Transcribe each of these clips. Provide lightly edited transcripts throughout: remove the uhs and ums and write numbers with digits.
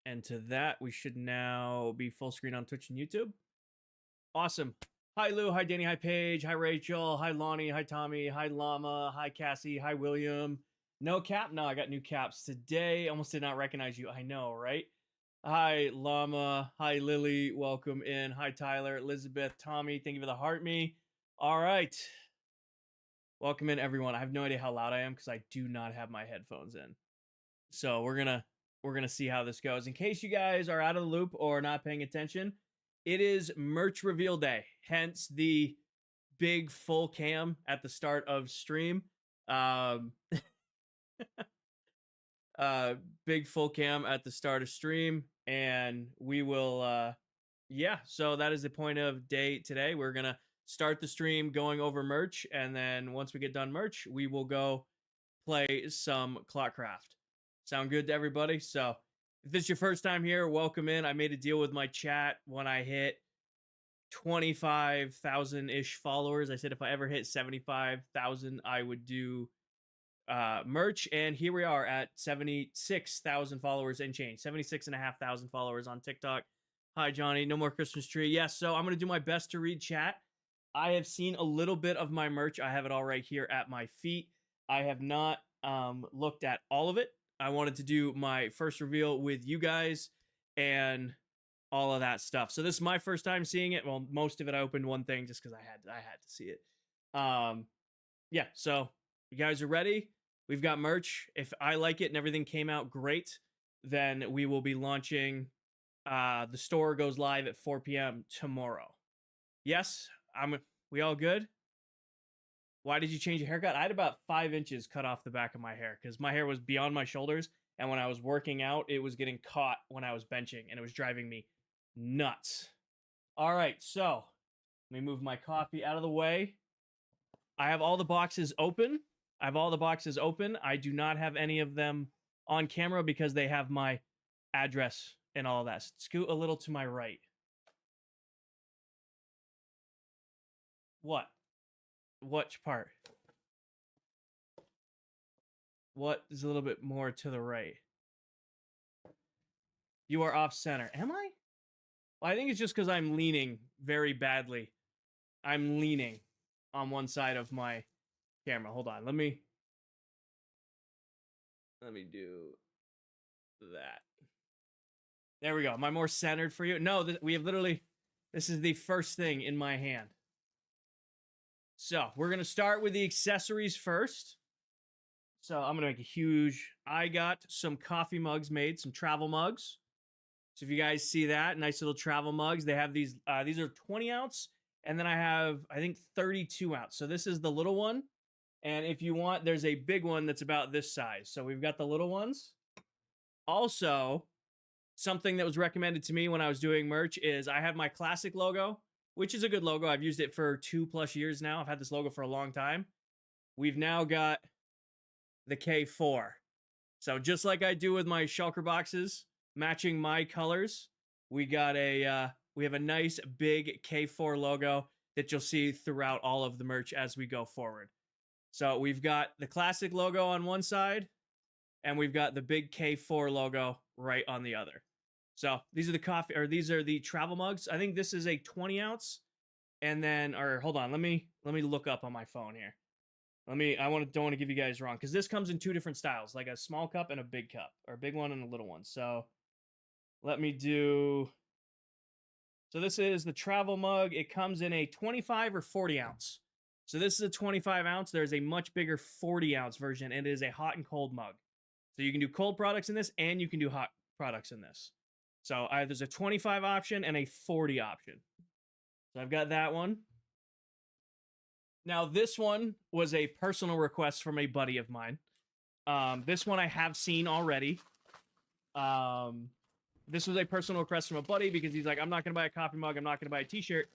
And to that, we should now be full screen on Twitch and YouTube. Awesome. Hi, Lou. Hi, Danny. Hi, Paige. Hi, Rachel. Hi, Lonnie. Hi, Tommy. Hi, Llama. Hi, Cassie. Hi, William. No cap? No, I got new caps today. Almost did not recognize you. I know, right? Hi, Llama. Hi, Lily. Welcome in. Hi, Tyler. Elizabeth. Tommy. Thank you for the heart me. All right. Welcome in, everyone. I have no idea how loud I am because I do not have my headphones in. So we're gonna see how this goes. In case you guys are out of the loop or not paying attention, it is merch reveal day. Hence the big full cam at the start of stream. Big full cam at the start of stream, and we will yeah, so that is the point of day today. We're gonna start the stream going over merch, and then once we get done merch, we will go play some ClockCraft. Sound good to everybody? So if this is your first time here, welcome in. I made a deal with my chat when I hit 25,000-ish followers. I said if I ever hit 75,000, I would do merch, and here we are at 76,000 followers and change. 76,500 followers on TikTok. Hi, Johnny. No more Christmas tree. Yes, so I'm going to do my best to read chat. I have seen a little bit of my merch. I have it all right here at my feet. I have not looked at all of it. I wanted to do my first reveal with you guys and all of that stuff. So this is my first time seeing it. Well, most of it I opened one thing just because I had to see it. Yeah, so you guys are ready. We've got merch. If I like it and everything came out great, then we will be launching. The store goes live at 4 p.m. tomorrow. Yes, we all good? Why did you change your haircut? I had about 5 inches cut off the back of my hair because my hair was beyond my shoulders. And when I was working out, it was getting caught when I was benching and it was driving me nuts. All right, so let me move my coffee out of the way. I have all the boxes open. I do not have any of them on camera because they have my address and all of that. Scoot a little to my right. What? Which part? What is a little bit more to the right? You are off center. Am I? Well, I think it's just because I'm leaning very badly. I'm leaning on one side of my camera. Hold on. Let me do that. There we go. Am I more centered for you? No, we have literally, this is the first thing in my hand. So we're going to start with the accessories first. So I'm going to make a huge, I got some coffee mugs made, some travel mugs. So if you guys see that, nice little travel mugs. They have these are 20 ounce. And then I have, I think, 32 ounce. So this is the little one. And if you want, there's a big one that's about this size. So we've got the little ones. Also, something that was recommended to me when I was doing merch is I have my classic logo, which is a good logo. I've used it for 2+ years now. I've had this logo for a long time. We've now got the K4. So just like I do with my shulker boxes, matching my colors, we got we have a nice big K4 logo that you'll see throughout all of the merch as we go forward. So we've got the classic logo on one side, and we've got the big K4 logo right on the other. So these are the travel mugs. I think this is a 20 ounce. And then, or hold on, let me look up on my phone here. Don't want to give you guys wrong, because this comes in 2 different styles, like a small cup and a big cup, or a big one and a little one. So let me do. So this is the travel mug. It comes in a 25 or 40 ounce. So this is a 25 ounce. There's a much bigger 40 ounce version, and it is a hot and cold mug. So you can do cold products in this, and you can do hot products in this. So there's a 25 option and a 40 option. So I've got that one. Now this one was a personal request from a buddy of mine. This one I have seen already. This was a personal request from a buddy because he's like, I'm not going to buy a coffee mug. I'm not going to buy a t-shirt.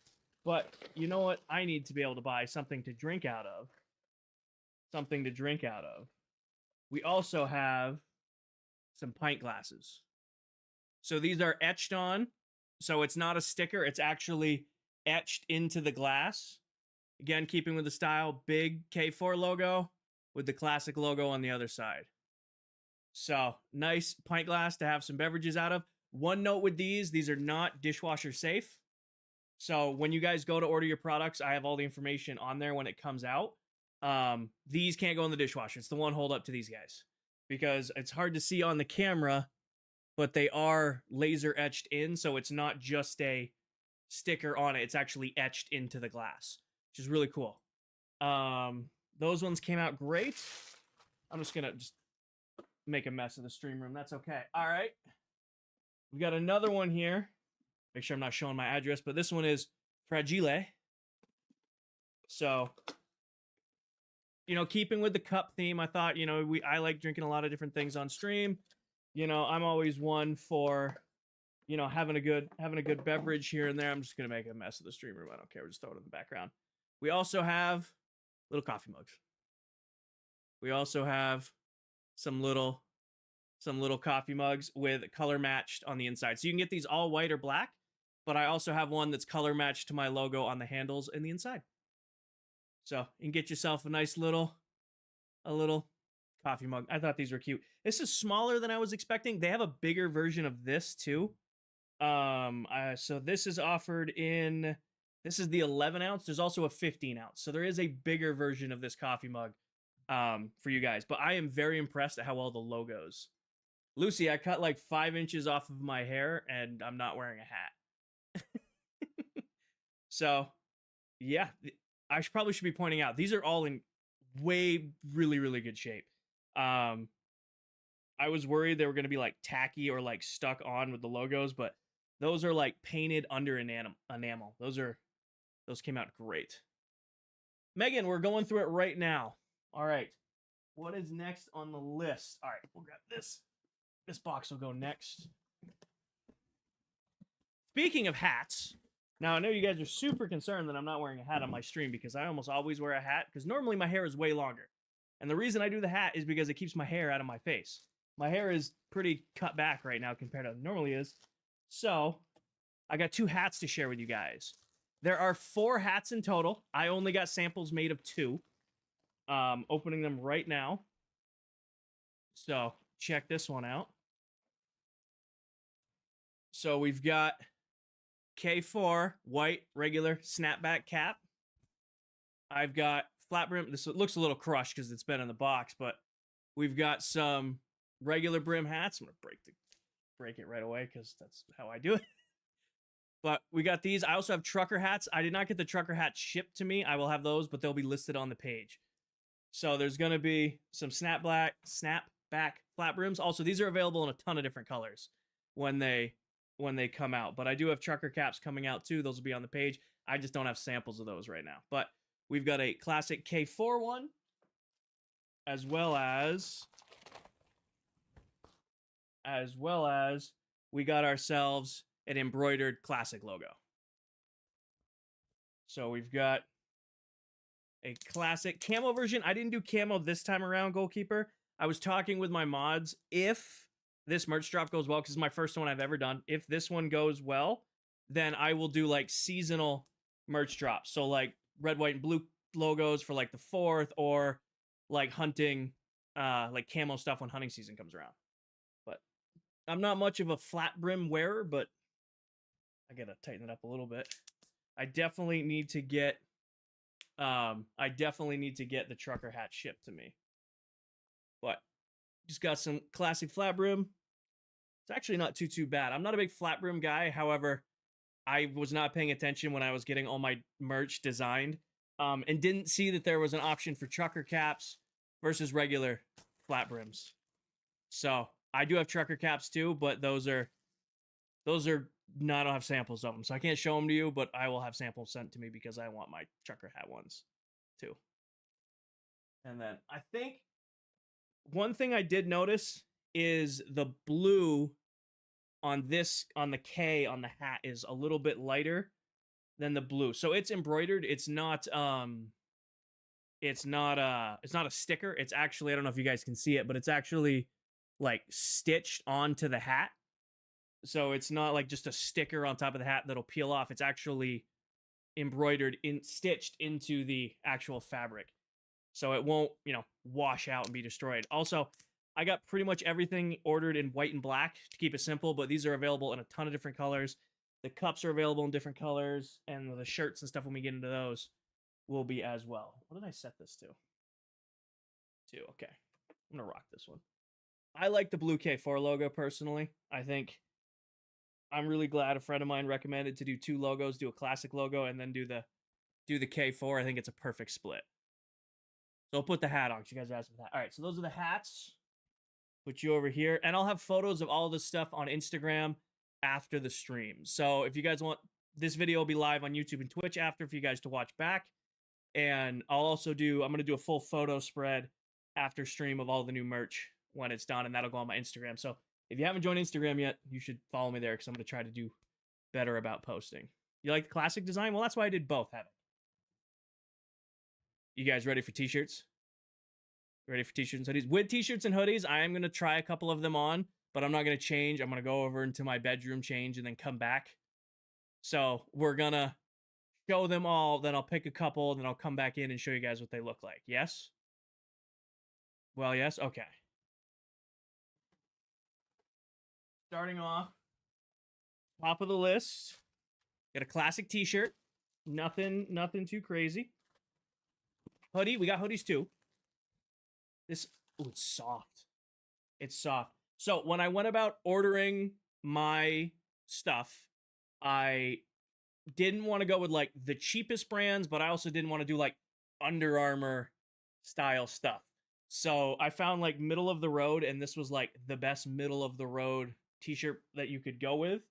But you know what? I need to be able to buy something to drink out of. Something to drink out of. We also have some pint glasses. So these are etched on. So it's not a sticker. It's actually etched into the glass. Again, keeping with the style, big K4 logo with the classic logo on the other side. So nice pint glass to have some beverages out of. One note with these are not dishwasher safe. So when you guys go to order your products, I have all the information on there when it comes out. These can't go in the dishwasher. It's the one hold up to these guys because it's hard to see on the camera, but they are laser etched in. So it's not just a sticker on it. It's actually etched into the glass, which is really cool. Those ones came out great. I'm just gonna make a mess of the stream room. That's okay. All right. We got another one here. Make sure I'm not showing my address, but this one is Fragile. So, you know, keeping with the cup theme, I thought, you know, I like drinking a lot of different things on stream. You know, I'm always one for, you know, having a good beverage here and there. I'm just gonna make a mess of the stream room. I don't care. We'll just throw it in the background. We also have little coffee mugs. We also have some little coffee mugs with color matched on the inside. So you can get these all white or black, but I also have one that's color matched to my logo on the handles and the inside. So you can get yourself a nice little coffee mug. I thought these were cute. This is smaller than I was expecting. They have a bigger version of this too. So this is offered in, this is the 11 ounce. There's also a 15 ounce. So there is a bigger version of this coffee mug for you guys. But I am very impressed at how well the logos. Lucy, I cut like 5 inches off of my hair and I'm not wearing a hat. So, yeah, I probably should be pointing out, these are all in really, really good shape. I was worried they were going to be like tacky or like stuck on with the logos, but those are like painted under enamel. Those came out great. Megan, we're going through it right now. All right. What is next on the list? All right, we'll grab this. This box will go next. Speaking of hats, now I know you guys are super concerned that I'm not wearing a hat on my stream because I almost always wear a hat because normally my hair is way longer. And the reason I do the hat is because it keeps my hair out of my face. My hair is pretty cut back right now compared to how it normally is. So I got 2 hats to share with you guys. There are 4 hats in total. I only got samples made of 2. Opening them right now. So check this one out. So we've got K4 white regular snapback cap. I've got flat brim. This looks a little crushed because it's been in the box, but we've got some regular brim hats. I'm gonna break it right away because that's how I do it. But we got these. I also have trucker hats. I did not get the trucker hats shipped to me. I will have those, but they'll be listed on the page. So there's gonna be some snapback flat brims. Also, these are available in a ton of different colors when they come out. But I do have trucker caps coming out too. Those will be on the page. I just don't have samples of those right now. But we've got a classic K4 one, as well as we got ourselves an embroidered classic logo. So we've got a classic camo version. I didn't do camo this time around, Goalkeeper. I was talking with my mods. If this merch drop goes well, because it's my first one I've ever done, if this one goes well, then I will do like seasonal merch drops. So like red, white, and blue logos for like the 4th, or like hunting, like camo stuff when hunting season comes around. But I'm not much of a flat brim wearer, but I gotta tighten it up a little bit. I definitely need to get the trucker hat shipped to me. But just got some classic flat brim. It's actually not too bad. I'm not a big flat brim guy. However, I was not paying attention when I was getting all my merch designed, and didn't see that there was an option for trucker caps versus regular flat brims. So I do have trucker caps too, but those are no, I don't have samples of them, so I can't show them to you, but I will have samples sent to me because I want my trucker hat ones too. And then I think one thing I did notice is the blue on the K on the hat is a little bit lighter than the blue. So it's embroidered. It's not a sticker. It's actually, I don't know if you guys can see it, but it's actually like stitched onto the hat. So it's not like just a sticker on top of the hat that'll peel off. It's actually embroidered stitched into the actual fabric. So it won't, wash out and be destroyed. Also, I got pretty much everything ordered in white and black to keep it simple, but these are available in a ton of different colors. The cups are available in different colors, and the shirts and stuff when we get into those will be as well. What did I set this to? 2, okay. I'm gonna rock this one. I like the blue K4 logo personally. I think I'm really glad a friend of mine recommended to do 2 logos, do a classic logo, and then do the K4. I think it's a perfect split. So I'll put the hat on because you guys asked for that. All right, so those are the hats. Put you over here, and I'll have photos of all this stuff on Instagram after the stream. So if you guys want, this video will be live on YouTube and Twitch after for you guys to watch back. And I'll also I'm going to do a full photo spread after stream of all the new merch when it's done, and that'll go on my Instagram. So if you haven't joined Instagram yet, you should follow me there because I'm going to try to do better about posting. You like the classic design? Well, that's why I did both, haven't you? You guys ready for t-shirts? Ready for t-shirts and hoodies? With t-shirts and hoodies, I am going to try a couple of them on, but I'm not going to change. I'm going to go over into my bedroom, change, and then come back. So we're going to show them all, then I'll pick a couple, then I'll come back in and show you guys what they look like. Yes? Well, yes? Okay. Starting off, top of the list, got a classic t-shirt. Nothing too crazy. Hoodie, we got hoodies too. This, oh, it's soft. It's soft. So when I went about ordering my stuff, I didn't want to go with like the cheapest brands, but I also didn't want to do like Under Armour style stuff. So I found like middle of the road, and this was like the best middle of the road t-shirt that you could go with.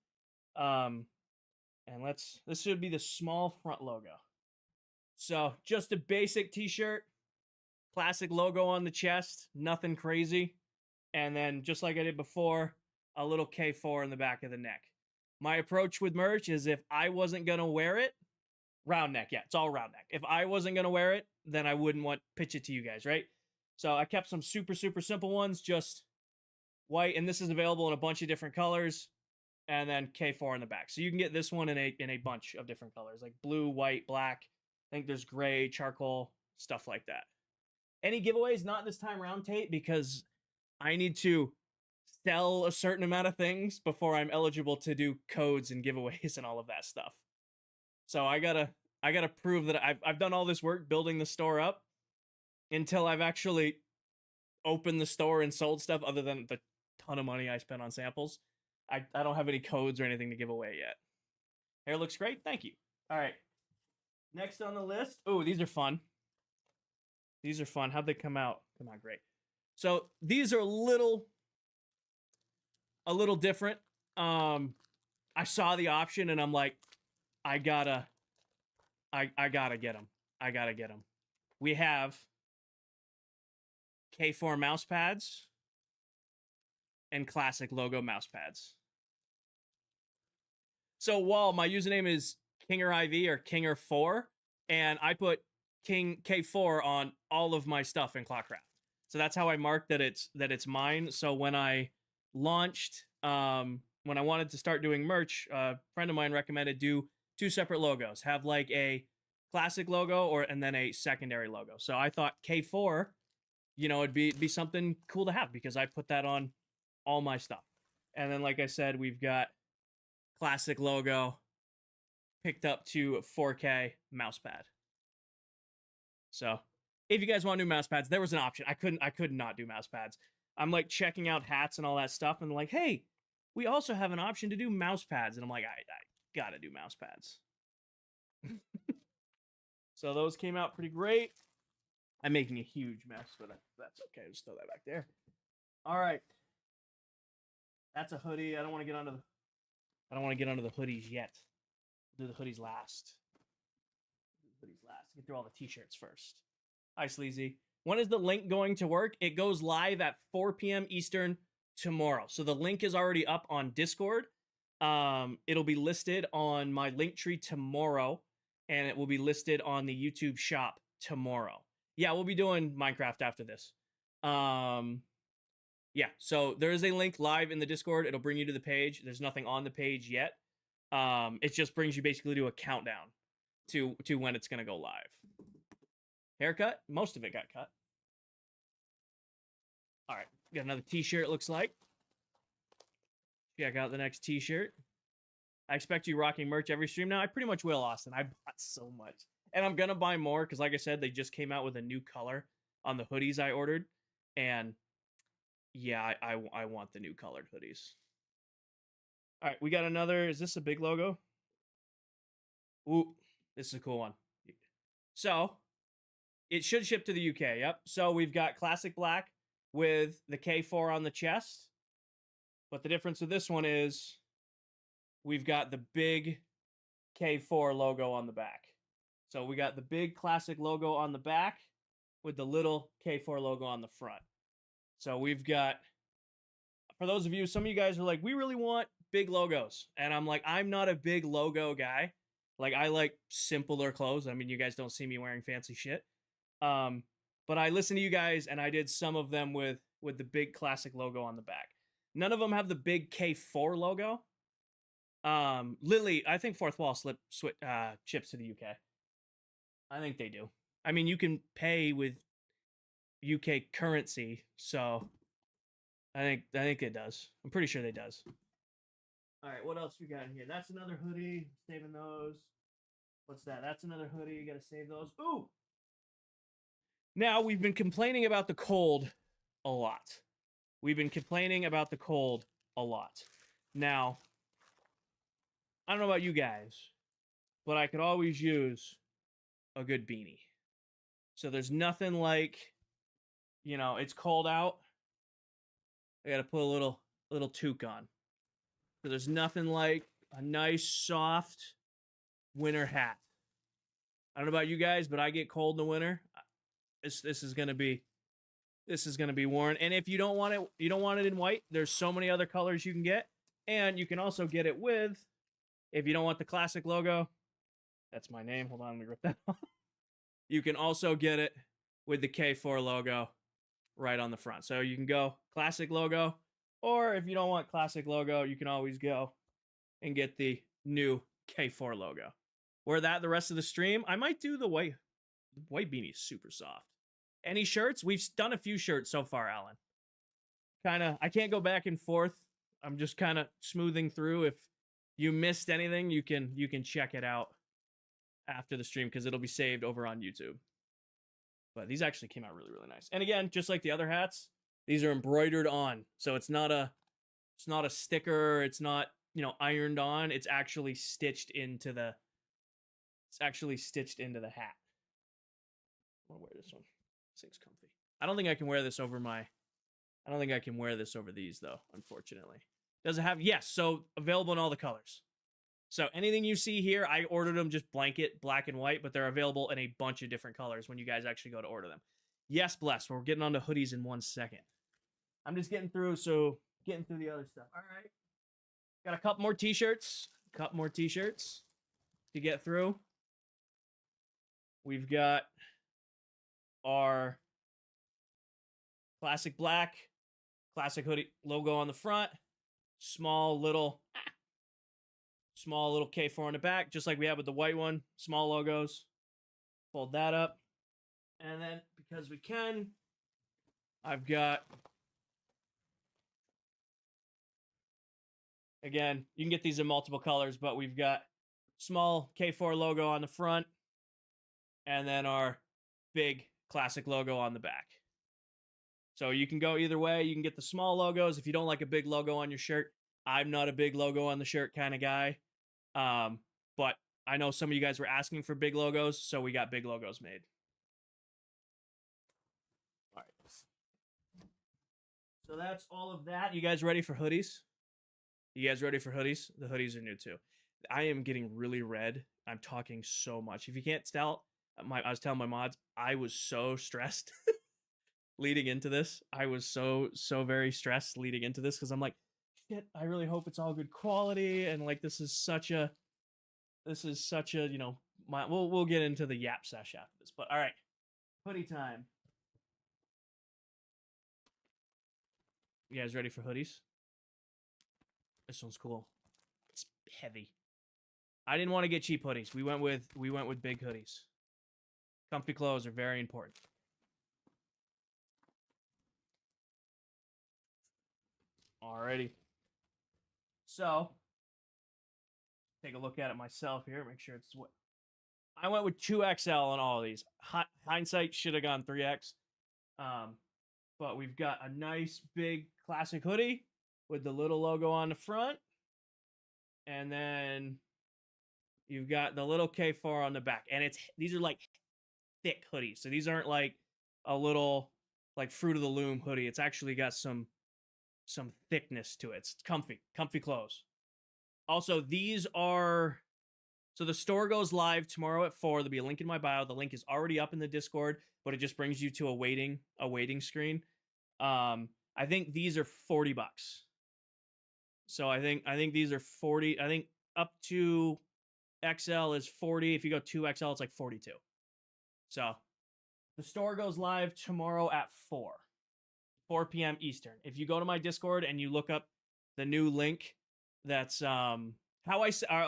And this should be the small front logo. So just a basic t-shirt, classic logo on the chest, nothing crazy. And then just like I did before, a little K4 in the back of the neck. My approach with merch is if I wasn't going to wear it, round neck. Yeah, it's all round neck. If I wasn't going to wear it, then I wouldn't pitch it to you guys, right? So I kept some super, super simple ones, just white. And this is available in a bunch of different colors. And then K4 in the back. So you can get this one in a bunch of different colors, like blue, white, black. I think there's gray, charcoal, stuff like that. Any giveaways? Not this time around, Tate, because I need to sell a certain amount of things before I'm eligible to do codes and giveaways and all of that stuff. So I gotta prove that I've done all this work building the store up until I've actually opened the store and sold stuff other than the ton of money I spent on samples. I don't have any codes or anything to give away yet. Hair looks great. Thank you. All right. Next on the list. Oh, these are fun. These are fun. How'd they come out? Come out great. So these are a little different. I saw the option and I'm like, I gotta get them. I gotta get them. We have K4 mouse pads and classic logo mouse pads. So while my username is KingerIV or Kinger4, and I put King K4 on all of my stuff in ClockCraft. So that's how I marked that it's mine. So when I launched, when I wanted to start doing merch, a friend of mine recommended do 2 separate logos. Have like a classic logo and then a secondary logo. So I thought K4, you know, it'd be something cool to have because I put that on all my stuff. And then, like I said, we've got classic logo picked up to 4K mouse pad. So if you guys want new mouse pads, there was an option. I could not do mouse pads. I'm like checking out hats and all that stuff, and like, hey, we also have an option to do mouse pads. And I'm like, I gotta do mouse pads. So those came out pretty great. I'm making a huge mess, but that's okay. Just throw that back there. All right. That's a hoodie. I don't want to get onto the hoodies yet. Do the hoodies last. Get through all the t-shirts first. Hi, Sleazy. When is the link going to work? It goes live at 4 p.m. Eastern tomorrow. So the link is already up on Discord. It'll be listed on my link tree tomorrow, and it will be listed on the YouTube shop tomorrow. Yeah, we'll be doing Minecraft after this. Yeah, so there is a link live in the Discord. It'll bring you to the page. There's nothing on the page yet. It just brings you basically to a countdown to when it's going to go live. Haircut? Most of it got cut. All right. Got another t-shirt, looks like. Check out the next t-shirt. I expect you rocking merch every stream now. I pretty much will, Austin. I bought so much. And I'm going to buy more because, like I said, they just came out with a new color on the hoodies I ordered. And, yeah, I want the new colored hoodies. All right, we got another. Is this a big logo? Ooh, this is a cool one. So, it should ship to the UK, yep. So, we've got classic black with the K4 on the chest. But the difference with this one is we've got the big K4 logo on the back. So we got the big classic logo on the back with the little K4 logo on the front. So we've got, for those of you, some of you guys are like, we really want big logos. And I'm like, I'm not a big logo guy. Like, I like simpler clothes. I mean, you guys don't see me wearing fancy shit. But I listened to you guys, and I did some of them with the big classic logo on the back. None of them have the big K4 logo. Lily, I think Fourth Wall ships to the UK. I think they do. I mean, you can pay with UK currency, so I think it does. I'm pretty sure they does. All right, what else we got in here? That's another hoodie. Saving those. What's that? That's another hoodie. You gotta save those. Ooh. Now we've been complaining about the cold a lot. We've been complaining about the cold a lot. Now, I don't know about you guys, but I could always use a good beanie. So there's nothing like, you know, it's cold out. I gotta put a little toque on. So there's nothing like a nice, soft winter hat. I don't know about you guys, but I get cold in the winter. This is gonna be worn. And if you don't want it in white, there's so many other colors you can get. And you can also get it with, if you don't want the classic logo, that's my name. Hold on, let me rip that off. You can also get it with the K4 logo right on the front. So you can go classic logo, or if you don't want classic logo, you can always go and get the new K4 logo. Wear that the rest of the stream. I might do the white beanie, super soft. Any shirts? We've done a few shirts so far, Alan. I can't go back and forth. I'm just kind of smoothing through. If you missed anything, you can check it out after the stream because it'll be saved over on YouTube. But these actually came out really, really nice. And again, just like the other hats, these are embroidered on. So it's not a sticker, it's not, you know, ironed on. It's actually stitched into the hat. I want to wear this one. This thing's comfy. I don't think I can wear this over these though, unfortunately. Does it have? Yes, so available in all the colors. So anything you see here, I ordered them just blanket, black and white, but they're available in a bunch of different colors when you guys actually go to order them. Yes, bless. We're getting on to hoodies in 1 second. I'm just getting through the other stuff. All right. Got a couple more t-shirts. To get through. We've got our classic black, classic hoodie logo on the front, small little K4 on the back, just like we have with the white one, small logos. Fold that up. And then, because we can, I've got, again, you can get these in multiple colors, but we've got small K4 logo on the front, and then our big classic logo on the back. So you can go either way. You can get the small logos. If you don't like a big logo on your shirt, I'm not a big logo on the shirt kind of guy. But I know some of you guys were asking for big logos, so we got big logos made. All right. So that's all of that. You guys ready for hoodies? The hoodies are new too. I am getting really red. I'm talking so much. If you can't tell, I was telling my mods, I was so stressed leading into this. I was so very stressed leading into this because I'm like, shit, I really hope it's all good quality, and like this is such a you know, we'll get into the yap sesh after this. But all right, hoodie time. You guys ready for hoodies? This one's cool. It's heavy. I didn't want to get cheap hoodies. We went with big hoodies. Comfy clothes are very important. Alrighty. So, take a look at it myself here. Make sure it's what I went with 2XL on all of these. Hindsight should have gone 3X. But we've got a nice big classic hoodie with the little logo on the front. And then you've got the little K4 on the back. And these are like thick hoodies. So these aren't like a little like Fruit of the Loom hoodie. It's actually got some thickness to it. It's comfy clothes. Also, these are, so the store goes live tomorrow at 4. There'll be a link in my bio. The link is already up in the Discord, but it just brings you to a waiting screen. I think these are $40. So I think these are 40. I think up to XL is 40. If you go 2XL, it's like 42. So the store goes live tomorrow at 4 p.m. Eastern. If you go to my Discord and you look up the new link, that's I'll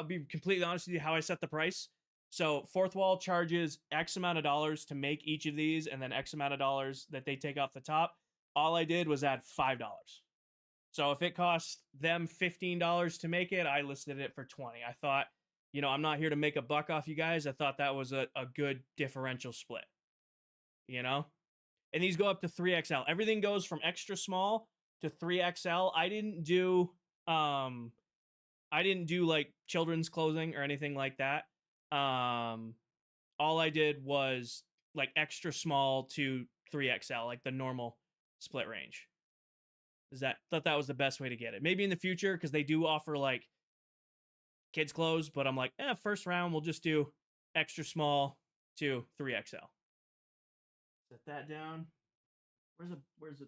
be completely honest with you, how I set the price. So Fourth Wall charges X amount of dollars to make each of these, and then X amount of dollars that they take off the top. All I did was add $5. So if it costs them $15 to make it, I listed it for 20. I thought, I'm not here to make a buck off you guys. I thought that was a good differential split, And these go up to 3XL. Everything goes from extra small to 3XL. I didn't do like children's clothing or anything like that. All I did was like extra small to 3XL, like the normal split range. Thought that was the best way to get it. Maybe in the future, because they do offer like kids clothes, but I'm like, first round we'll just do extra small to 3XL. Set that down. Where's it?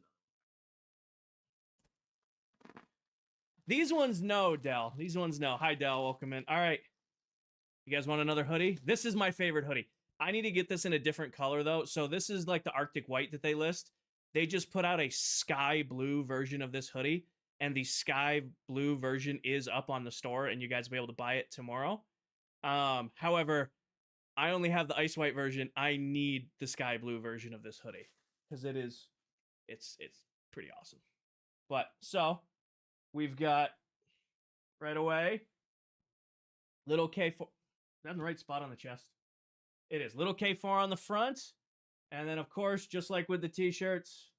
These ones know, Dell. These ones know. Hi, Dell. Welcome in. All right. You guys want another hoodie? This is my favorite hoodie. I need to get this in a different color, though. So this is like the Arctic White that they list. They just put out a sky blue version of this hoodie, and the sky blue version is up on the store, and you guys will be able to buy it tomorrow. However, I only have the ice white version. I need the sky blue version of this hoodie because it's pretty awesome. But so we've got right away little K4. Is that in the right spot on the chest? It is. Little K4 on the front. And then, of course, just like with the t-shirts,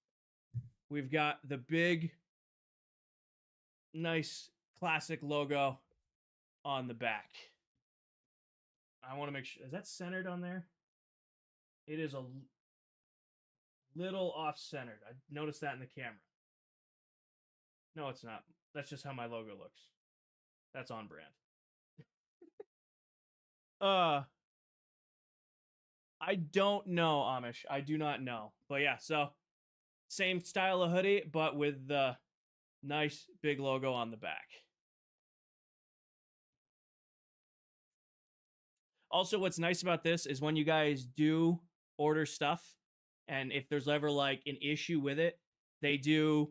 we've got the big, nice, classic logo on the back. I want to make sure. Is that centered on there? It is a little off-centered. I noticed that in the camera. No, it's not. That's just how my logo looks. That's on brand. I don't know, Amish. I do not know. But yeah, so same style of hoodie, but with the nice big logo on the back. Also, what's nice about this is when you guys do order stuff, and if there's ever like an issue with it, they do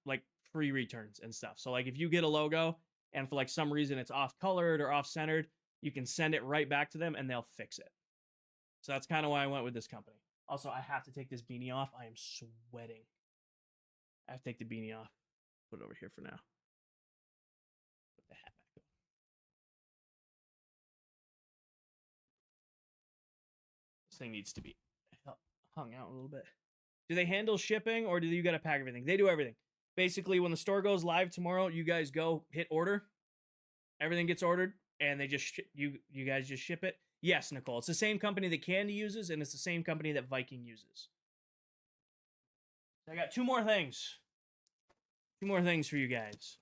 like free returns and stuff. So like if you get a logo and for like some reason it's off colored or off centered, you can send it right back to them and they'll fix it. So that's kind of why I went with this company. Also, I have to take this beanie off. I am sweating. I have to take the beanie off. Put it over here for now. Put the hat back on. This thing needs to be hung out a little bit. Do they handle shipping or do you got to pack everything? They do everything. Basically, when the store goes live tomorrow, you guys go hit order. Everything gets ordered, and they just you guys just ship it. Yes, Nicole. It's the same company that Candy uses, and it's the same company that Viking uses. I got two more things. Two more things for you guys.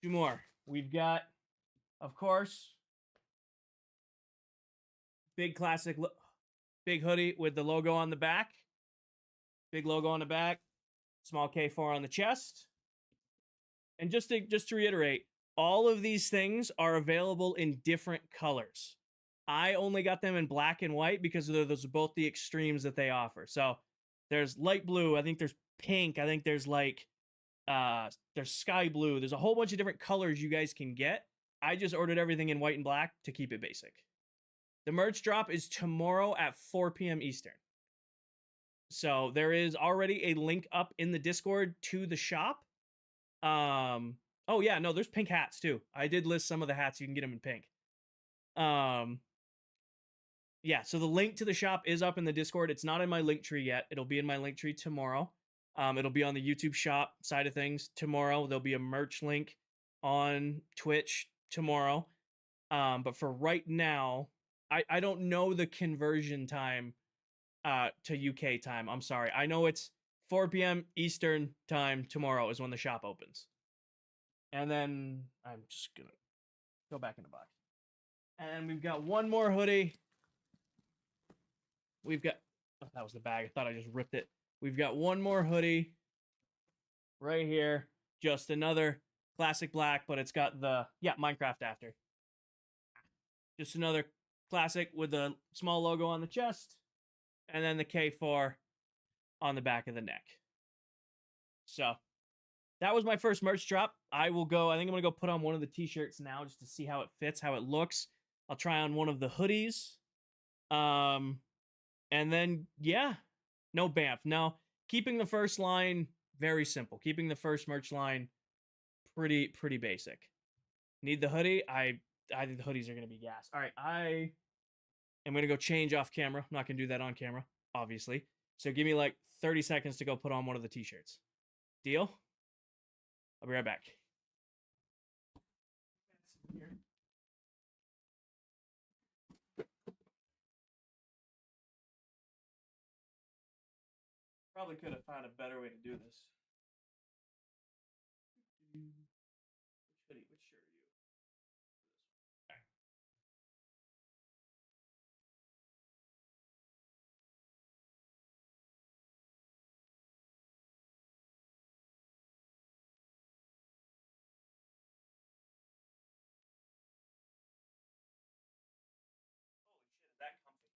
Two more. We've got, of course, big classic, big hoodie with the logo on the back. Big logo on the back. Small K4 on the chest. And just to reiterate, all of these things are available in different colors. I only got them in black and white because those are both the extremes that they offer. So there's light blue. I think there's pink. I think there's like, there's sky blue. There's a whole bunch of different colors you guys can get. I just ordered everything in white and black to keep it basic. The merch drop is tomorrow at 4 p.m. Eastern. So there is already a link up in the Discord to the shop. Oh yeah, no, there's pink hats too. I did list some of the hats. You can get them in pink. Um, yeah, so the link to the shop is up in the Discord. It's not in my link tree yet. It'll be in my link tree tomorrow. It'll be on the YouTube shop side of things tomorrow. There'll be a merch link on Twitch tomorrow. But for right now, I don't know the conversion time to UK time. I'm sorry. I know it's 4 p.m. Eastern time tomorrow is when the shop opens. And then I'm just gonna go back in the box. And we've got one more hoodie. We've got, oh, that was the bag. I thought I just ripped it. We've got one more hoodie right here. Just another classic black, but it's got the, yeah, Minecraft after. Just another classic with the small logo on the chest and then the K4 on the back of the neck. So that was my first merch drop. I think I'm going to go put on one of the t-shirts now just to see how it fits, how it looks. I'll try on one of the hoodies. And then, yeah, no BAMF. No, keeping the first line very simple. Keeping the first merch line pretty basic. Need the hoodie? I think the hoodies are going to be gas. All right, I am going to go change off camera. I'm not going to do that on camera, obviously. So give me like 30 seconds to go put on one of the t-shirts. Deal? I'll be right back. Probably could have found a better way to do this. Which hoodie? Which shirt are you? All right. Holy shit, is that comfy?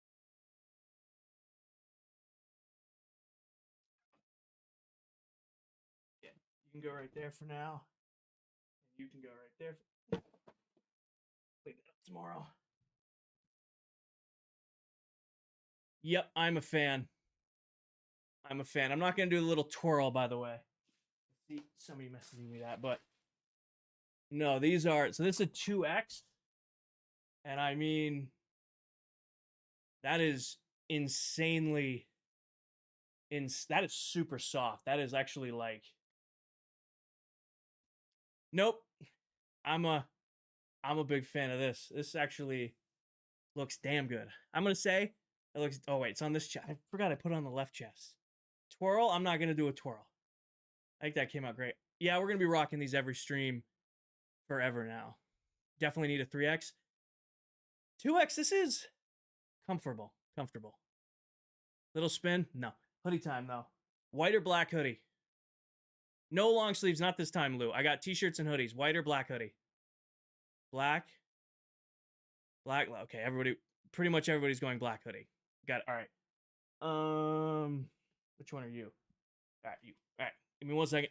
Yeah, you can go right there for now. And you can go right there. Clean it up tomorrow. Yep, I'm a fan. I'm a fan. I'm not going to do a little twirl, by the way. See, somebody messaging me that, but no, these are, so this is a 2X. And I mean, that is insanely, that is super soft. That is actually like, nope. I'm a big fan of this. This actually looks damn good. I'm going to say it looks, oh wait, it's on this chest. I forgot I put it on the left chest. Twirl, I'm not going to do a twirl. I think that came out great. Yeah, we're going to be rocking these every stream forever now. Definitely need a 3X. 2X, this is comfortable. Little spin? No. Hoodie time, though. White or black hoodie? No long sleeves, not this time, Lou. I got t-shirts and hoodies. White or black hoodie? Black. Black. Okay, pretty much everybody's going black hoodie. Got it. All right. Which one are you? All right, you. All right. Give me 1 second.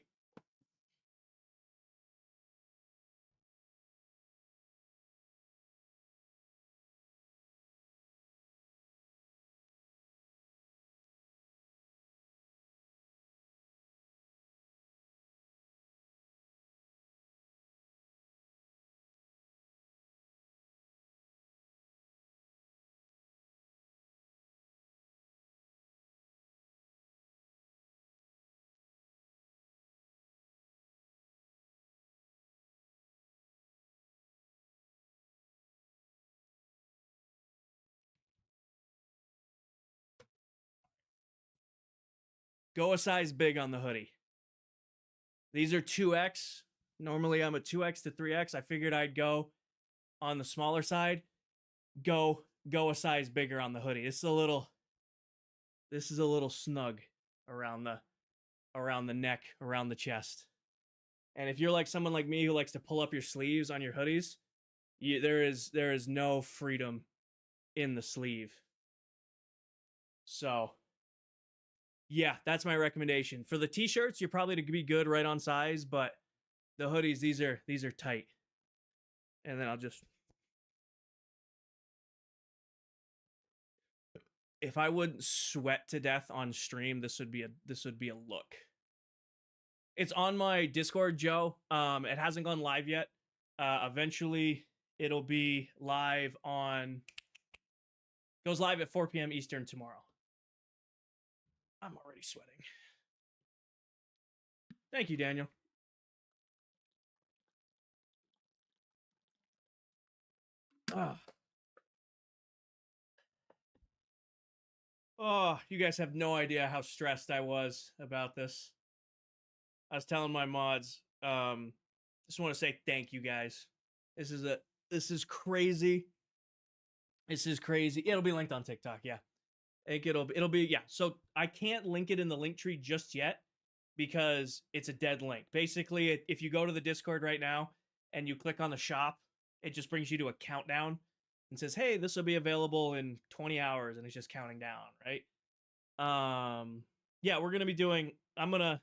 Go a size big on the hoodie. These are 2X. Normally I'm a 2X to 3X. I figured I'd go on the smaller side. Go a size bigger on the hoodie. This is a little snug around the neck, around the chest. And if you're like someone like me who likes to pull up your sleeves on your hoodies, there is no freedom in the sleeve. So, yeah, that's my recommendation. For the t-shirts, you're probably to be good right on size, but the hoodies, these are tight. And then I'll just if I wouldn't sweat to death on stream, this would be a look. It's on my Discord, Joe. It hasn't gone live yet. Eventually, it'll be live on. Goes live at 4 p.m. Eastern tomorrow. I'm already sweating. Thank you, Daniel. Oh, you guys have no idea how stressed I was about this. I was telling my mods, just want to say thank you guys. This is crazy. This is crazy. It'll be linked on TikTok, yeah. I think it'll be yeah. So I can't link it in the link tree just yet because it's a dead link. Basically, if you go to the Discord right now and you click on the shop, it just brings you to a countdown and says, "Hey, this will be available in 20 hours," and it's just counting down, right? Yeah, we're gonna be doing. I'm gonna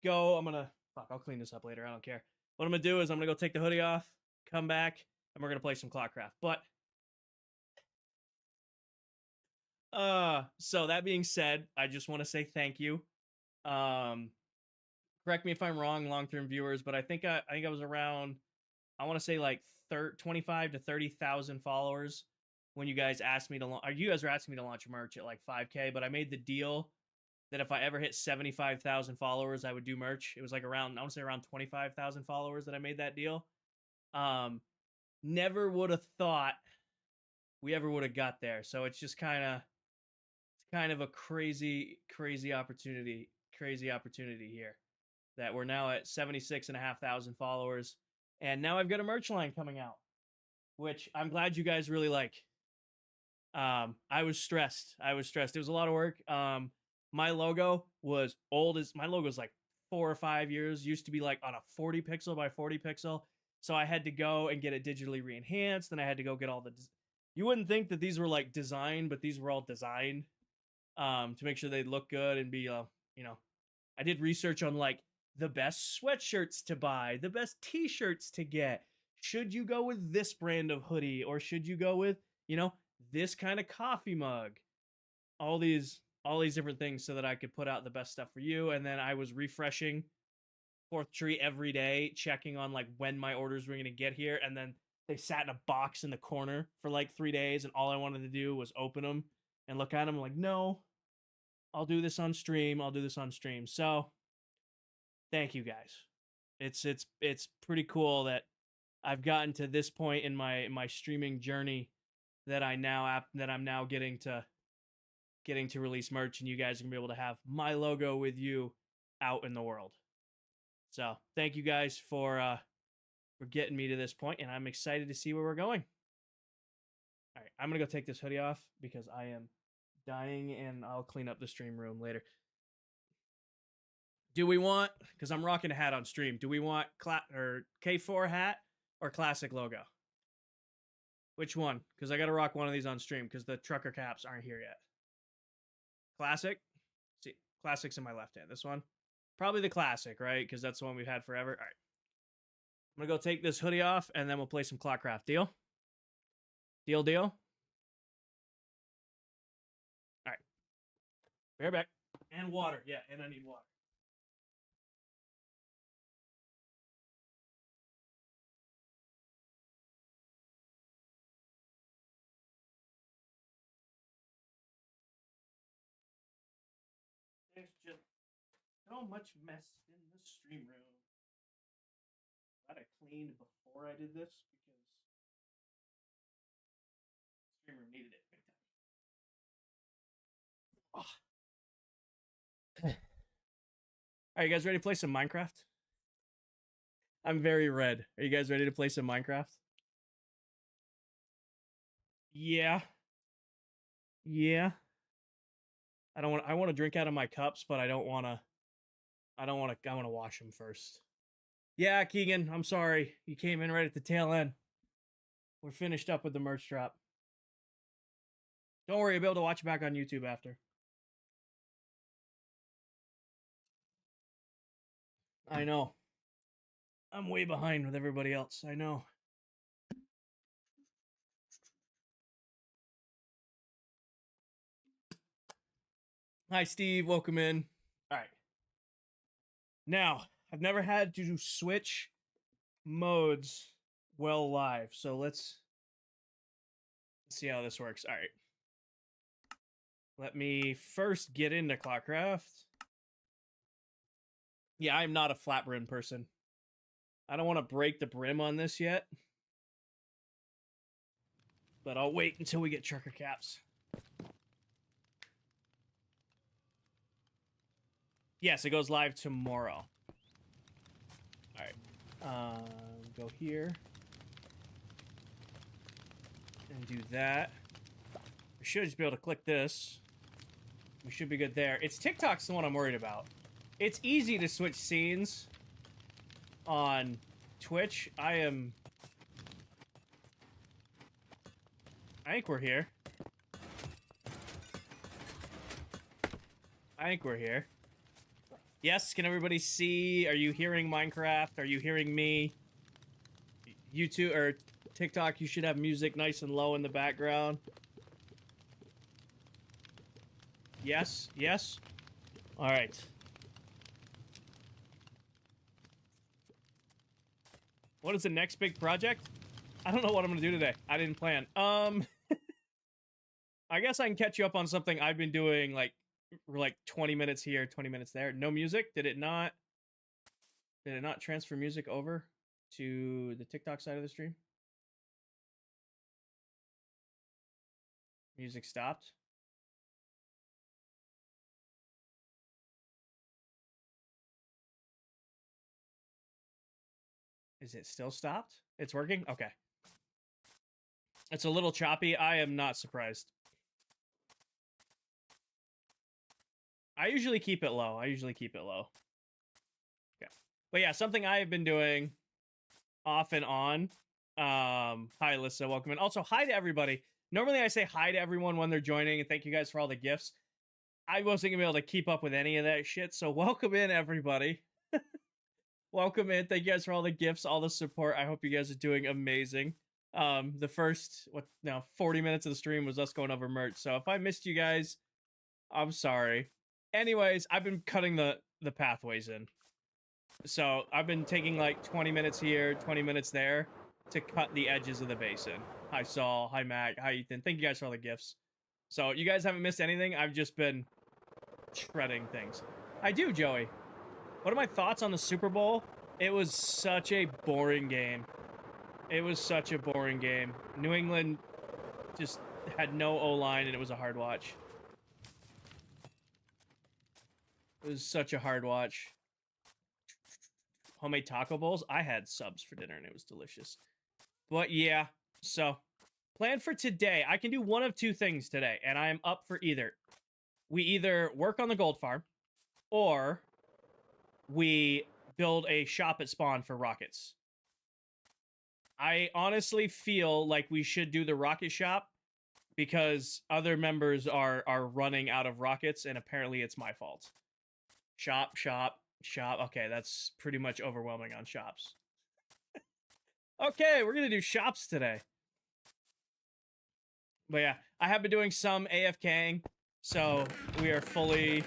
fuck. I'll clean this up later. I don't care. What I'm gonna do is I'm gonna go take the hoodie off, come back, and we're gonna play some ClockCraft. But so that being said, I just want to say thank you. Correct me if I'm wrong, long-term viewers, but I think I was around, I want to say like 25 to 30,000 followers when you guys asked me to launch. You guys were asking me to launch merch at like 5K, but I made the deal that if I ever hit 75,000 followers, I would do merch. It was like around, I want to say around 25,000 followers that I made that deal. Never would have thought we ever would have got there. So it's just kind of a crazy opportunity here that we're now at 76,500 followers, and now I've got a merch line coming out, which I'm glad you guys really like. I was stressed. It was a lot of work. My logo was old as my logo is like 4 or 5 years. Used to be like on a 40 pixel by 40 pixel. So I had to go and get it digitally re-enhanced. Then I had to go get all the. You wouldn't think that these were like designed, but these were all designed to make sure they look good and be, you know. I did research on like the best sweatshirts to buy, the best t-shirts to get. Should you go with this brand of hoodie, or should you go with, this kind of coffee mug? All these different things so that I could put out the best stuff for you. And then I was refreshing Fourth Tree every day, checking on like when my orders were going to get here. And then they sat in a box in the corner for like 3 days, and all I wanted to do was open them and look at them. I'm like, no, I'll do this on stream. So thank you guys. It's pretty cool that I've gotten to this point in my streaming journey that I'm now getting to release merch, and you guys are gonna be able to have my logo with you out in the world. So thank you guys for getting me to this point, and I'm excited to see where we're going. All right, I'm gonna go take this hoodie off because I am dying, and I'll clean up the stream room later. Do we want, because I'm rocking a hat on stream, do we want K4 hat or classic logo? Which one? Because I got to rock one of these on stream because the trucker caps aren't here yet. Classic? See, classic's in my left hand. This one? Probably the classic, right? Because that's the one we've had forever. All right. I'm going to go take this hoodie off, and then we'll play some ClockCraft. Deal? Deal? All right. Be right back. And water. Yeah, and I need water. There's just so much mess in the stream room. Glad I cleaned before I did this because the stream room needed it big time. Oh. Are you guys ready to play some Minecraft? I'm very red. Are you guys ready to play some Minecraft? Yeah. I want to drink out of my cups, but I want to wash them first. Yeah, Keegan, I'm sorry. You came in right at the tail end. We're finished up with the merch drop. Don't worry, you'll be able to watch it back on YouTube after. I know. I'm way behind with everybody else. I know. Hi, Steve. Welcome in. All right. Now, I've never had to switch modes well live, so let's see how this works. All right. Let me first get into ClockCraft. Yeah, I'm not a flat brim person. I don't want to break the brim on this yet, but I'll wait until we get trucker caps. Yes, it goes live tomorrow. All right. Go here and do that. We should just be able to click this. We should be good there. It's TikTok's the one I'm worried about. It's easy to switch scenes on Twitch. I think we're here. I think we're here. Yes, can everybody see? Are you hearing Minecraft? Are you hearing me? YouTube or TikTok, you should have music nice and low in the background. Yes, yes. All right. What is the next big project? I don't know what I'm gonna do today. I didn't plan. I guess I can catch you up on something I've been doing like 20 minutes here, 20 minutes there. No music? Did it not transfer music over to the TikTok side of the stream? Music stopped. Is it still stopped? It's working? Okay. It's a little choppy. I am not surprised. I usually keep it low. Okay. But yeah, something I have been doing off and on. Hi, Alyssa. Welcome in. Also, hi to everybody. Normally, I say hi to everyone when they're joining, and thank you guys for all the gifts. I wasn't going to be able to keep up with any of that shit, so welcome in, everybody. Welcome in. Thank you guys for all the gifts, all the support. I hope you guys are doing amazing. The first 40 minutes of the stream was us going over merch. So if I missed you guys, I'm sorry. Anyways, I've been cutting the pathways in. So I've been taking like 20 minutes here, 20 minutes there to cut the edges of the basin. Hi Saul, hi Mac, hi Ethan. Thank you guys for all the gifts. So you guys haven't missed anything. I've just been shredding things. I do, Joey. What are my thoughts on the Super Bowl? It was such a boring game. New England just had no O-line, and it was a hard watch. It was such a hard watch. Homemade taco bowls. I had subs for dinner, and it was delicious. But yeah, so plan for today. I can do one of two things today, and I am up for either. We either work on the gold farm, or we build a shop at spawn for rockets. I honestly feel like we should do the rocket shop because other members are running out of rockets, and apparently it's my fault. Shop. Okay, that's pretty much overwhelming on shops. Okay, we're gonna do shops today. But yeah, I have been doing some AFKing, so we are fully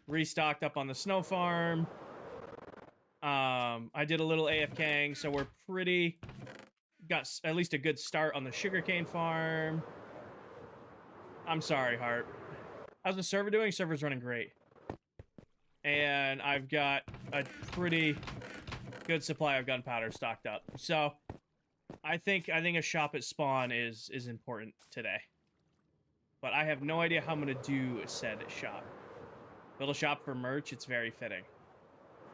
restocked up on the snow farm. I did a little AFKing, so we're got at least a good start on the sugarcane farm. I'm sorry, Hart. How's the server doing? Server's running great. And I've got a pretty good supply of gunpowder stocked up. So I think a shop at spawn is important today. But I have no idea how I'm gonna do said shop. Build a shop for merch, it's very fitting.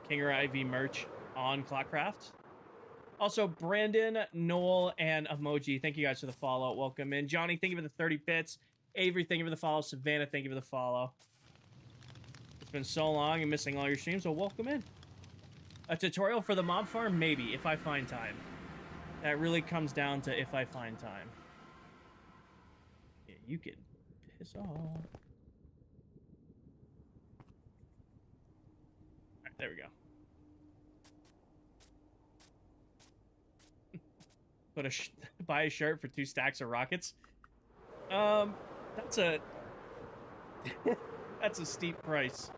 Kinger IV merch on ClockCraft. Also, Brandon, Noel, and Emoji, thank you guys for the follow. Welcome in. Johnny, thank you for the 30 bits. Avery, thank you for the follow. Savannah, thank you for the follow. It's been so long and missing all your streams, so welcome in. A tutorial for the mob farm? Maybe, if I find time. That really comes down to if I find time. Yeah, you can piss off. Alright, there we go. Buy a shirt for 2 stacks of rockets. That's a... That's a steep price.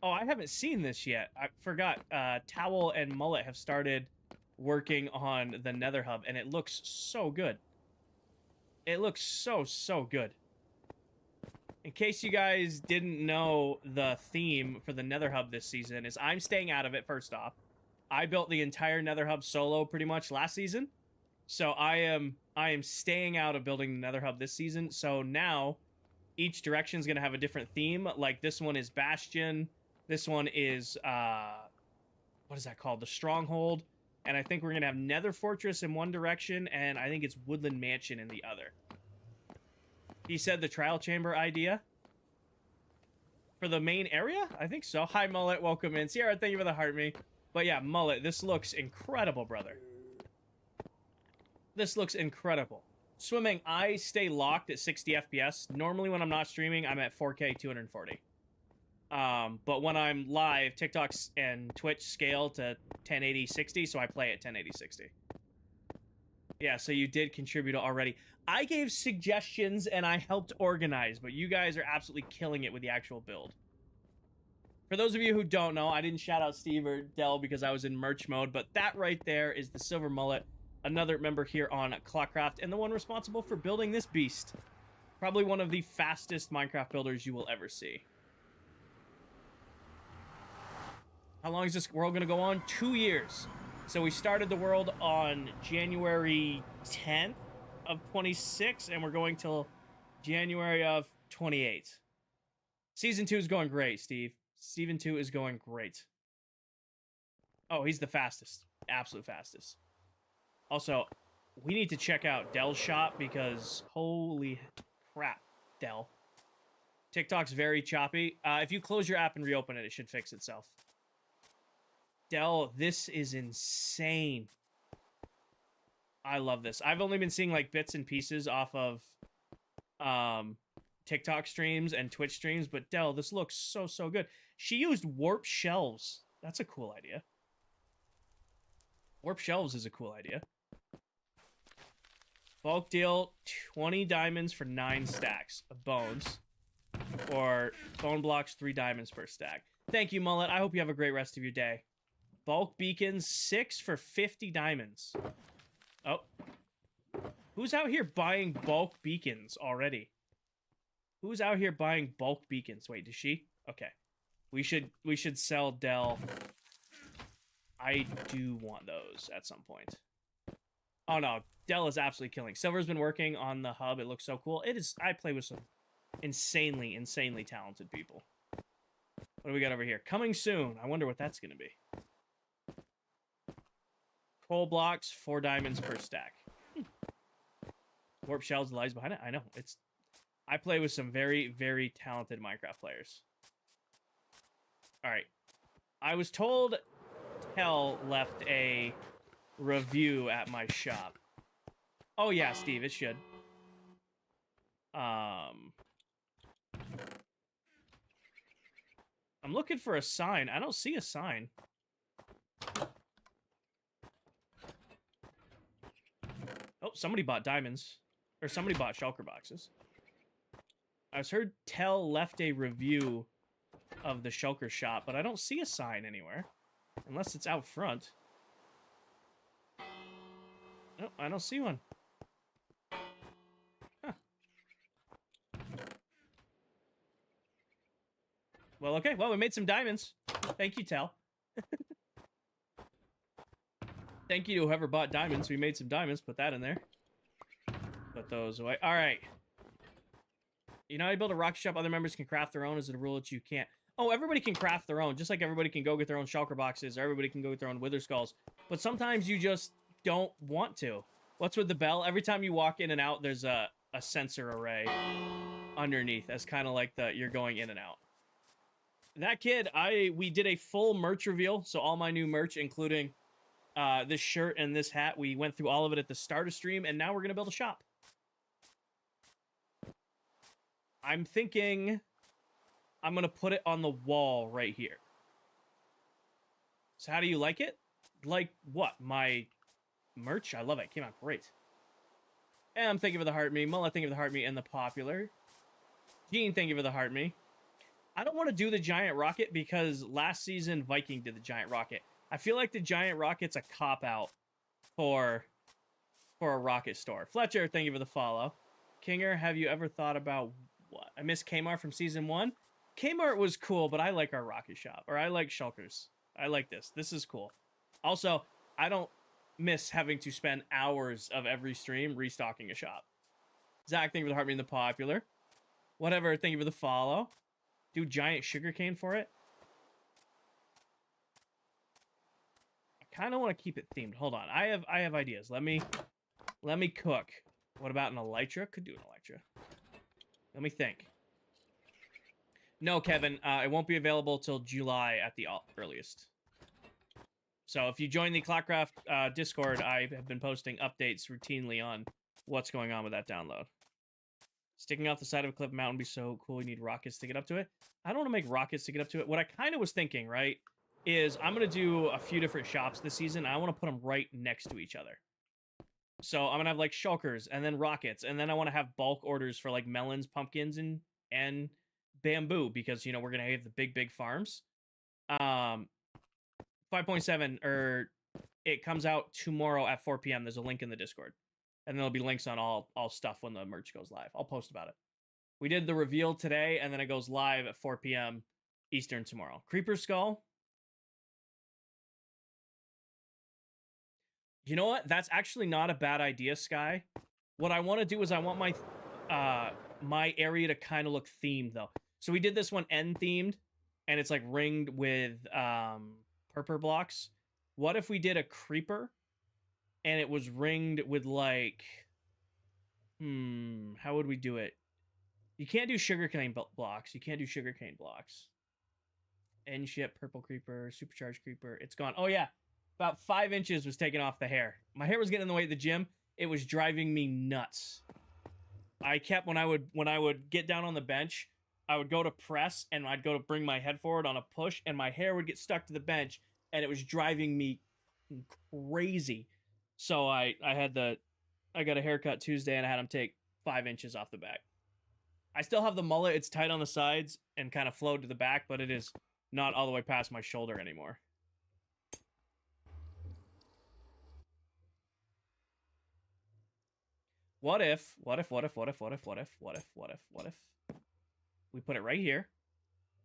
Oh, I haven't seen this yet. I forgot. Towel and Mullet have started working on the Nether Hub, and it looks so good. It looks so good. In case you guys didn't know, the theme for the Nether Hub this season is I'm staying out of it, first off. I built the entire Nether Hub solo pretty much last season. So I am staying out of building the Nether Hub this season. So now each direction is going to have a different theme. Like this one is Bastion. This one is what is that called? The Stronghold. And I think we're going to have Nether Fortress in one direction, and I think it's Woodland Mansion in the other. He said the trial chamber idea for the main area? I think so. Hi, Mullet. Welcome in. Sierra, thank you for the heart me. But yeah, Mullet, this looks incredible, brother. This looks incredible. Swimming, I stay locked at 60 FPS. Normally when I'm not streaming, I'm at 4K 240. But when I'm live, TikTok and Twitch scale to 1080 60, so I play at 1080 60. Yeah, so you did contribute already. I gave suggestions and I helped organize, but you guys are absolutely killing it with the actual build. For those of you who don't know, I didn't shout out Steve or Dell because I was in merch mode, but that right there is the Silver Mullet, another member here on ClockCraft, and the one responsible for building this beast. Probably one of the fastest Minecraft builders you will ever see. How long is this world going to go on? 2 years. So we started the world on January 10th of 26, and we're going till January of 28. Season 2 is going great, Steve. Season 2 is going great. Oh, he's the fastest. Absolute fastest. Also, we need to check out Dell's shop because holy crap, Dell. TikTok's very choppy. If you close your app and reopen it, it should fix itself. Dell, this is insane. I love this. I've only been seeing like bits and pieces off of TikTok streams and Twitch streams, but Dell, this looks so good. She used warp shelves. That's a cool idea. Warp shelves is a cool idea. Bulk deal, 20 diamonds for 9 stacks of bones. Or bone blocks, 3 diamonds per stack. Thank you, Mullet. I hope you have a great rest of your day. Bulk beacons, 6 for 50 diamonds. Oh. Who's out here buying bulk beacons already? Who's out here buying bulk beacons? Wait, does she? Okay. We should sell Dell. I do want those at some point. Oh no, Dell is absolutely killing. Silver's been working on the hub. It looks so cool. It is. I play with some insanely talented people. What do we got over here? Coming soon. I wonder what that's going to be. Coal blocks, 4 diamonds per stack. Warp shells lies behind it. I know. I play with some very talented Minecraft players. All right. I was told Tell left a review at my shop. Oh yeah, Steve, it should. I'm looking for a sign. I don't see a sign. Oh, somebody bought diamonds. Or somebody bought shulker boxes. I was heard Tell left a review of the shulker shop, but I don't see a sign anywhere. Unless it's out front. No, I don't see one. Huh. Well, okay. Well, we made some diamonds. Thank you, Tell. Thank you to whoever bought diamonds. We made some diamonds. Put that in there. Put those away. All right. You know how you build a rocket shop, other members can craft their own? Is it a rule that you can't? Oh, everybody can craft their own. Just like everybody can go get their own shulker boxes, or everybody can go get their own wither skulls. But sometimes you just don't want to. What's with the bell? Every time you walk in and out, there's a sensor array underneath. That's kind of like you're going in and out. That kid, we did a full merch reveal. So all my new merch, including this shirt and this hat, we went through all of it at the start of stream, and now we're going to build a shop. I'm thinking I'm going to put it on the wall right here. So how do you like it? Like what? My merch? I love it. It came out great. And I'm thinking of the heart me. Mullet thinking of the heart me and the popular. Gene, thank you for the heart me. I don't want to do the giant rocket because last season Viking did the giant rocket. I feel like the giant rocket's a cop-out for a rocket store. Fletcher, thank you for the follow. Kinger, have you ever thought about what? I miss Kmart from season 1. Kmart was cool, but I like our rocket shop. Or I like Shulkers. I like this. This is cool. Also, I don't miss having to spend hours of every stream restocking a shop. Zach, thank you for the heart me in the popular. Whatever, thank you for the follow. Do giant sugarcane for it. I kind of want to keep it themed. Hold on. I have ideas. Let me cook. What about an elytra? Could do an elytra. Let me think. No, Kevin, it won't be available till July at the earliest. So if you join the ClockCraft Discord, I have been posting updates routinely on what's going on with that download. Sticking off the side of a cliff mountain would be so cool. You need rockets to get up to it. I don't want to make rockets to get up to it. What I kind of was thinking, right, is I'm going to do a few different shops this season. I want to put them right next to each other. So I'm going to have, like, shulkers and then rockets. And then I want to have bulk orders for, like, melons, pumpkins, and bamboo. Because, you know, we're going to have the big farms. 5.7, or it comes out tomorrow at 4 p.m. There's a link in the Discord. And there'll be links on all stuff when the merch goes live. I'll post about it. We did the reveal today, and then it goes live at 4 p.m. Eastern tomorrow. Creeper Skull. You know what? That's actually not a bad idea, Sky. What I want to do is I want my my area to kind of look themed, though. So we did this one end-themed, and it's, like, ringed with purple blocks. What if we did a creeper? And it was ringed with, like, how would we do it? You can't do sugarcane blocks. You can't do sugarcane blocks. End ship, purple creeper, supercharged creeper. It's gone. Oh, yeah. About 5 inches was taken off the hair. My hair was getting in the way at the gym. It was driving me nuts. I kept, when I would get down on the bench, I would go to press, and I'd go to bring my head forward on a push, and my hair would get stuck to the bench, and it was driving me crazy. So I got a haircut Tuesday, and I had him take 5 inches off the back. I still have the mullet. It's tight on the sides and kind of flowed to the back, but it is not all the way past my shoulder anymore. What if we put it right here,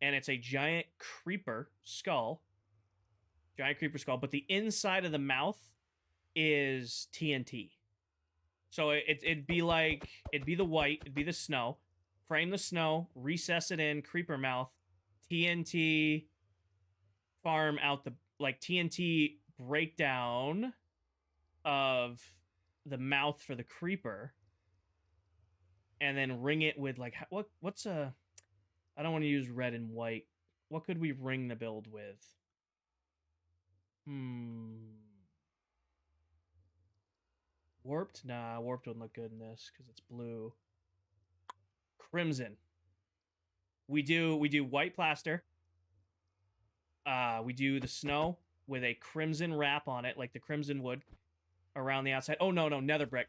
and it's a giant creeper skull, but the inside of the mouth is TNT. So it'd be the white, it'd be the snow, frame the snow, recess it in, creeper mouth, TNT, farm out the, like, TNT breakdown of the mouth for the creeper, and then ring it with, like, what's a, I don't want to use red and white. What could we ring the build with? Warped? Nah, warped wouldn't look good in this because it's blue. Crimson. We do white plaster. We do the snow with a crimson wrap on it, like the crimson wood around the outside. Oh, no, nether brick.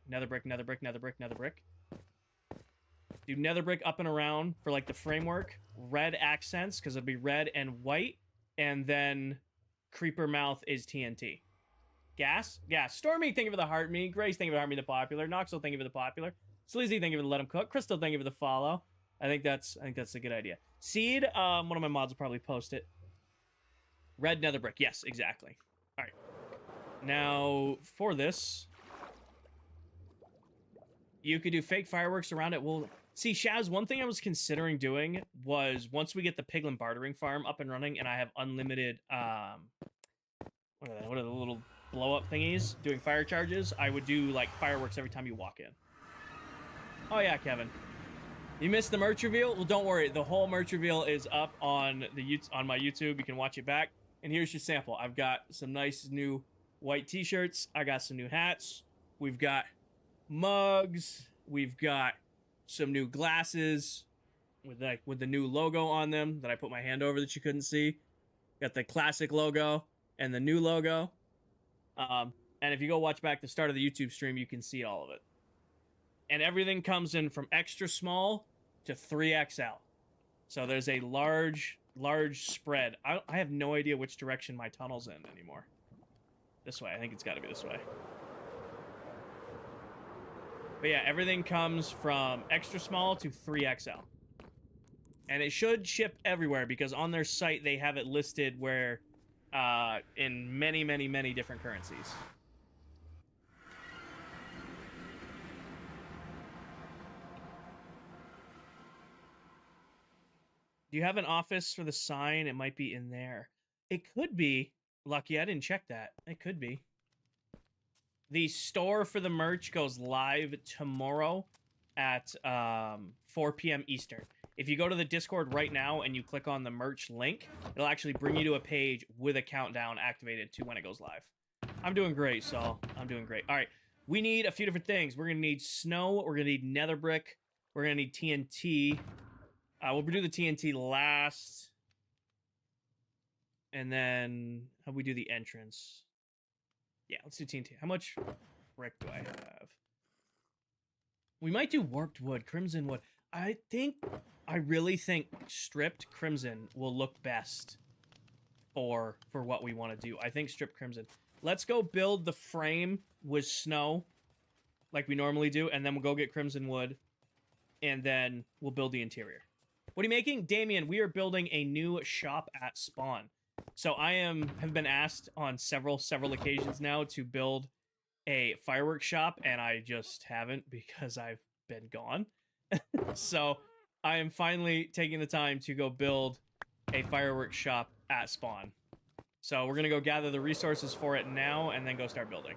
Do nether brick up and around for, like, the framework. Red accents, because it'll be red and white. And then creeper mouth is TNT. Gas? Stormy, thank you for the heart me. Grace, thank you for the heart me, the popular. Noxel, thank you for the popular. Sleazy, thank you for the let him cook. Crystal, thank you for the follow. I think that's a good idea. Seed, one of my mods will probably post it. Red nether brick. Yes, exactly. All right. Now, for this, you could do fake fireworks around it. Well, see, Shaz, one thing I was considering doing was, once we get the piglin bartering farm up and running and I have unlimited, what are the little blow-up thingies, doing fire charges, I would do, like, fireworks every time you walk in. Oh, yeah, Kevin. You missed the merch reveal? Well, don't worry. The whole merch reveal is up on my YouTube. You can watch it back. And here's your sample. I've got some nice new white t-shirts. I got some new hats. We've got mugs. We've got some new glasses with the new logo on them that I put my hand over that you couldn't see. Got the classic logo and the new logo. And if you go watch back the start of the YouTube stream, you can see all of it. And everything comes in from extra small to 3XL. So there's a large spread. I have no idea which direction my tunnel's in anymore. This way. I think it's got to be this way. But yeah, everything comes from extra small to 3XL. And it should ship everywhere because on their site they have it listed where in many, many, many different currencies. Do you have an office for the sign? It might be in there. It could be. Lucky, I didn't check that. It could be. The store for the merch goes live tomorrow at 4 p.m. Eastern. If you go to the Discord right now and you click on the merch link, it'll actually bring you to a page with a countdown activated to when it goes live. I'm doing great, Saul. I'm doing great. All right. We need a few different things. We're going to need snow. We're going to need nether brick. We're going to need TNT. We'll do the TNT last. And then how do we do the entrance? Yeah, let's do TNT. How much brick do I have? We might do warped wood, crimson wood. I really think stripped crimson will look best for what we want to do. I think stripped crimson. Let's go build the frame with snow like we normally do, and then we'll go get crimson wood, and then we'll build the interior. What are you making? Damien, we are building a new shop at spawn. So I have been asked on several occasions now to build a fireworks shop, and I just haven't because I've been gone. So I am finally taking the time to go build a fireworks shop at spawn. So we're going to go gather the resources for it now and then go start building.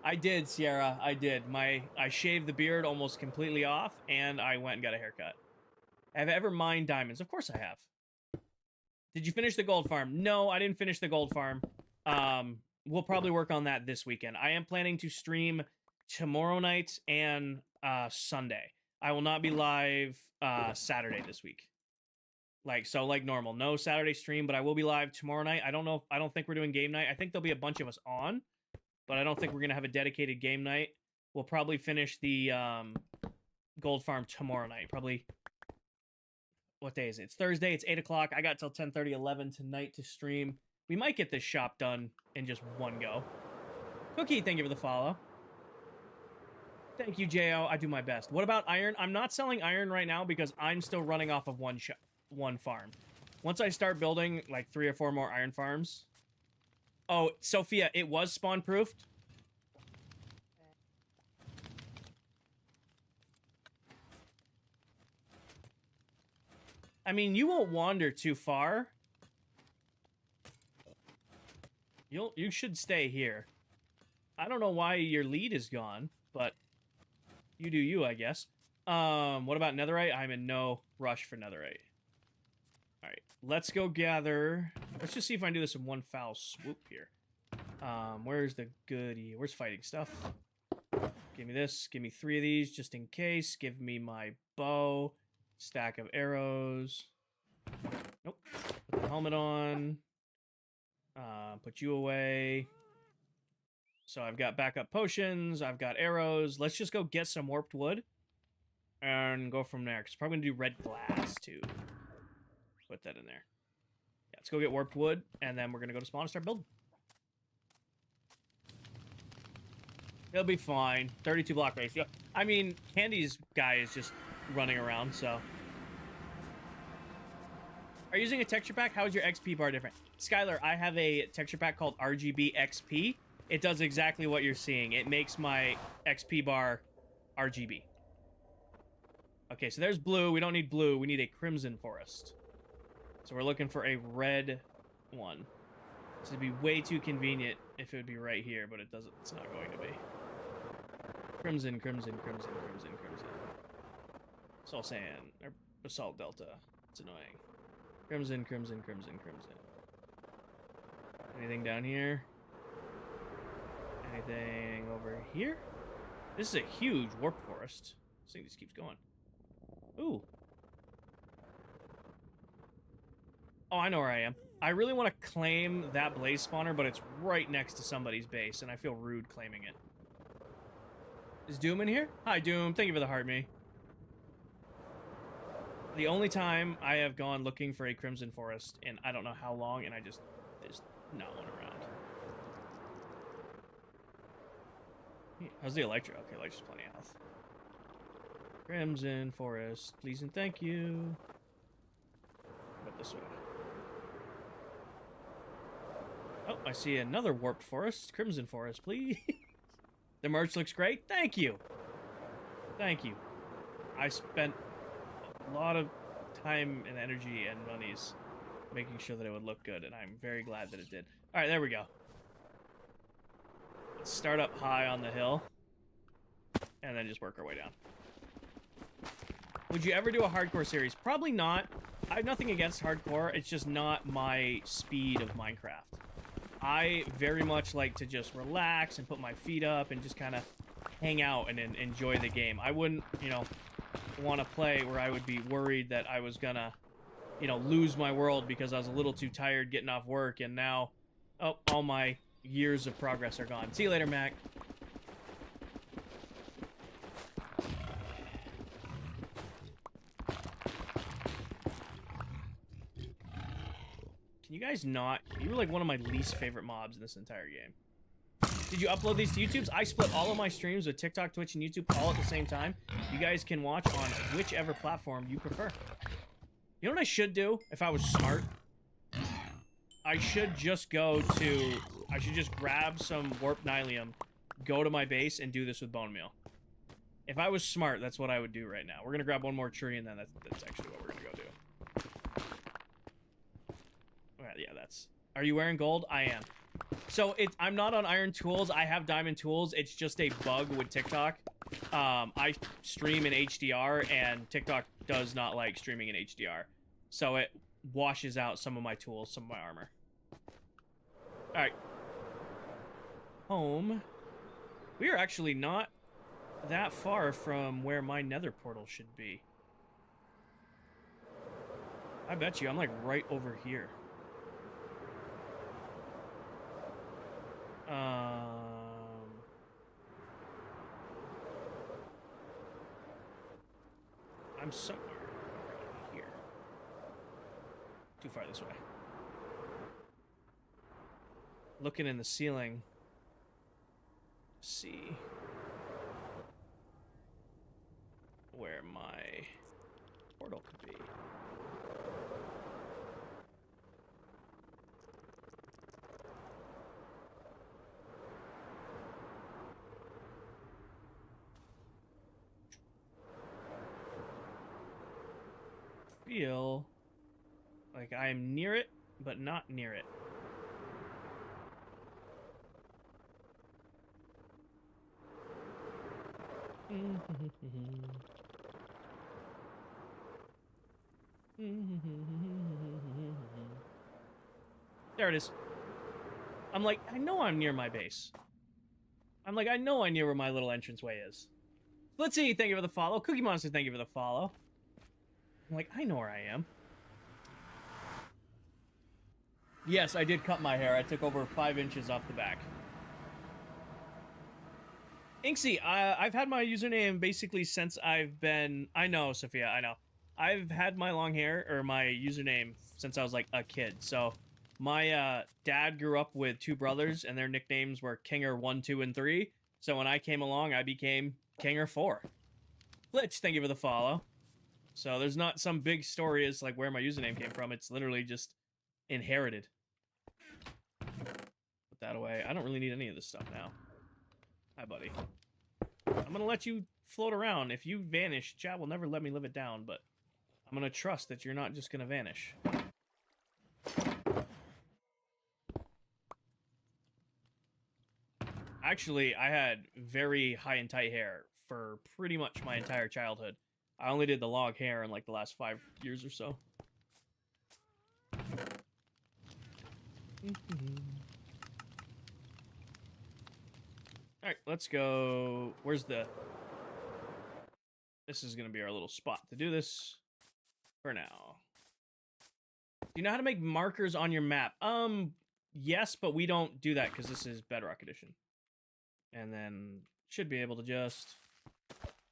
I did, Sierra. I did. I shaved the beard almost completely off, and I went and got a haircut. Have I ever mined diamonds? Of course I have. Did you finish the gold farm? No, I didn't finish the gold farm. We'll probably work on that this weekend. I am planning to stream tomorrow night and Sunday. I will not be live Saturday this week. Like normal. No Saturday stream, but I will be live tomorrow night. I don't think we're doing game night. I think there'll be a bunch of us on, but I don't think we're going to have a dedicated game night. We'll probably finish the gold farm tomorrow night. Probably. What day is it? It's Thursday. It's 8 o'clock. I got till 10:30, 11 tonight to stream. We might get this shop done in just one go. Cookie, thank you for the follow. Thank you, Jo. I do my best. What about iron? I'm not selling iron right now because I'm still running off of one farm. Once I start building like 3 or 4 more iron farms. Oh, Sophia, it was spawn proofed. I mean, you won't wander too far. You should stay here. I don't know why your lead is gone, but you do you, I guess. What about netherite? I'm in no rush for netherite. All right, let's go gather. Let's just see if I can do this in one foul swoop here. Where's the goodie? Where's fighting stuff? Give me this. Give me 3 of these just in case. Give me my bow. Stack of arrows. Nope. Put the helmet on. Put you away. So I've got backup potions. I've got arrows. Let's just go get some warped wood and go from there. Because probably going to do red glass too. Put that in there. Yeah, let's go get warped wood and then we're going to go to spawn and start building. It'll be fine. 32 block ratio. I mean, Candy's guy is just running around, so. Are you using a texture pack? How is your XP bar different? Skylar, I have a texture pack called RGB XP. It does exactly what you're seeing. It makes my XP bar RGB. Okay, so there's blue. We don't need blue. We need a crimson forest. So we're looking for a red one. This would be way too convenient if it would be right here, but it doesn't. It's not going to be. Crimson, crimson, crimson, crimson, crimson. Salt sand, or basalt delta. It's annoying. Crimson, crimson, crimson, crimson. Anything down here? Anything over here? This is a huge warp forest. This thing just keeps going. Ooh. Oh, I know where I am. I really want to claim that blaze spawner, but it's right next to somebody's base, and I feel rude claiming it. Is Doom in here? Hi, Doom. Thank you for the heart, me. The only time I have gone looking for a Crimson Forest in I don't know how long, and there's not one around. How's the Electro? Okay, Electro's plenty of health. Crimson Forest, please and thank you. But this way. Oh, I see another warped forest. Crimson Forest, please. The merch looks great. Thank you. Thank you. I spent a lot of time and energy and monies making sure that it would look good, and I'm very glad that it did. All right, there we go. Let's start up high on the hill, and then just work our way down. Would you ever do a hardcore series? Probably not. I have nothing against hardcore. It's just not my speed of Minecraft. I very much like to just relax and put my feet up and just kind of hang out and enjoy the game. I wouldn't, you know, want to play where I would be worried that I was gonna, you know, lose my world because I was a little too tired getting off work, and now, oh, all my years of progress are gone. See you later, Mac. Can you guys not? You were like one of my least favorite mobs in this entire game. Did you upload these to YouTube? I split all of my streams with TikTok, Twitch, and YouTube all at the same time. You guys can watch on whichever platform you prefer. You know what I should do if I was smart? I should just I should just grab some warp nylium, go to my base, and do this with bone meal. If I was smart, that's what I would do right now. We're gonna grab one more tree, and then that's actually what we're gonna go do. Yeah, that's... Are you wearing gold? I am. So I'm not on iron tools. I have diamond tools. It's just a bug with TikTok. I stream in HDR, and TikTok does not like streaming in HDR. So it washes out some of my tools, some of my armor. Alright. Home. We are actually not that far from where my nether portal should be. I bet you I'm like right over here. I'm somewhere around here. Too far this way. Looking in the ceiling. See where my portal could be. Feel like I'm near it, but not near it. There it is. I'm like, I know I'm near my base. I'm like, I know I know where my little entranceway is. Let's see, thank you for the follow. Cookie Monster, thank you for the follow. I'm like, I know where I am. Yes, I did cut my hair. I took over 5 inches off the back. Inksy, I've had my username basically since I've been... I know, Sophia, I know. I've had my long hair, or my username, since I was like a kid. So my dad grew up with 2 brothers, and their nicknames were Kinger 1, 2, and 3. So when I came along, I became Kinger 4. Glitch, thank you for the follow. So there's not some big story as like where my username came from. It's literally just inherited. Put that away. I don't really need any of this stuff now. Hi, buddy. I'm gonna let you float around. If you vanish, chat will never let me live it down, but I'm gonna trust that you're not just gonna vanish. Actually, I had very high and tight hair for pretty much my entire childhood. I only did the log hair in like the last 5 years or so. Alright, let's go... Where's the... This is going to be our little spot to do this for now. Do you know how to make markers on your map? Yes, but we don't do that because this is Bedrock Edition. And then should be able to just...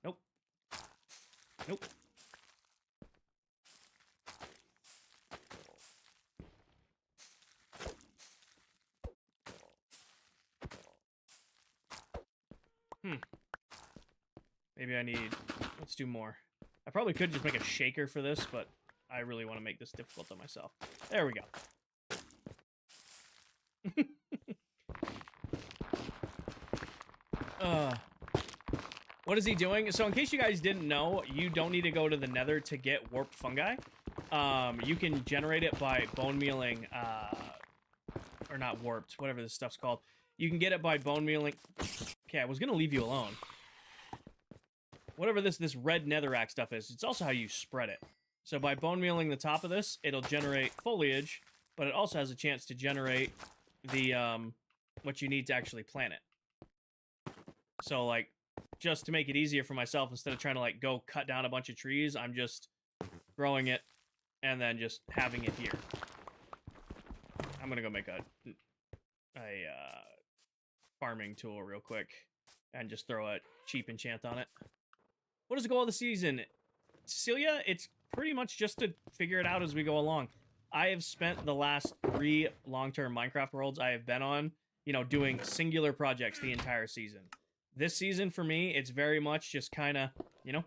Nope. Nope. Maybe I need... Let's do more. I probably could just make a shaker for this, but I really want to make this difficult on myself. There we go. What is he doing? So in case you guys didn't know, you don't need to go to the nether to get warped fungi. You can generate it by bone mealing, or not warped, whatever this stuff's called. You can get it by bone mealing. Okay, I was gonna leave you alone. Whatever this red netherrack stuff is, it's also how you spread it. So by bone mealing the top of this, it'll generate foliage, but it also has a chance to generate the, what you need to actually plant it. So, like, just to make it easier for myself, instead of trying to, like, go cut down a bunch of trees, I'm just growing it and then just having it here. I'm gonna go make a farming tool real quick and just throw a cheap enchant on it. What is the goal of the season? Cecilia, it's pretty much just to figure it out as we go along. I have spent the last 3 long-term Minecraft worlds I have been on, you know, doing singular projects the entire season. This season, for me, it's very much just kind of, you know,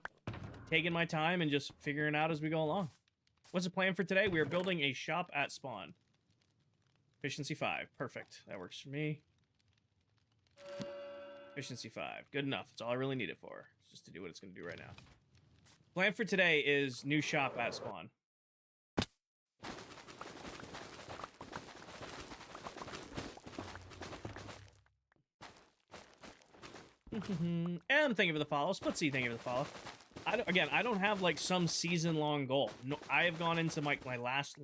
taking my time and just figuring it out as we go along. What's the plan for today? We are building a shop at spawn. Efficiency 5. Perfect. That works for me. Efficiency 5. Good enough. That's all I really need it for. Just to do what it's going to do right now. Plan for today is new shop at spawn. And thank you for the follow. Splitsy, thank you for the follow. I don't have like some season-long goal. No, I have gone into my last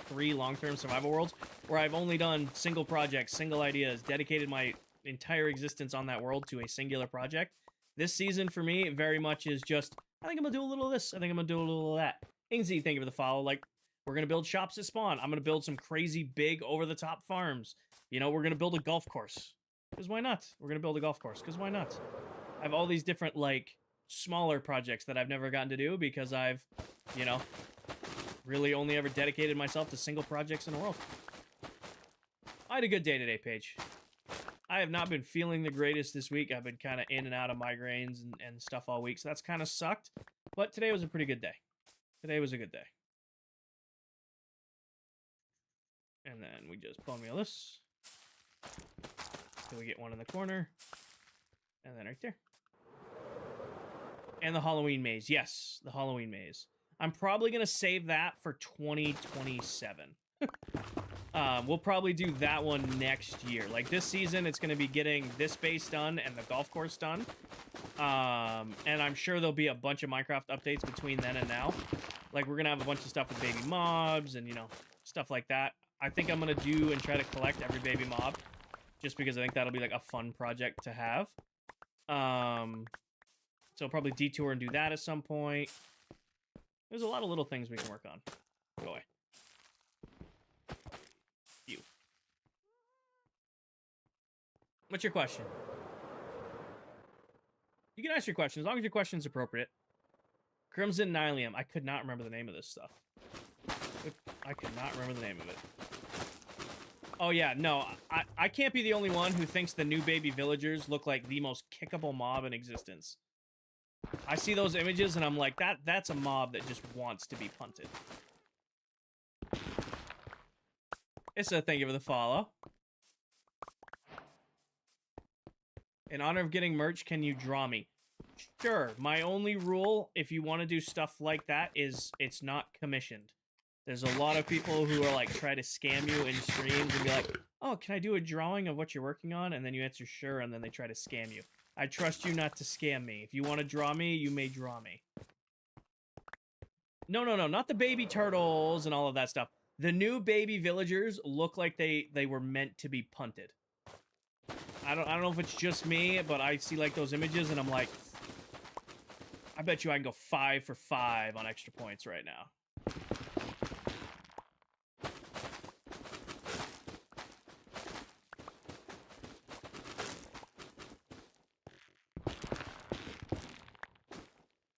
3 long-term survival worlds where I've only done single projects, single ideas, dedicated my entire existence on that world to a singular project. This season for me very much is just, I think I'm gonna do a little of this. I think I'm gonna do a little of that. Ingsy, thank you for the follow. Like, we're gonna build shops at spawn. I'm gonna build some crazy big over-the-top farms. You know, we're gonna build a golf course. Because why not? We're gonna build a golf course. Because why not? I have all these different, like, smaller projects that I've never gotten to do because I've, you know, really only ever dedicated myself to single projects in the world. I had a good day today, Paige. I have not been feeling the greatest this week. I've been kind of in and out of migraines and stuff all week, so that's kind of sucked. But today was a pretty good day. Today was a good day. And then we just bone meal this. So we get one in the corner. And then right there. And the Halloween maze. Yes, the Halloween maze. I'm probably going to save that for 2027. We'll probably do that one next year. Like, this season, it's going to be getting this base done and the golf course done. And I'm sure there'll be a bunch of Minecraft updates between then and now. Like, we're going to have a bunch of stuff with baby mobs and, you know, stuff like that. I think I'm going to do and try to collect every baby mob. Just because I think that'll be, like, a fun project to have. So I'll probably detour and do that at some point. There's a lot of little things we can work on. Go away. You. What's your question? You can ask your question, as long as your question's appropriate. Crimson Nylium. I could not remember the name of this stuff. I could not remember the name of it. Oh, yeah, no. I can't be the only one who thinks the new baby villagers look like the most kickable mob in existence. I see those images and I'm like, that's a mob that just wants to be punted. Issa, thank you for the follow. In honor of getting merch, can you draw me? Sure. My only rule, if you want to do stuff like that, is it's not commissioned. There's a lot of people who are like, try to scam you in streams and be like, oh, can I do a drawing of what you're working on? And then you answer sure, and then they try to scam you. I trust you not to scam me. If you want to draw me, you may draw me. No, not the baby turtles and all of that stuff. The new baby villagers look like they were meant to be punted. I don't know if it's just me, but I see like those images and I'm like, I bet you I can go 5 for 5 on extra points right now.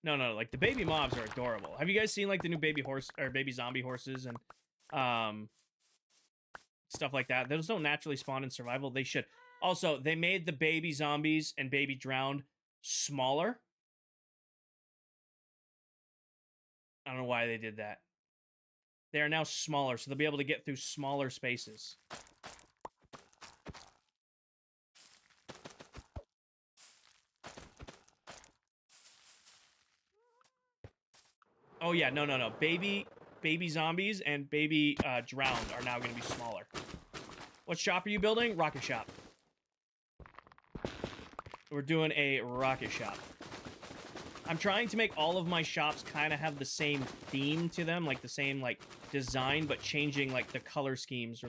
No, like the baby mobs are adorable. Have you guys seen like the new baby horse or baby zombie horses and stuff like that? Those don't naturally spawn in survival. They should. Also, they made the baby zombies and baby drowned smaller I don't know why they did that. They are now smaller, so they'll be able to get through smaller spaces. Oh yeah, no. Baby zombies and baby drowned are now going to be smaller. What shop are you building? Rocket shop. We're doing a rocket shop. I'm trying to make all of my shops kind of have the same theme to them, like the same like design, but changing like the color schemes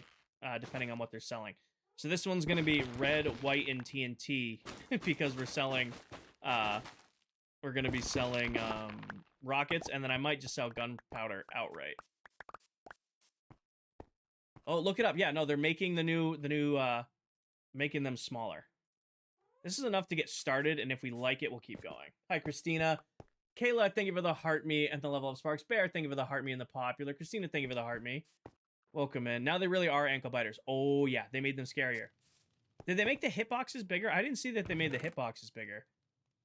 depending on what they're selling. So this one's going to be red, white, and TNT because we're selling, we're going to be selling rockets, and then I might just sell gunpowder outright. Oh, look it up. Yeah, no, they're making the new making them smaller. This is enough to get started, and if we like it, we'll keep going. Hi, Christina. Kayla, thank you for the heart me and the level of Sparks. Bear, thank you for the heart me and the popular. Christina, thank you for the heart me. Welcome in. Now they really are ankle biters. Oh, yeah, they made them scarier. Did they make the hitboxes bigger? I didn't see that they made the hitboxes bigger.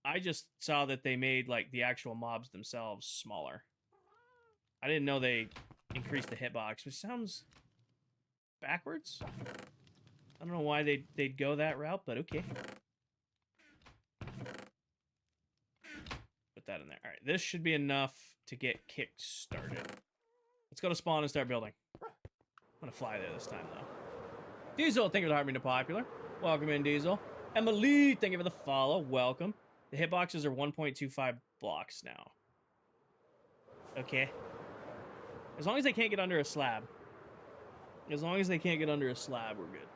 I just saw that they made, like, the actual mobs themselves smaller. I didn't know they increased the hitbox, which sounds backwards. I don't know why they'd go that route, but okay. Put that in there. All right, this should be enough to get kick started. Let's go to spawn and start building. I'm gonna fly there this time, though. Diesel, thank you for the heart meter popular. Welcome in, Diesel. Emily, thank you for the follow. Welcome. The hitboxes are 1.25 blocks now. Okay. As long as they can't get under a slab. As long as they can't get under a slab, we're good.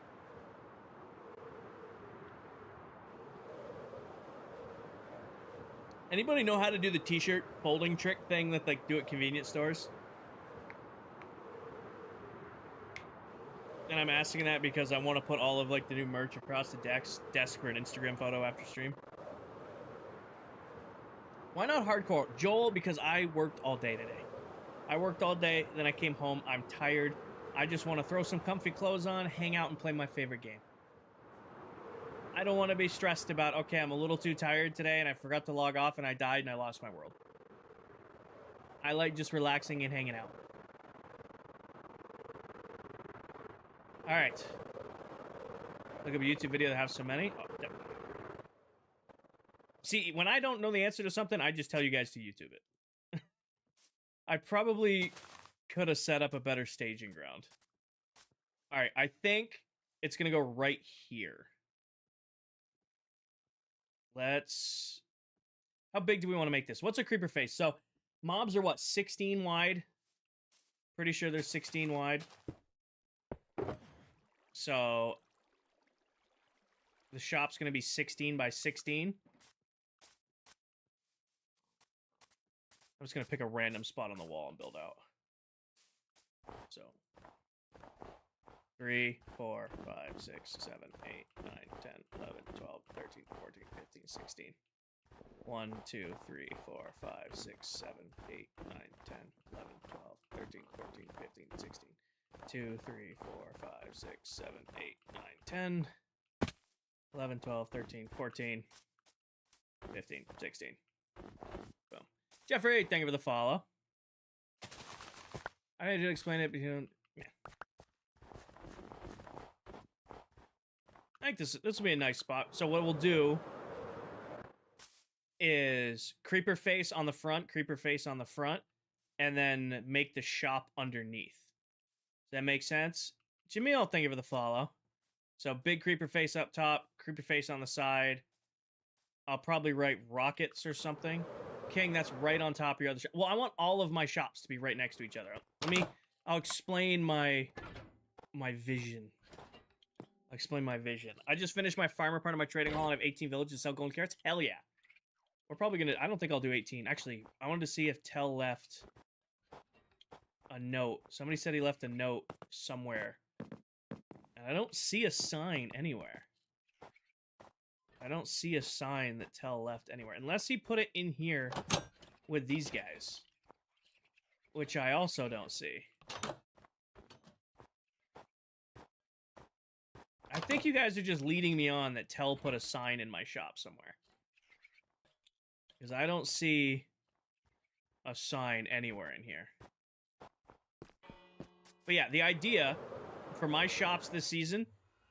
Anybody know how to do the t-shirt folding trick thing that like do at convenience stores? And I'm asking that because I want to put all of like the new merch across the desk for an Instagram photo after stream. Why not hardcore? Joel, because I worked all day today. I worked all day, then I came home. I'm tired. I just want to throw some comfy clothes on, hang out, and play my favorite game. I don't want to be stressed about, okay, I'm a little too tired today, and I forgot to log off, and I died, and I lost my world. I like just relaxing and hanging out. All right. Look up a YouTube video that has so many. Oh, definitely. See, when I don't know the answer to something, I just tell you guys to YouTube it. I probably could have set up a better staging ground. All right, I think it's going to go right here. Let's... How big do we want to make this? What's a creeper face? So, mobs are what, 16 wide? Pretty sure they're 16 wide. So, the shop's going to be 16 by 16. I'm just going to pick a random spot on the wall and build out. So, 3, 4, 5, 6, 7, 8, 9, 10, 11, 12, 13, 14, 15, 16. 1, 2, 3, 4, 5, 6, 7, 8, 9, 10, 11, 12, 13, 14, 15, 16. 2, 3, 4, 5, 6, 7, 8, 9, 10, 11, 12, 13, 14, 15, 16. Boom. Jeffrey, thank you for the follow. I had to explain it because... Yeah. I think this will be a nice spot. So what we'll do is creeper face on the front, and then make the shop underneath. Does that make sense? Jamil, thank you for the follow. So big creeper face up top, creeper face on the side. I'll probably write rockets or something. King, that's right on top of your other shop. Well, I want all of my shops to be right next to each other. I'll explain my vision. I'll explain my vision. I just finished my farmer part of my trading hall and I have 18 villages to sell golden carrots. Hell yeah. We're probably gonna, I don't think I'll do 18. Actually, I wanted to see if Tell left a note. Somebody said he left a note somewhere. And I don't see a sign anywhere. I don't see a sign that Tell left anywhere. Unless he put it in here with these guys. Which I also don't see. I think you guys are just leading me on that Tell put a sign in my shop somewhere. Because I don't see a sign anywhere in here. But yeah, the idea for my shops this season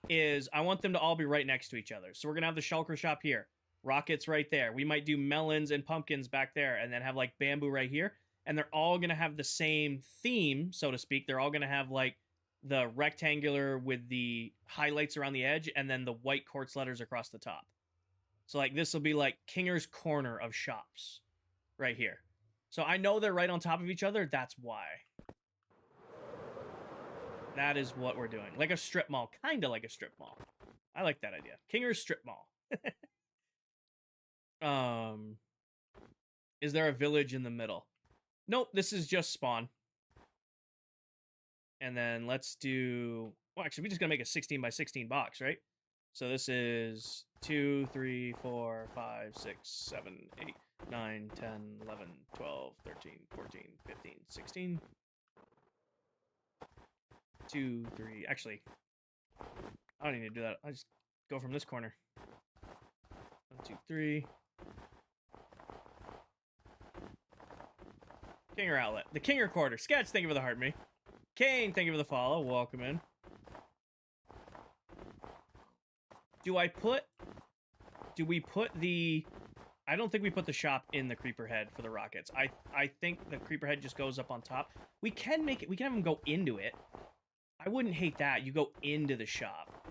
is I want them to all be right next to each other. So we're going to have the shulker shop here. Rockets right there. We might do melons and pumpkins back there and then have like bamboo right here. And they're all going to have the same theme, so to speak. They're all going to have like the rectangular with the highlights around the edge and then the white quartz letters across the top. So like this will be like Kinger's corner of shops right here. So I know they're right on top of each other. That's why. That is what we're doing. Like a strip mall. Kind of like a strip mall. I like that idea. Kinger's strip mall. Is there a village in the middle? Nope, this is just spawn. And then let's do... Well, actually, we just gotta make a 16 by 16 box, right? So this is 2, 3, 4, 5, 6, 7, 8, 9, 10, 11, 12, 13, 14, 15, 16... 2, 3. Actually, I don't need to do that. I just go from this corner. 1, 2, 3. Kinger outlet. The Kinger quarter. Sketch, thank you for the heart, me. Kane, thank you for the follow. Welcome in. Do we put the... I don't think we put the shop in the creeper head for the rockets. I think the creeper head just goes up on top. We can make it... We can have them go into it. I wouldn't hate that. You go into the shop.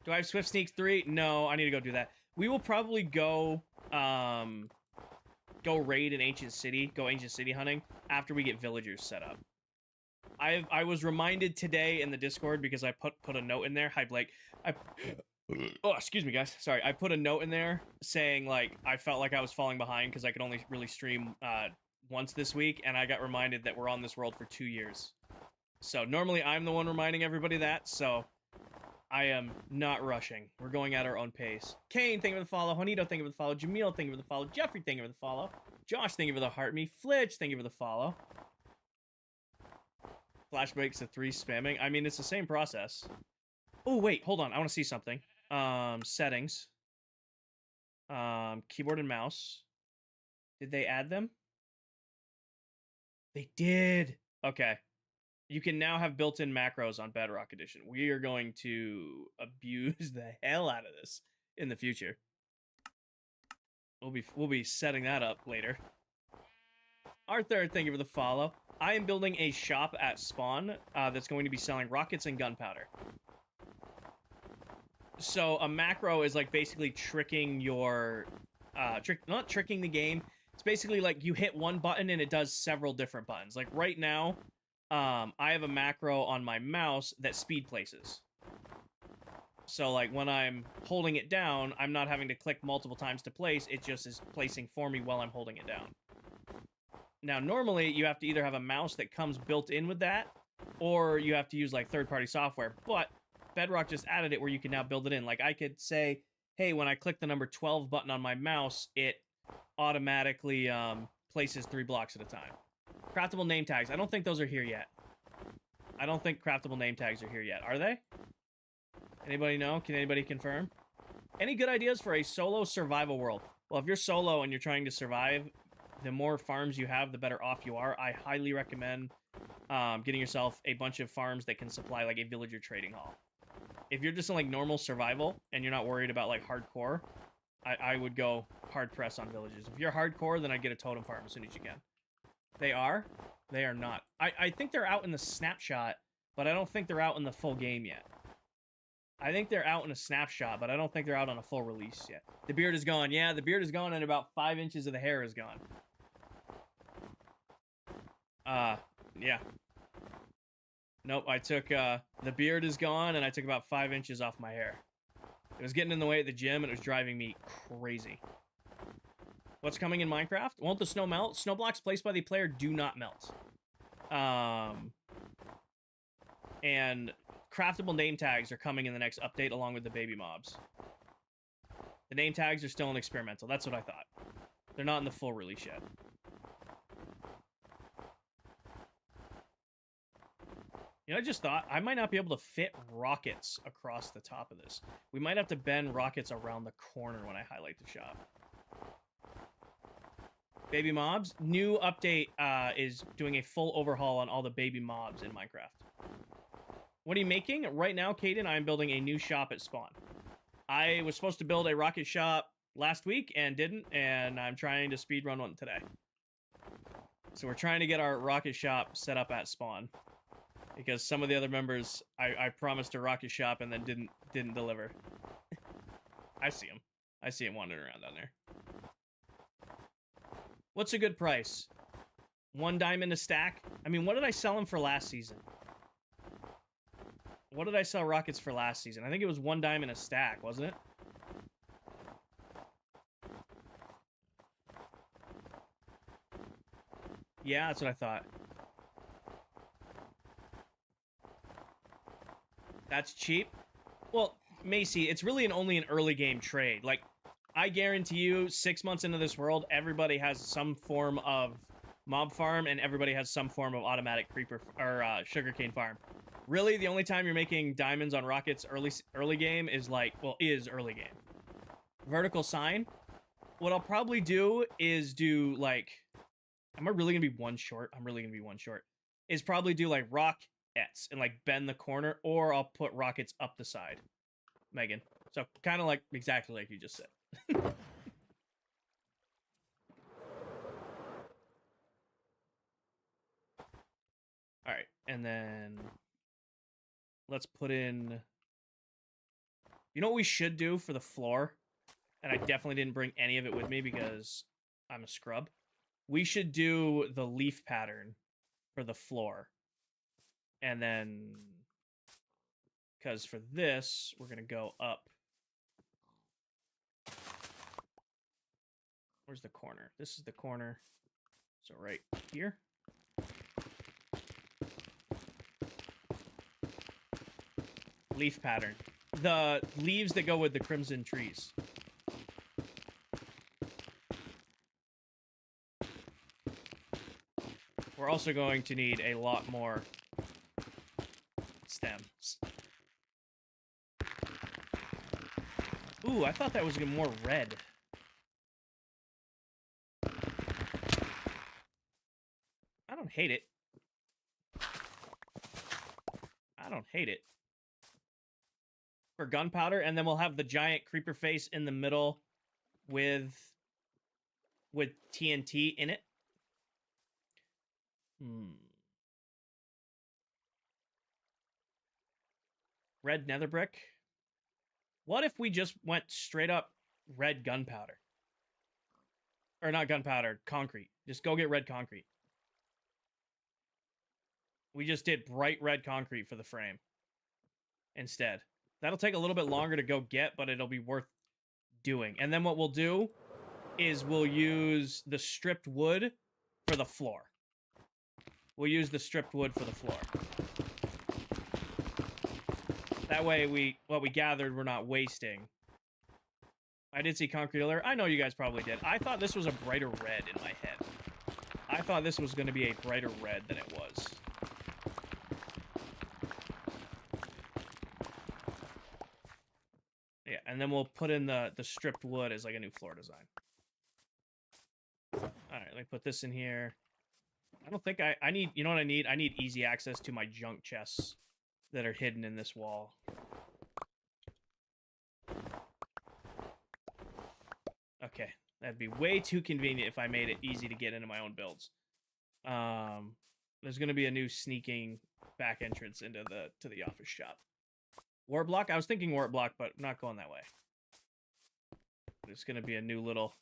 Do I have Swift Sneaks 3? No, I need to go do that. We will probably go raid an Ancient City, go Ancient City hunting after we get villagers set up. I was reminded today in the Discord because I put a note in there. Hi, Blake. Oh, excuse me, guys. Sorry. I put a note in there saying, like, I felt like I was falling behind because I could only really stream once this week, and I got reminded that we're on this world for 2 years. So normally I'm the one reminding everybody that, so I am not rushing. We're going at our own pace. Kane, thank you for the follow. Juanito, thank you for the follow. Jamil, thank you for the follow. Jeffrey, thank you for the follow. Josh, thank you for the heart me. Flitch, thank you for the follow. Flashbreaks to 3 spamming. I mean, it's the same process. Oh, wait, hold on. I want to see something. Settings. Keyboard and mouse. Did they add them? They did. Okay. You can now have built-in macros on Bedrock Edition. We are going to abuse the hell out of this in the future. We'll be setting that up later. Arthur, thank you for the follow. I am building a shop at spawn that's going to be selling rockets and gunpowder. So a macro is like basically tricking your not tricking the game. It's basically like you hit one button and it does several different buttons. Like right now, I have a macro on my mouse that speed places. So like when I'm holding it down, I'm not having to click multiple times to place. It just is placing for me while I'm holding it down. Now, normally you have to either have a mouse that comes built in with that, or you have to use like third-party software. But Bedrock just added it where you can now build it in. Like I could say, hey, when I click the number 12 button on my mouse, it automatically places 3 blocks at a time. Craftable name tags. I don't think those are here yet. I don't think craftable name tags are here yet. Are they? Anybody know? Can anybody confirm? Any good ideas for a solo survival world? Well, if you're solo and you're trying to survive, the more farms you have, the better off you are. I highly recommend getting yourself a bunch of farms that can supply like a villager trading hall. If you're just in like normal survival and you're not worried about like hardcore, I would go hard press on villages. If you're hardcore, then I'd get a totem farm as soon as you can. They are? They are not. I think they're out in the snapshot, but I don't think they're out in the full game yet. I think they're out in a snapshot, but I don't think they're out on a full release yet. The beard is gone. Yeah, the beard is gone and about 5 inches of the hair is gone. Yeah. Nope, I took, the beard is gone and I took about 5 inches off my hair. It was getting in the way at the gym and it was driving me crazy. What's coming in Minecraft? Won't the snow melt? Snow blocks placed by the player do not melt. And craftable name tags are coming in the next update along with the baby mobs. The name tags are still in experimental. That's what I thought. They're not in the full release yet. You know, I just thought I might not be able to fit rockets across the top of this. We might have to bend rockets around the corner when I highlight the shop. Baby mobs. New update is doing a full overhaul on all the baby mobs in Minecraft. What are you making? Right now, Caden, I'm building a new shop at Spawn. I was supposed to build a rocket shop last week and didn't, and I'm trying to speedrun one today. So we're trying to get our rocket shop set up at Spawn. Because some of the other members, I promised a rocket shop and then didn't deliver. I see him. I see him wandering around down there. What's a good price? 1 diamond a stack? I mean, what did I sell them for last season? What did I sell rockets for last season? I think it was 1 diamond a stack, wasn't it? Yeah, that's what I thought. That's cheap. Well, Macy, it's really only an early game trade. Like, I guarantee you, 6 months into this world, everybody has some form of mob farm and everybody has some form of automatic creeper or sugarcane farm. Really, the only time you're making diamonds on rockets early game is early game. Vertical sign. What I'll probably do is do like, am I really gonna be one short? I'm really gonna be one short. Is probably do like rockets and like bend the corner, or I'll put rockets up the side. Megan. So kind of like exactly like you just said. All right, and then let's put in. You know what we should do for the floor? And I definitely didn't bring any of it with me because I'm a scrub. We should do the leaf pattern for the floor. And then, because for this, we're going to go up. Where's the corner? This is the corner. So right here. Leaf pattern. The leaves that go with the crimson trees. We're also going to need a lot more stems. Ooh, I thought that was more red. I don't hate it. I don't hate it. For gunpowder, and then we'll have the giant creeper face in the middle with TNT in it. Red nether brick. What if we just went straight up red gunpowder? Or not gunpowder, concrete. Just go get red concrete. We just did bright red concrete for the frame instead. That'll take a little bit longer to go get, but it'll be worth doing. And then what we'll do is we'll use the stripped wood for the floor. We'll use the stripped wood for the floor. That way, what we gathered, we're not wasting. I did see concrete earlier. I know you guys probably did. I thought this was a brighter red in my head. I thought this was going to be a brighter red than it was. Yeah, and then we'll put in the stripped wood as like a new floor design. All right, let me put this in here. I don't think I need, you know what I need? I need easy access to my junk chests that are hidden in this wall. Okay, that'd be way too convenient if I made it easy to get into my own builds. There's going to be a new sneaking back entrance into the office shop. Warp block? I was thinking warp block, but I'm not going that way. There's going to be a new little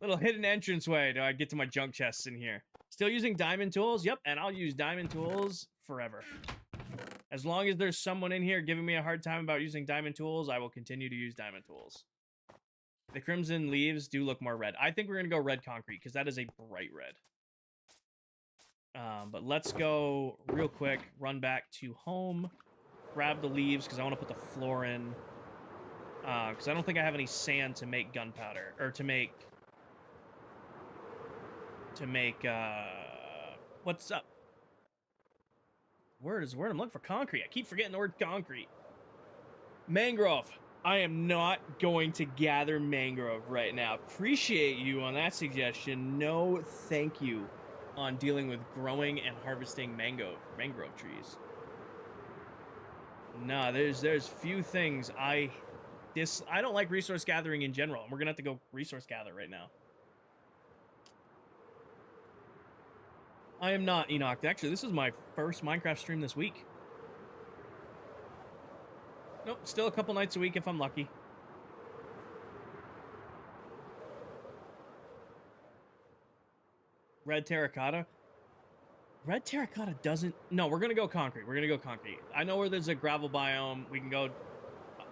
hidden entranceway to get to my junk chests in here. Still using diamond tools? Yep, and I'll use diamond tools forever. As long as there's someone in here giving me a hard time about using diamond tools, I will continue to use diamond tools. The crimson leaves do look more red. I think we're going to go red concrete, because that is a bright red. But let's go real quick, run back to home, grab the leaves, because I want to put the floor in. Because I don't think I have any sand to make gunpowder, or to make, what's up? Word is word. I'm looking for concrete. I keep forgetting the word concrete. Mangrove. I am not going to gather mangrove right now. Appreciate you on that suggestion. No, thank you on dealing with growing and harvesting mangrove trees. Nah, there's few things I don't like resource gathering in general, and we're gonna have to go resource gather right now. I am not, Enoch. Actually, this is my first Minecraft stream this week. Nope, still a couple nights a week if I'm lucky. Red terracotta? Red terracotta doesn't... No, we're gonna go concrete. We're gonna go concrete. I know where there's a gravel biome. We can go...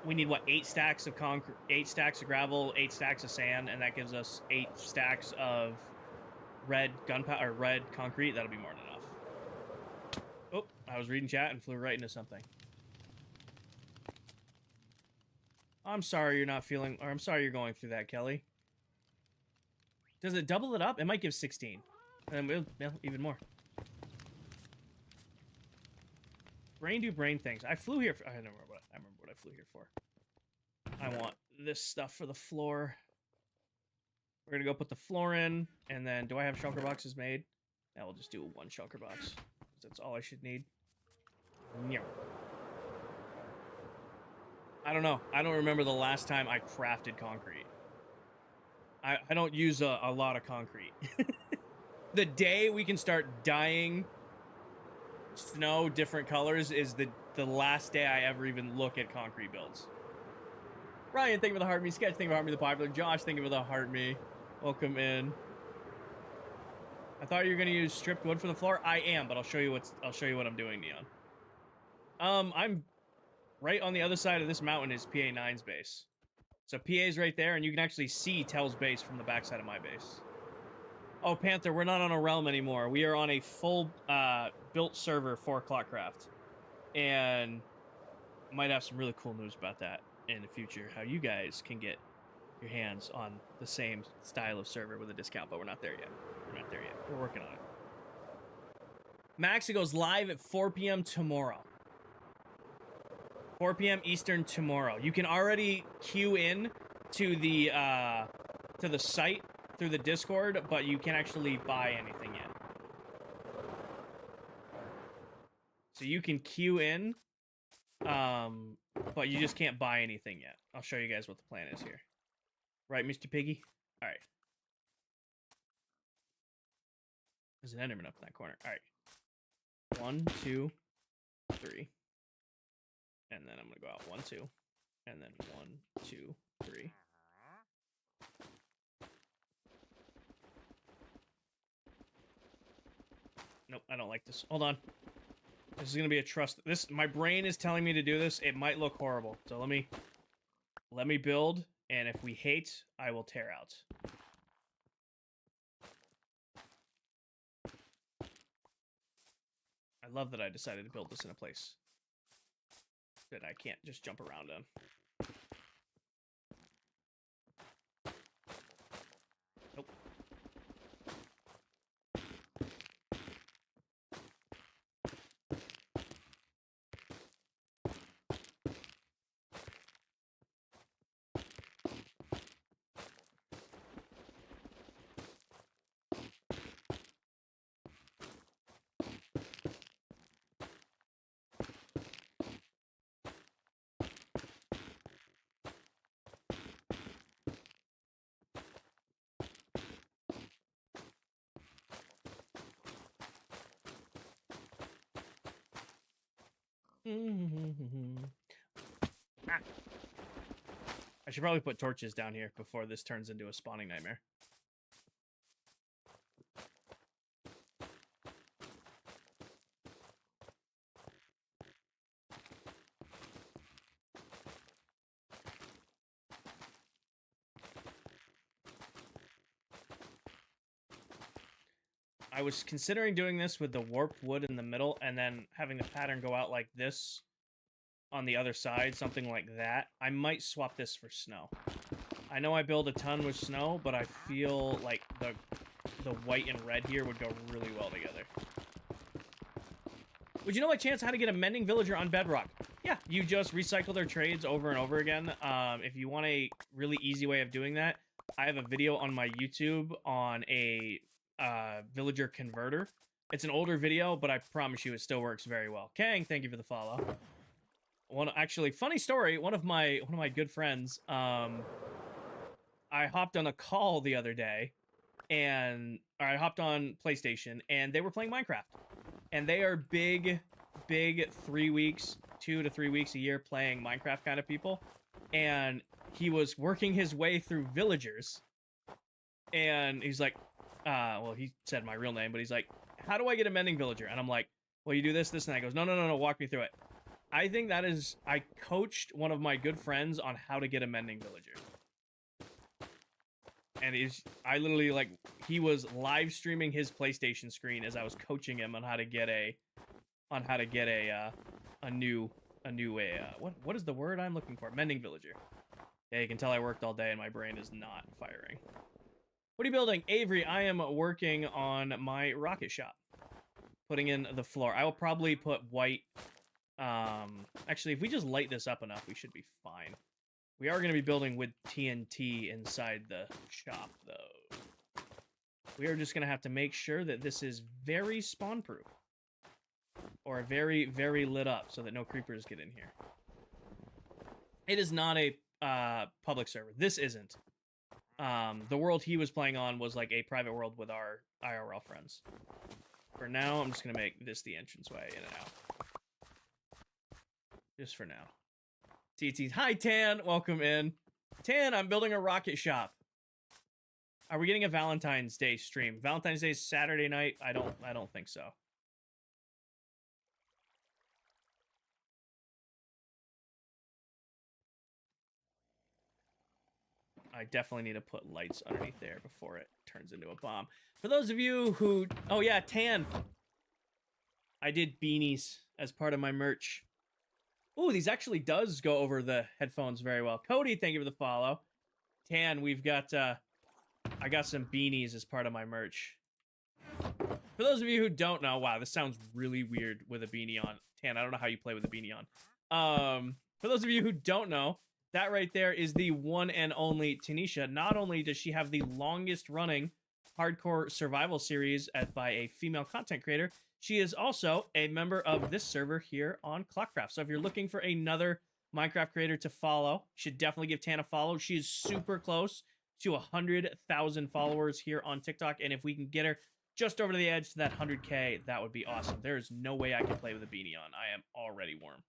We need, what, 8 stacks of concrete, 8 stacks of gravel, 8 stacks of sand, and that gives us 8 stacks of red gunpowder, or red concrete. That'll be more than enough. Oh, I was reading chat and flew right into something. I'm sorry you're not feeling... Or I'm sorry you're going through that, Kelly. Does it double it up? It might give 16. And we'll, even more. Brain do brain things. I flew here for... I remember what I flew here for. I want this stuff for the floor. We're gonna go put the floor in, and then do I have shulker boxes made? Yeah, we'll just do 1 shulker box. That's all I should need. I don't know. I don't remember the last time I crafted concrete. I don't use a lot of concrete. The day we can start dyeing snow different colors is the last day I ever even look at concrete builds. Ryan, thank you for the heart me. Sketch, thank you for the heart me. The popular Josh, thank you for the heart me. Welcome in. I thought you were gonna use stripped wood for the floor. I am, but I'll show you what I'm doing, Neon. I'm right on the other side of this mountain is PA9's base. So PA's right there, and you can actually see Tell's base from the backside of my base. Oh, Panther, we're not on a realm anymore. We are on a full built server for ClockCraft. And might have some really cool news about that in the future. How you guys can get your hands on the same style of server with a discount, but we're not there yet. We're not there yet. We're working on it. Max, it goes live at 4 p.m. tomorrow. 4 p.m. Eastern tomorrow. You can already queue in to the site through the Discord, but you can't actually buy anything yet. So you can queue in, but you just can't buy anything yet. I'll show you guys what the plan is here. Right, Mr. Piggy? All right. There's an Enderman up in that corner. All right. 1, 2, 3. And then I'm going to go out 1, 2. And then 1, 2, 3. Nope, I don't like this. Hold on. This is going to be a trust. My brain is telling me to do this. It might look horrible. So let me build, and if we hate, I will tear out. I love that I decided to build this in a place that I can't just jump around on. Nope. Ah. I should probably put torches down here before this turns into a spawning nightmare. I was considering doing this with the warped wood in the middle and then having the pattern go out like this on the other side, something like that. I might swap this for snow. I know I build a ton with snow, but I feel like the white and red here would go really well together. Would you know by chance how to get a mending villager on Bedrock? Yeah, you just recycle their trades over and over again. If you want a really easy way of doing that, I have a video on my YouTube on a villager converter. It's an older video, but I promise you it still works very well. Kang, thank you for the follow. Actually, funny story, one of my good friends, I hopped on a call the other day, and I hopped on PlayStation, and they were playing Minecraft. And they are big 3 weeks, 2 to 3 weeks a year playing Minecraft kind of people. And he was working his way through villagers. And he's like, well, he said my real name, but he's like, how do I get a mending villager? And I'm like, well, you do this, and that. He goes, no, walk me through it. I think that is, I coached one of my good friends on how to get a mending villager. And I literally, like, he was live streaming his PlayStation screen as I was coaching him on how to get a new what is the word I'm looking for? Mending villager. Yeah, you can tell I worked all day and my brain is not firing. What are you building? Avery, I am working on my rocket shop. Putting in the floor. I will probably put white, actually, if we just light this up enough, we should be fine. We are going to be building with TNT inside the shop, though. We are just going to have to make sure that this is very spawn-proof. Or very, very lit up so that no creepers get in here. It is not a public server. This isn't. The world he was playing on was like a private world with our IRL friends. For now, I'm just going to make this the entranceway in and out. Just for now. TT. Hi, Tan. Welcome in. Tan, I'm building a rocket shop. Are we getting a Valentine's Day stream? Valentine's Day is Saturday night? I don't think so. I definitely need to put lights underneath there before it turns into a bomb. For those of you who... Oh, yeah, Tan. I did beanies as part of my merch. Ooh, these actually does go over the headphones very well. Cody, thank you for the follow. Tan, we've got... I got some beanies as part of my merch. For those of you who don't know... Wow, this sounds really weird with a beanie on. Tan, I don't know how you play with a beanie on. For those of you who don't know... That right there is the one and only Tanisha. Not only does she have the longest running hardcore survival series by a female content creator, she is also a member of this server here on ClockCraft. So if you're looking for another Minecraft creator to follow, you should definitely give Tan a follow. She is super close to 100,000 followers here on TikTok. And if we can get her just over the edge to that 100K, that would be awesome. There is no way I can play with a beanie on. I am already warm.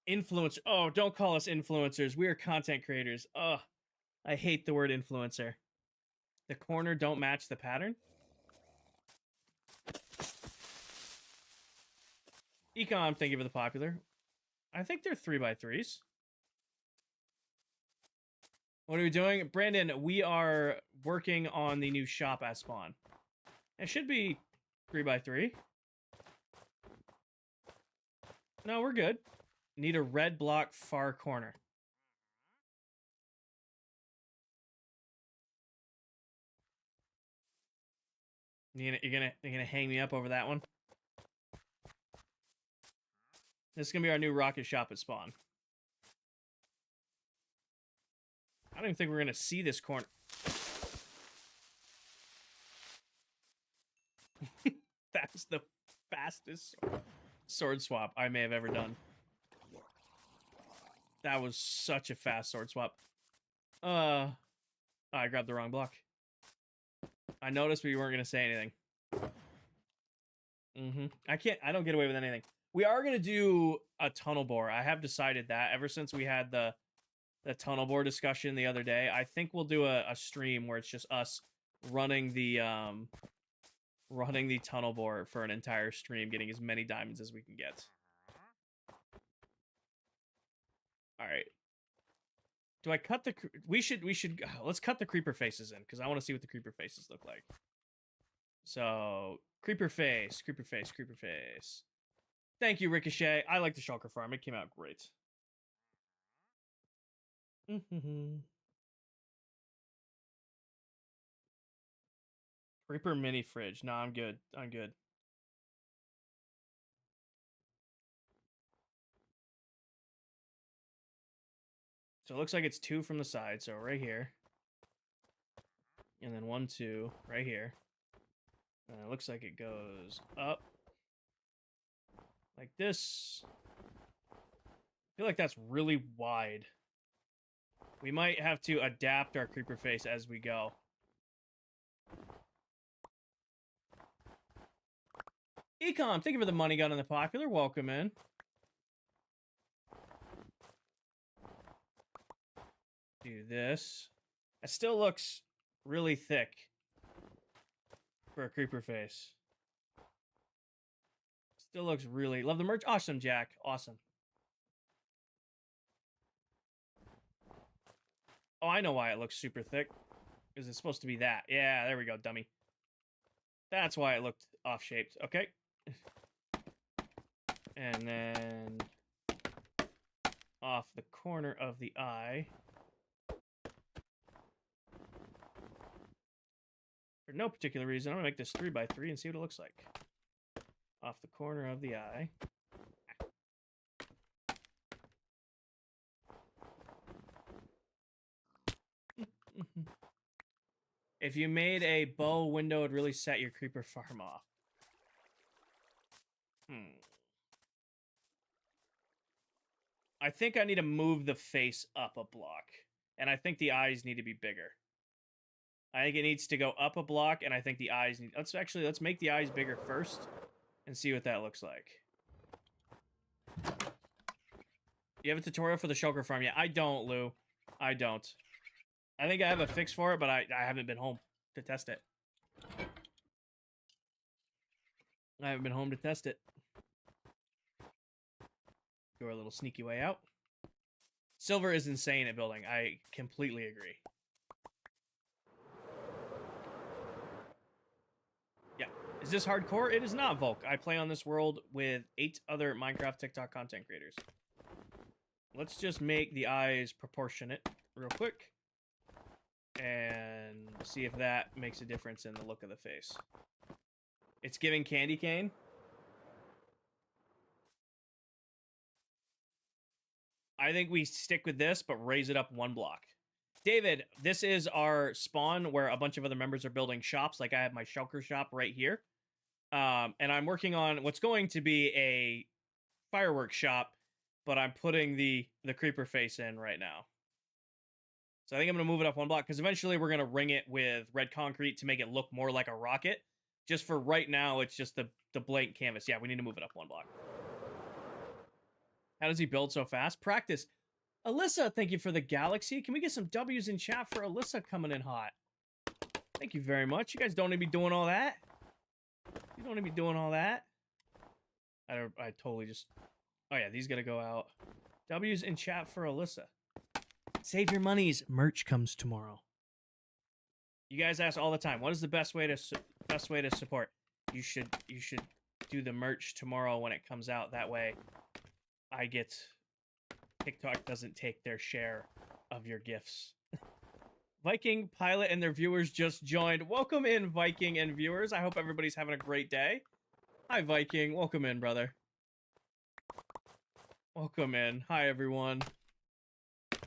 Influencer. Oh, don't call us influencers. We are content creators. Ugh. I hate the word influencer. The corner don't match the pattern. Ecom, thank you for the popular. I think they're 3x3s. What are we doing? Brandon, we are working on the new shop at spawn. It should be 3x3. No, we're good. Need a red block far corner. You're gonna hang me up over that one? This is gonna be our new rocket shop at spawn. I don't even think we're gonna see this corner. That's the fastest sword swap I may have ever done. That was such a fast sword swap. I grabbed the wrong block. I noticed we weren't gonna say anything. I don't get away with anything. We are gonna do a tunnel bore. I have decided that ever since we had the tunnel bore discussion the other day. I think we'll do a stream where it's just us running the tunnel bore for an entire stream, getting as many diamonds as we can get. All right. Do I cut the... We should... Let's cut the creeper faces in, because I want to see what the creeper faces look like. So, creeper face. Thank you, Ricochet. I like the shulker farm. It came out great. Creeper mini fridge. No, I'm good. I'm good. So it looks like it's 2 from the side. So right here. And then 1, 2 right here. And it looks like it goes up. Like this. I feel like that's really wide. We might have to adapt our creeper face as we go. Ecom, thank you for the money gun on the popular. Welcome in. Do this. It still looks really thick for a creeper face. Still looks really... Love the merch. Awesome, Jack. Awesome. Oh, I know why it looks super thick. Because it's supposed to be that. Yeah, there we go, dummy. That's why it looked off-shaped. Okay. And then... off the corner of the eye. For no particular reason, I'm going to make this 3x3 and see what it looks like. Off the corner of the eye. If you made a bow window, it'd really set your creeper farm off. I think I need to move the face up a block. And I think the eyes need to be bigger. I think it needs to go up a block, and I think the eyes need... Let's make the eyes bigger first and see what that looks like. You have a tutorial for the shulker farm? Yeah, I don't, Lou. I don't. I think I have a fix for it, but I haven't been home to test it. I haven't been home to test it. Go a little sneaky way out. Silver is insane at building. I completely agree. Yeah. Is this hardcore? It is not, Volk. I play on this world with 8 other Minecraft TikTok content creators. Let's just make the eyes proportionate real quick. And see if that makes a difference in the look of the face. It's giving candy cane. I think we stick with this, but raise it up 1 block. David, this is our spawn where a bunch of other members are building shops. Like I have my shulker shop right here. And I'm working on what's going to be a fireworks shop, but I'm putting the creeper face in right now. So I think I'm going to move it up 1 block because eventually we're going to ring it with red concrete to make it look more like a rocket. Just for right now, it's just the blank canvas. Yeah, we need to move it up 1 block. How does he build so fast? Practice. Alyssa, thank you for the galaxy. Can we get some W's in chat for Alyssa coming in hot? Thank you very much. You guys don't need to be doing all that. You don't need to be doing all that. I totally just... Oh yeah, these gotta go out. W's in chat for Alyssa. Save your monies. Merch comes tomorrow. You guys ask all the time, what is the best way to support? You should do the merch tomorrow when it comes out. That way TikTok doesn't take their share of your gifts. Viking Pilot and their viewers just joined. Welcome in, Viking and viewers. I hope everybody's having a great day. Hi, Viking. Welcome in, brother. Welcome in. Hi, everyone. All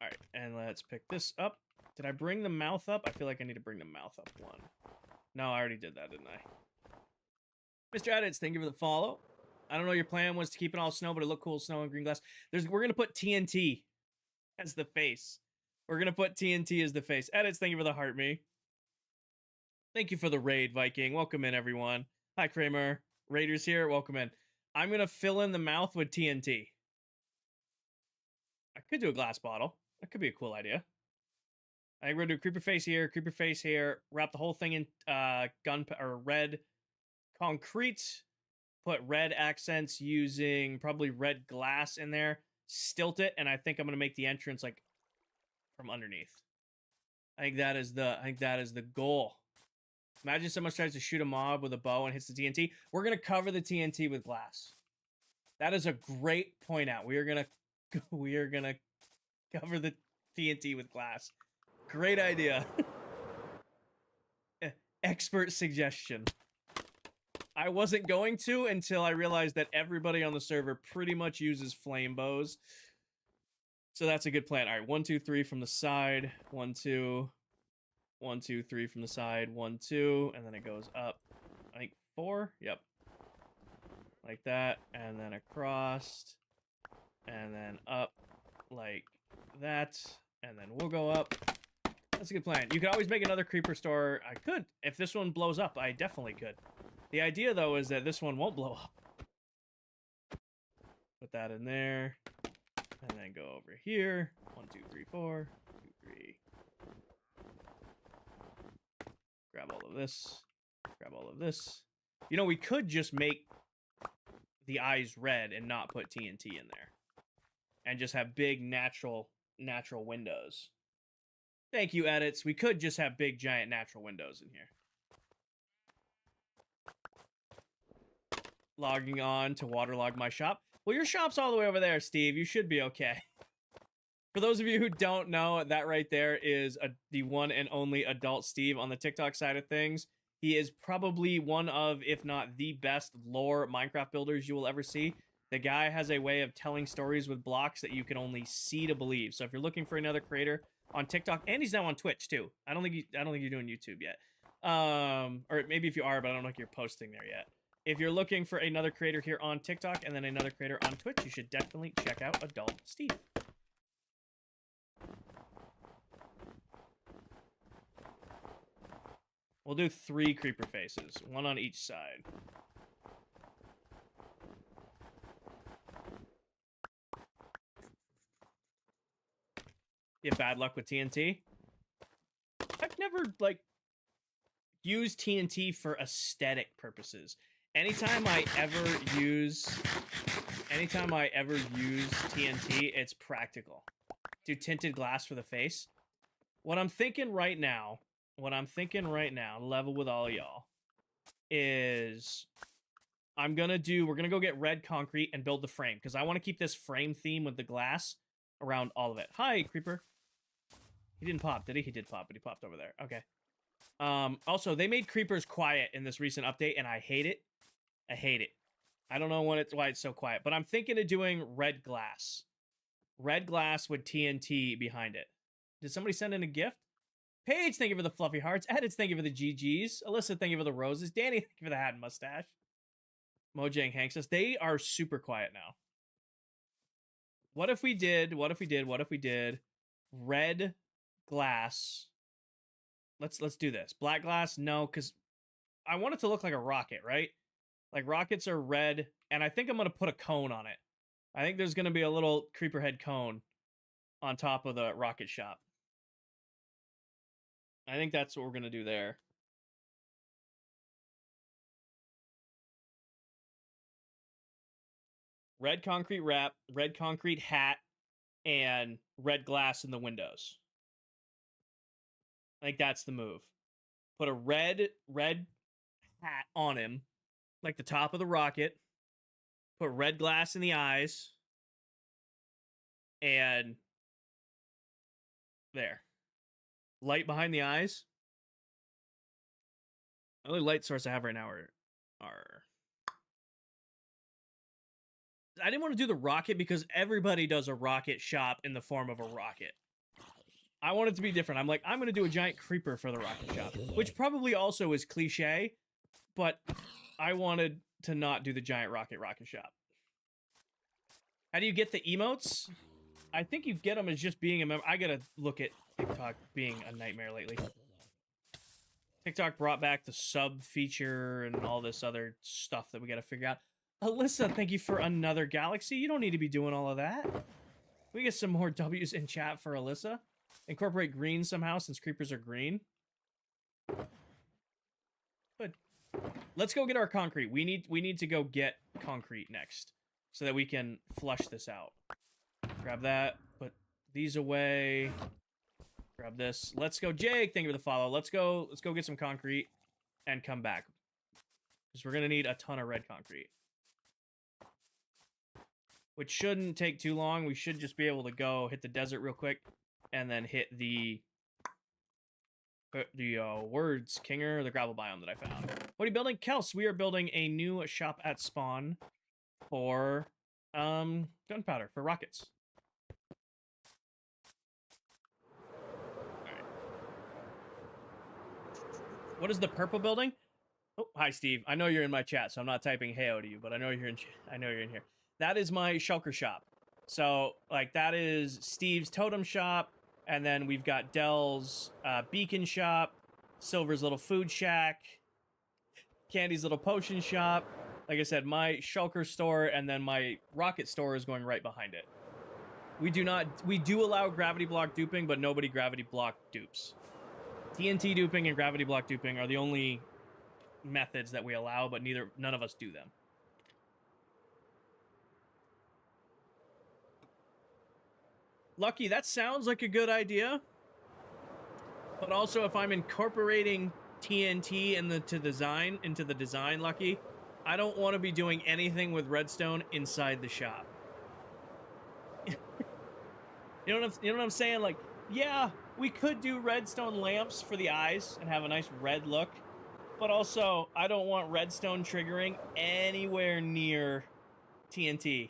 right, and let's pick this up. Did I bring the mouth up? I feel like I need to bring the mouth up 1. No, I already did that, didn't I? Mr. Edits, thank you for the follow. I don't know your plan was to keep it all snow, but it looked cool, snow and green glass. We're going to put TNT as the face. We're going to put TNT as the face. Edits, thank you for the heart me. Thank you for the raid, Viking. Welcome in, everyone. Hi, Kramer. Raiders here. Welcome in. I'm going to fill in the mouth with TNT. I could do a glass bottle. That could be a cool idea. I think we're going to do creeper face here, wrap the whole thing in red concrete, put red accents using probably red glass in there, stilt it, and I think I'm going to make the entrance like from underneath. I think that is the goal. Imagine someone tries to shoot a mob with a bow and hits the TNT. We're going to cover the TNT with glass. That is a great point out. We are going to cover the TNT with glass. Great idea. Expert suggestion. I wasn't going to until I realized that everybody on the server pretty much uses flame bows. So that's a good plan. All right, 1, 2, 3 from the side. 1, 2. 1, 2, 3 from the side. 1, 2. And then it goes up. I think 4. Yep. Like that. And then across. And then up like that. And then we'll go up. That's a good plan. You could always make another creeper store. I could. If this one blows up, I definitely could. The idea, though, is that this one won't blow up. Put that in there. And then go over here. 1, 2, 3, 4. 2, 3. Grab all of this. Grab all of this. You know, we could just make the eyes red and not put TNT in there. And just have big natural windows. Thank you, edits. We could just have big, giant natural windows in here. Logging on to waterlog my shop. Well, your shop's all the way over there, Steve. You should be okay. For those of you who don't know, that right there is the one and only adult Steve on the TikTok side of things. He is probably one of, if not the best lore Minecraft builders you will ever see. The guy has a way of telling stories with blocks that you can only see to believe. So if you're looking for another creator on TikTok, and he's now on Twitch too. I don't think you're doing YouTube yet. Or maybe if you are, but I don't think you're posting there yet. If you're looking for another creator here on TikTok and then another creator on Twitch, you should definitely check out Adult Steve. We'll do 3 creeper faces, 1 on each side. You have bad luck with TNT? I've never, like, used TNT for aesthetic purposes. Anytime I ever use TNT, it's practical. Do tinted glass for the face. What I'm thinking right now, level with all y'all, is we're gonna go get red concrete and build the frame, because I want to keep this frame theme with the glass around all of it. Hi, creeper. He didn't pop, did he? He did pop, but he popped over there. Okay. Also, they made creepers quiet in this recent update, and I hate it. I hate it. I don't know why it's so quiet, but I'm thinking of doing red glass. Red glass with TNT behind it. Did somebody send in a gift? Paige, thank you for the fluffy hearts. Edits, thank you for the GGs. Alyssa, thank you for the roses. Danny, thank you for the hat and mustache. Mojang Hanks says, they are super quiet now. What if we did red glass? Let's do this. Black glass, no, because I want it to look like a rocket, right? Like, rockets are red, and I think I'm going to put a cone on it. I think there's going to be a little creeper head cone on top of the rocket shop. I think that's what we're going to do there. Red concrete wrap, red concrete hat, and red glass in the windows. I think that's the move. Put a red hat on him, like the top of the rocket. Put red glass in the eyes. And there. Light behind the eyes. The only light source I have right now are... I didn't want to do the rocket because everybody does a rocket shop in the form of a rocket. I want it to be different. I'm like, I'm going to do a giant creeper for the rocket shop, which probably also is cliche, but I wanted to not do the giant rocket shop. How do you get the emotes? I think you get them as just being a member. I got to look at TikTok being a nightmare lately. TikTok brought back the sub feature and all this other stuff that we got to figure out. Alyssa, thank you for another galaxy. You don't need to be doing all of that. We get some more W's in chat for Alyssa. Incorporate green somehow since creepers are green. But let's go get our concrete. We need to go get concrete next so that we can flush this out. Grab that. Put these away. Grab this. Let's go, Jake. Thank you for the follow. Let's go get some concrete and come back. Because we're gonna need a ton of red concrete. Which shouldn't take too long. We should just be able to go hit the desert real quick and then hit the the words Kinger, the gravel biome that I found. What are you building? Kels, we are building a new shop at spawn for gunpowder, for rockets. All right. What is the purple building? Oh, hi, Steve. I know you're in my chat, so I'm not typing heyo to you, but I know you're in. I know you're in here. That is my shulker shop. So, like, that is Steve's totem shop, and then we've got Dell's beacon shop, Silver's little food shack, Candy's little potion shop. Like I said, my shulker store, and then my rocket store is going right behind it. We do allow gravity block duping, but nobody gravity block dupes. TNT duping and gravity block duping are the only methods that we allow, but none of us do them. Lucky, that sounds like a good idea. But also, if I'm incorporating TNT into the design, Lucky, I don't want to be doing anything with redstone inside the shop. You know what I'm saying? Like, yeah, we could do redstone lamps for the eyes and have a nice red look. But also, I don't want redstone triggering anywhere near TNT.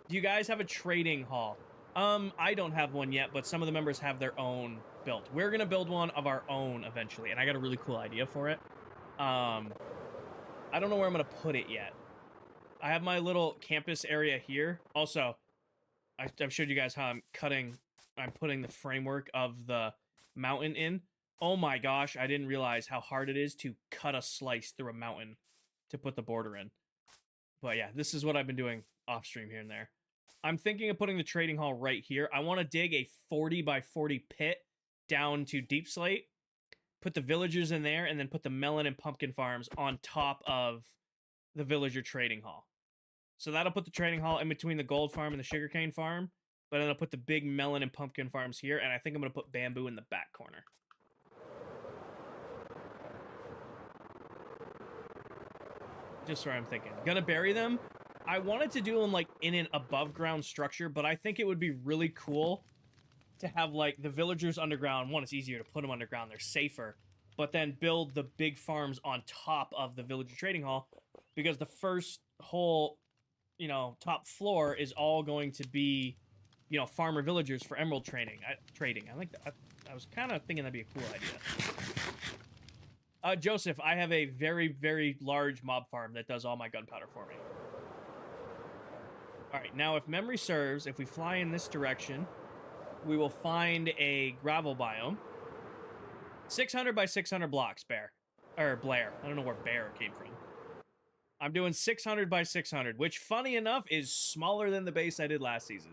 Do you guys have a trading hall? I don't have one yet, but some of the members have their own built. We're gonna build one of our own eventually, and I got a really cool idea for it. I don't know where I'm gonna put it yet. I have my little campus area here. Also, I've showed you guys how I'm putting the framework of the mountain in. Oh my gosh, I didn't realize how hard it is to cut a slice through a mountain to put the border in. But yeah, this is what I've been doing off stream here and there. I'm thinking of putting the trading hall right here. I want to dig a 40 by 40 pit down to Deep Slate, put the villagers in there, and then put the melon and pumpkin farms on top of the villager trading hall. So that'll put the trading hall in between the gold farm and the sugarcane farm, but then I'll put the big melon and pumpkin farms here, and I think I'm going to put bamboo in the back corner. Just where I'm thinking. Gonna bury them? I wanted to do them, like, in an above-ground structure, but I think it would be really cool to have, like, the villagers underground. One, it's easier to put them underground. They're safer. But then build the big farms on top of the villager trading hall, because the first whole, you know, top floor is all going to be, you know, farmer villagers for emerald trading. I think that, I was kind of thinking that'd be a cool idea. Joseph, I have a very, very large mob farm that does all my gunpowder for me. Alright, now if memory serves, if we fly in this direction, we will find a gravel biome. 600 by 600 blocks, Blair. I don't know where Bear came from. I'm doing 600 by 600, which, funny enough, is smaller than the base I did last season.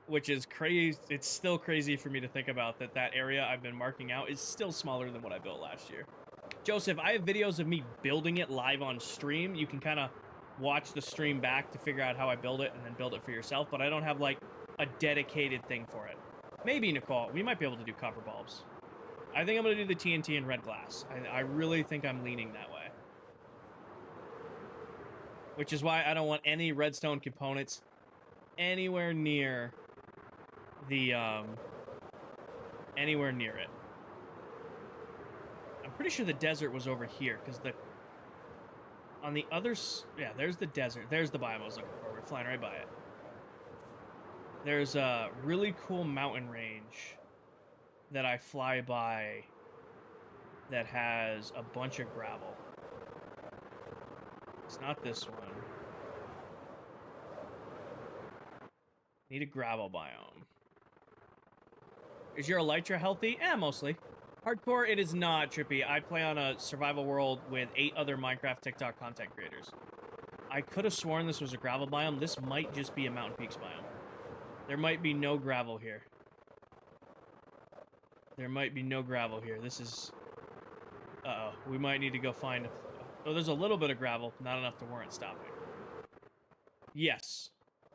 Which is crazy. It's still crazy for me to think about that area I've been marking out is still smaller than what I built last year. Joseph, I have videos of me building it live on stream. You can kind of watch the stream back to figure out how I build it and then build it for yourself, but I don't have, like, a dedicated thing for it. Maybe, Nicole, we might be able to do copper bulbs. I think I'm going to do the TNT and red glass. I really think I'm leaning that way. Which is why I don't want any redstone components anywhere near the, anywhere near it. I'm pretty sure the desert was over here, because on the other... Yeah, there's the desert. There's the biome I was looking for. We're flying right by it. There's a really cool mountain range that I fly by that has a bunch of gravel. It's not this one. Need a gravel biome. Is your elytra healthy? Eh, mostly. Hardcore, it is not, Trippy. I play on a survival world with 8 other Minecraft TikTok content creators. I could have sworn this was a gravel biome. This might just be a Mountain Peaks biome. There might be no gravel here. There might be no gravel here. This is... Uh-oh. We might need to go find... Oh, there's a little bit of gravel. Not enough to warrant stopping. Yes.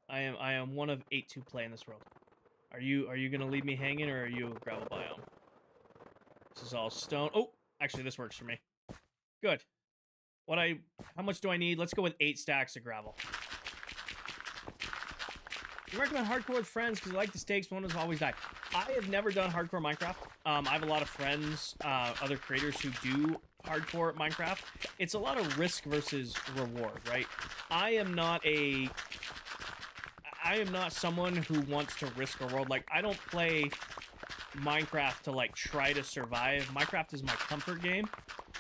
I am one of 8 to play in this world. Are you gonna leave me hanging, or are you a gravel biome? This is all stone. Oh, actually, this works for me. Good. How much do I need? Let's go with 8 stacks of gravel. You recommend hardcore with friends because I like the stakes. One has always died. I have never done hardcore Minecraft. I have a lot of friends, other creators who do hardcore Minecraft. It's a lot of risk versus reward, right? I am not someone who wants to risk a world. Like, I don't play Minecraft to, like, try to survive. Minecraft is my comfort game.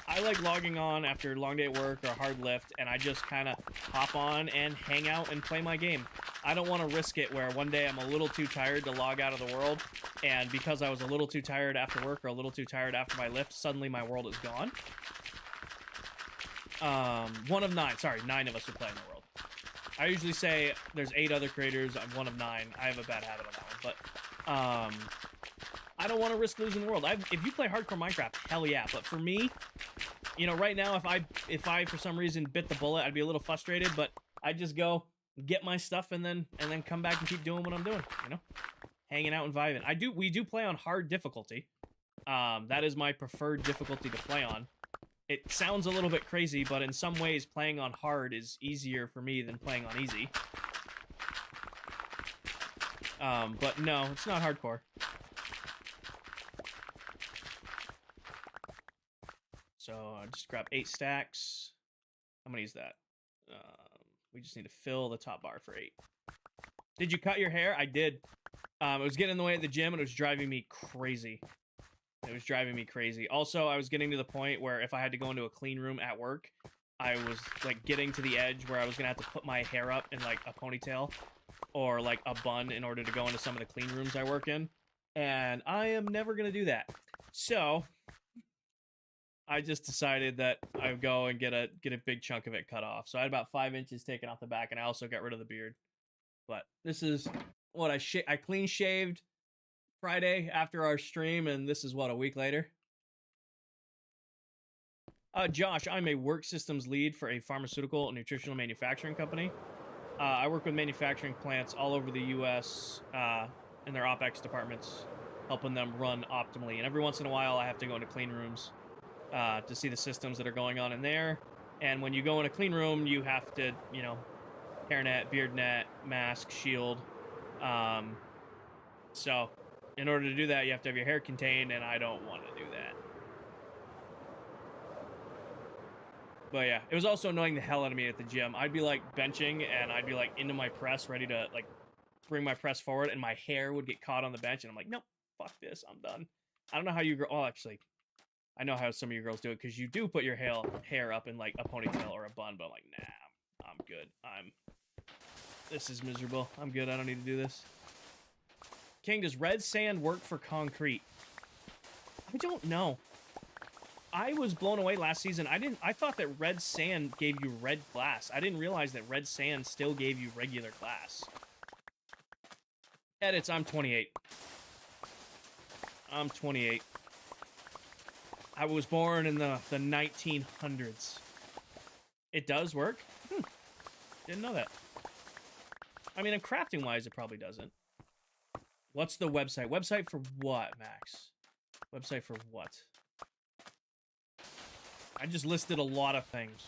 I like logging on after a long day at work or a hard lift, and I just kind of hop on and hang out and play my game. I don't want to risk it where one day I'm a little too tired to log out of the world, and because I was a little too tired after work or a little too tired after my lift, suddenly my world is gone. 1 of 9. Sorry, 9 of us are playing the world. I usually say there's 8 other creators. I'm 1 of 9. I have a bad habit on that one, but I don't want to risk losing the world. If you play hardcore Minecraft, hell yeah. But for me, you know, right now, if I for some reason bit the bullet, I'd be a little frustrated. But I just go get my stuff and then come back and keep doing what I'm doing. You know, hanging out and vibing. We do play on hard difficulty. That is my preferred difficulty to play on. It sounds a little bit crazy, but in some ways, playing on hard is easier for me than playing on easy. But no, it's not hardcore. So I just grab 8 stacks. How many is that? We just need to fill the top bar for 8. Did you cut your hair? I did. It was getting in the way at the gym, and it was driving me crazy. It was driving me crazy. Also, I was getting to the point where if I had to go into a clean room at work, I was, like, getting to the edge where I was going to have to put my hair up in, like, a ponytail or, like, a bun in order to go into some of the clean rooms I work in. And I am never going to do that. So I just decided that I would go and get a big chunk of it cut off. So I had about 5 inches taken off the back, and I also got rid of the beard. But this is what I clean shaved Friday after our stream, and this is what, a week later. Josh, I'm a work systems lead for a pharmaceutical and nutritional manufacturing company. I work with manufacturing plants all over the U.S. In their OpEx departments, helping them run optimally. And every once in a while, I have to go into clean rooms to see the systems that are going on in there. And when you go in a clean room, you have to, you know, hairnet, beard net, mask, shield. So in order to do that, you have to have your hair contained, and I don't want to do that. But yeah, it was also annoying the hell out of me at the gym. I'd be like benching, and I'd be like into my press, ready to like bring my press forward, and my hair would get caught on the bench, and I'm like, nope, fuck this, I'm done. I don't know how you girls, well, actually, I know how some of you girls do it, because you do put your hair up in like a ponytail or a bun, but I'm like, nah, I'm good. This is miserable. I'm good, I don't need to do this. King, does red sand work for concrete? I don't know. I was blown away last season. I thought that red sand gave you red glass. I didn't realize that red sand still gave you regular glass. Edits, I'm 28. I'm 28. I was born in the 1900s. It does work? Didn't know that. I mean, in crafting-wise, it probably doesn't. What's the website? Website for what, Max? Website for what? I just listed a lot of things.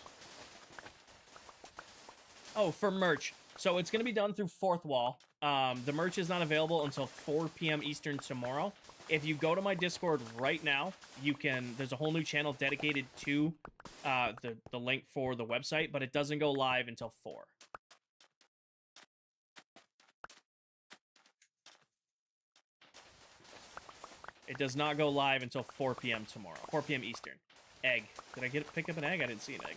Oh, for merch. So it's going to be done through Fourth Wall. The merch is not available until 4 p.m. Eastern tomorrow. If you go to my Discord right now, you can... There's a whole new channel dedicated to the link for the website, but it doesn't go live until 4. It does not go live until 4 p.m. tomorrow. 4 p.m. Eastern. Egg. Did I pick up an egg? I didn't see an egg.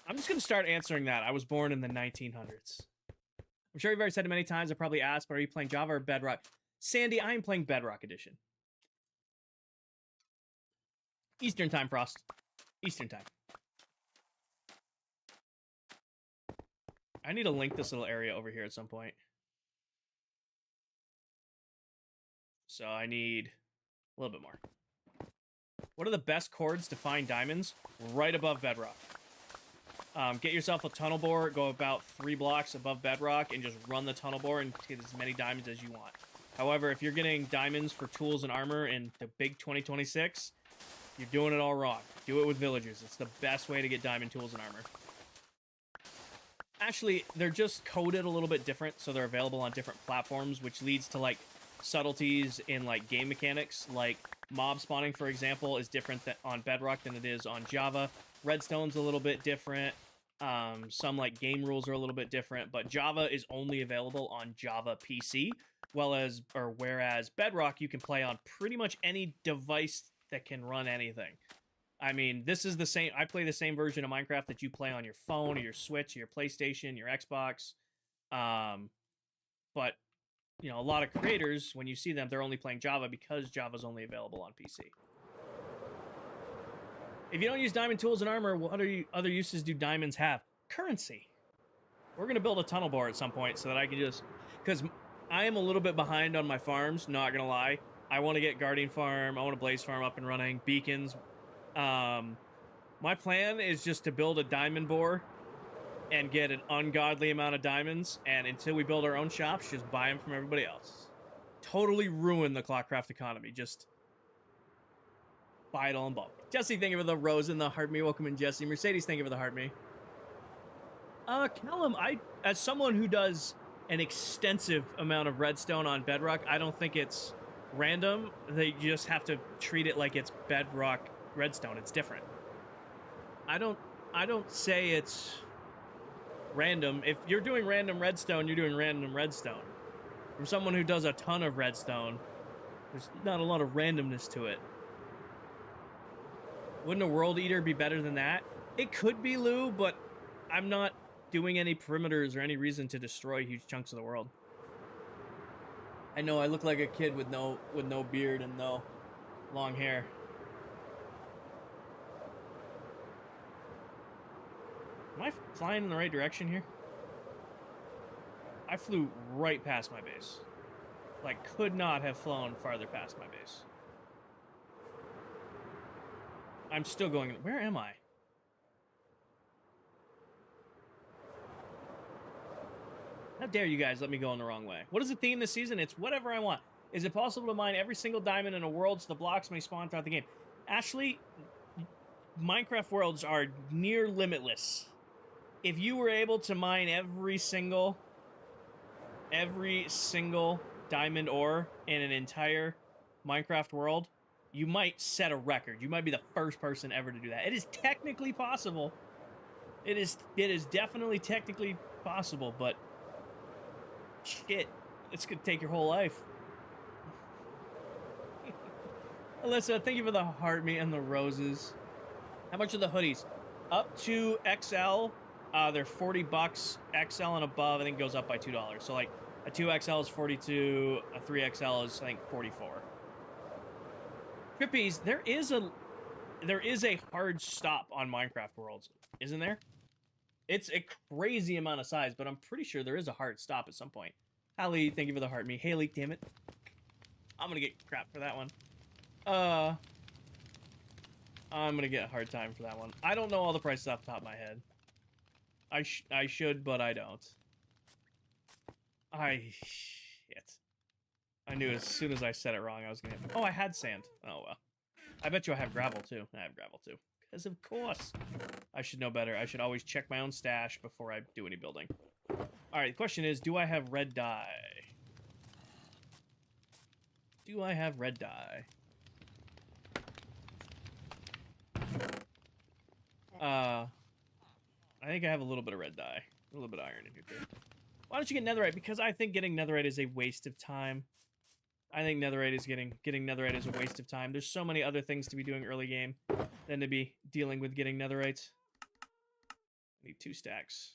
I'm just going to start answering that. I was born in the 1900s. I'm sure you've already said it many times. I probably asked, but are you playing Java or Bedrock? Sandy, I am playing Bedrock Edition. Eastern time, Frost. Eastern time. I need to link this little area over here at some point. So I need a little bit more. What are the best chords to find diamonds? Right above bedrock. Get yourself a tunnel bore, go about 3 blocks above bedrock, and just run the tunnel bore and get as many diamonds as you want. However, if you're getting diamonds for tools and armor in the big 2026, you're doing it all wrong. Do it with villagers. It's the best way to get diamond tools and armor. Actually, they're just coded a little bit different, so they're available on different platforms, which leads to like subtleties in like game mechanics. Like mob spawning, for example, is different on Bedrock than it is on Java. Redstone's a little bit different. Some like game rules are a little bit different, but Java is only available on Java PC, whereas Bedrock you can play on pretty much any device that can run anything. I mean, this is the same. I play the same version of Minecraft that you play on your phone or your Switch, or your PlayStation, your Xbox. But you know, a lot of creators, when you see them, they're only playing Java because Java's only available on PC. If you don't use diamond tools and armor, what other uses do diamonds have? Currency. We're gonna build a tunnel bore at some point so that I can just, because I am a little bit behind on my farms. Not gonna lie. I want to get Guardian Farm. I want to Blaze Farm up and running. Beacons. My plan is just to build a diamond bore and get an ungodly amount of diamonds, and until we build our own shops, just buy them from everybody else. Totally ruin the ClockCraft economy. Just buy it all in bulk. Jesse, thank you for the rose and the heart me. Welcome in, Jesse. Mercedes, thank you for the heart me. Callum, as someone who does an extensive amount of redstone on Bedrock, I don't think it's random. They just have to treat it like it's Bedrock redstone. It's different. I don't say it's random. If you're doing random redstone, you're doing random redstone. From someone who does a ton of redstone, there's not a lot of randomness to it. Wouldn't a world eater be better than that? It could be, Lou, but I'm not doing any perimeters or any reason to destroy huge chunks of the world. I know I look like a kid with no beard and no long hair. Am I flying in the right direction here? I flew right past my base. Like, could not have flown farther past my base. I'm still going... Where am I? How dare you guys let me go in the wrong way? What is the theme this season? It's whatever I want. Is it possible to mine every single diamond in a world so the blocks may spawn throughout the game? Ashley, Minecraft worlds are near limitless. If you were able to mine every single diamond ore in an entire Minecraft world, you might set a record. You might be the first person ever to do that. It is technically possible. It is definitely technically possible, but shit, it's gonna take your whole life. Alyssa, thank you for the heart me and the roses. How much are the hoodies? Up to XL, they're $40. XL and above, I think, goes up by $2. So like a 2XL is 42, a 3XL is I think 44. Trippies, there is a hard stop on Minecraft Worlds, isn't there? It's a crazy amount of size, but I'm pretty sure there is a hard stop at some point. Hallie, thank you for the heart me. Haley, damn it. I'm gonna get crap for that one. I'm gonna get a hard time for that one. I don't know all the prices off the top of my head. I should, but I don't. Shit. I knew as soon as I said it wrong, I was gonna... Oh, I had sand. Oh, well. I bet you I have gravel, too. I have gravel, too. Because of course. I should know better. I should always check my own stash before I do any building. Alright, the question is, do I have red dye? Do I have red dye? I think I have a little bit of red dye. A little bit of iron in here, too. Why don't you get netherite? Because I think getting netherite is a waste of time. I think netherite is getting netherite is a waste of time. There's so many other things to be doing early game than to be dealing with getting netherite. I need 2 stacks.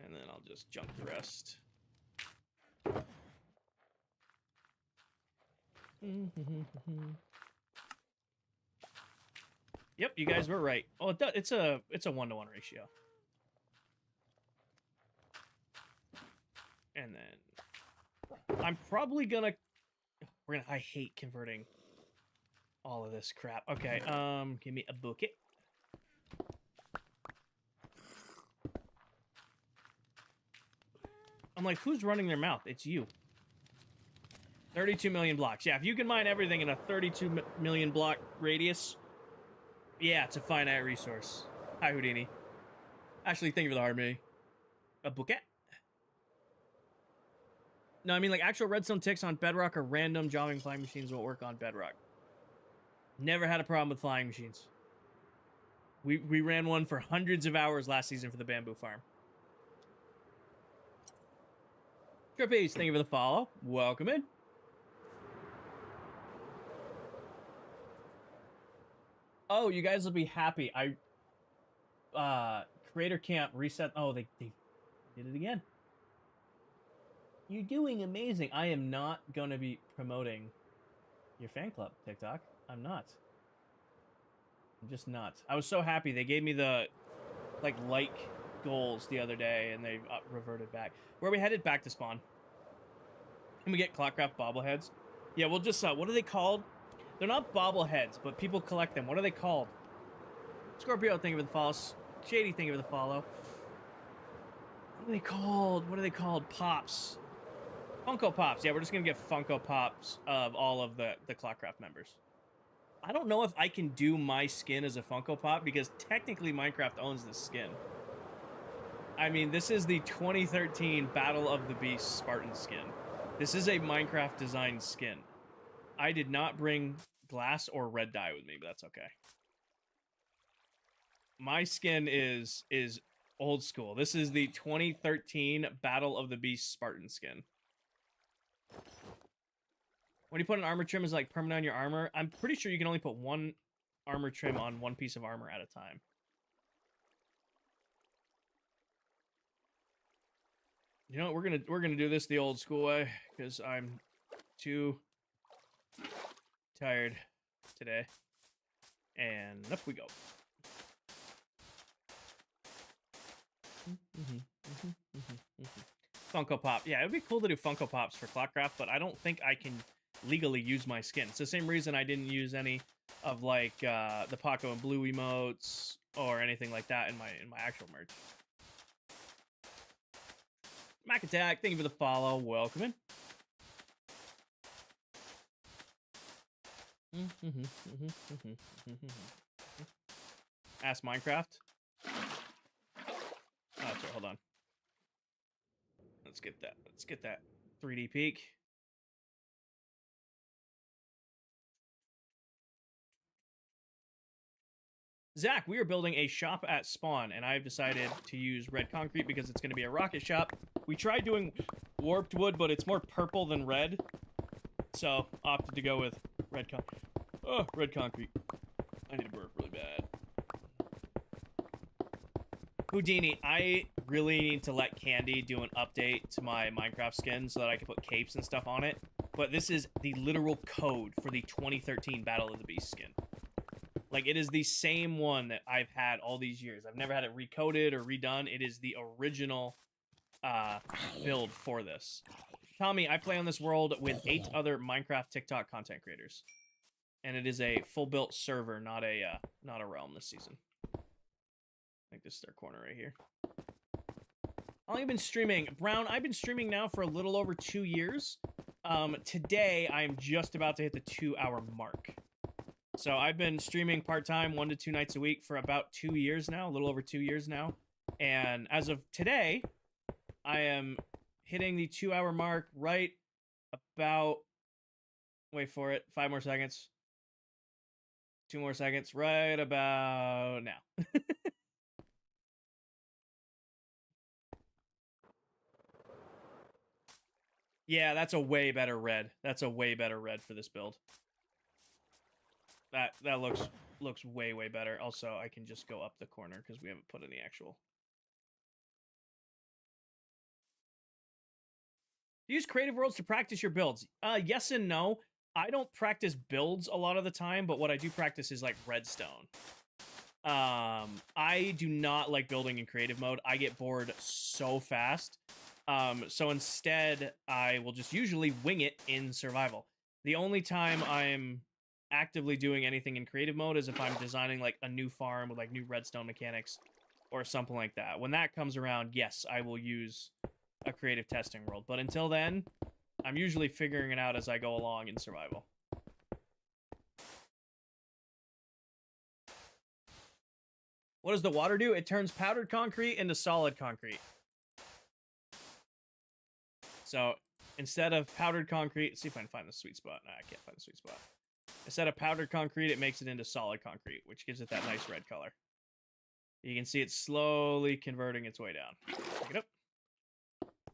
And then I'll just junk the rest. Yep, you guys were right. Oh, it's a 1-to-1 ratio. And then I'm probably gonna I hate converting all of this crap. Okay, give me a bucket. I'm like, who's running their mouth? It's you. 32 million blocks. Yeah, if you can mine everything in a 32 million block radius, yeah, it's a finite resource. Hi, Houdini. Ashley, thank you for the hard mini. A bouquet. No, I mean like actual redstone ticks on Bedrock or random jobbing flying machines won't work on Bedrock. Never had a problem with flying machines. We ran one for hundreds of hours last season for the bamboo farm. Trippies, thank you for the follow. Welcome in. Oh, you guys will be happy. Creator Camp reset. Oh, they did it again. You're doing amazing. I am not going to be promoting your fan club, TikTok. I'm not. I'm just not. I was so happy. They gave me the, like goals the other day, and they reverted back. Where are we headed? Back to spawn. Can we get ClockCraft bobbleheads? Yeah, we'll just, what are they called? They're not bobbleheads, but people collect them. What are they called? Scorpio, thank you for the follow. Shady, thank you for the follow. What are they called? What are they called? Pops. Funko Pops. Yeah, we're just going to get Funko Pops of all of the ClockCraft members. I don't know if I can do my skin as a Funko Pop because technically Minecraft owns this skin. I mean, this is the 2013 Battle of the Beasts Spartan skin. This is a Minecraft designed skin. I did not bring glass or red dye with me, but that's okay. My skin is old school. This is the 2013 Battle of the Beasts Spartan skin. When you put an armor trim as like permanent on your armor, I'm pretty sure you can only put one armor trim on one piece of armor at a time. You know what, we're gonna do this the old school way because I'm too tired today. And up we go. Funko Pop. Yeah, it would be cool to do Funko Pops for ClockCraft, but I don't think I can legally use my skin. It's the same reason I didn't use any of like the Paco and Blue emotes or anything like that in my actual merch. Mac Attack, thank you for the follow. Welcome in. Ask Minecraft. Oh, sorry, hold on. Let's get that. Let's get that 3D peek. Zach, we are building a shop at spawn, and I've decided to use red concrete because it's going to be a rocket shop. We tried doing warped wood, but it's more purple than red, so opted to go with red concrete. Oh, red concrete. I need to burp really bad. Houdini, I really need to let Candy do an update to my Minecraft skin so that I can put capes and stuff on it, but this is the literal code for the 2013 Battle of the Beast skin. Like, it is the same one that I've had all these years. I've never had it recoded or redone. It is the original build for this. Tommy, I play on this world with 8 other Minecraft TikTok content creators. And it is a full-built server, not a realm this season. I think this is their corner right here. How long have you been streaming? Brown, I've been streaming now for a little over 2 years. Today, I'm just about to hit the 2-hour mark. So I've been streaming part-time 1 to 2 nights a week for about 2 years now, a little over 2 years now. And as of today, I am hitting the 2-hour mark right about, wait for it, 5 more seconds. 2 more seconds, right about now. Yeah, that's a way better red. That's a way better red for this build. That looks way better. Also, I can just go up the corner because we haven't put any actual. Use Creative Worlds to practice your builds. Yes and no. I don't practice builds a lot of the time, but what I do practice is like redstone. I do not like building in creative mode. I get bored so fast. So instead, I will just usually wing it in survival. The only time I'm actively doing anything in creative mode is if I'm designing like a new farm with like new redstone mechanics or something like that. When that comes around, yes, I will use a creative testing world. But until then, I'm usually figuring it out as I go along in survival. What does the water do? It turns powdered concrete into solid concrete. So instead of powdered concrete, let's see if I can find the sweet spot. No, I can't find the sweet spot. Instead of powdered concrete, it makes it into solid concrete, which gives it that nice red color. You can see it slowly converting its way down. Pick it up.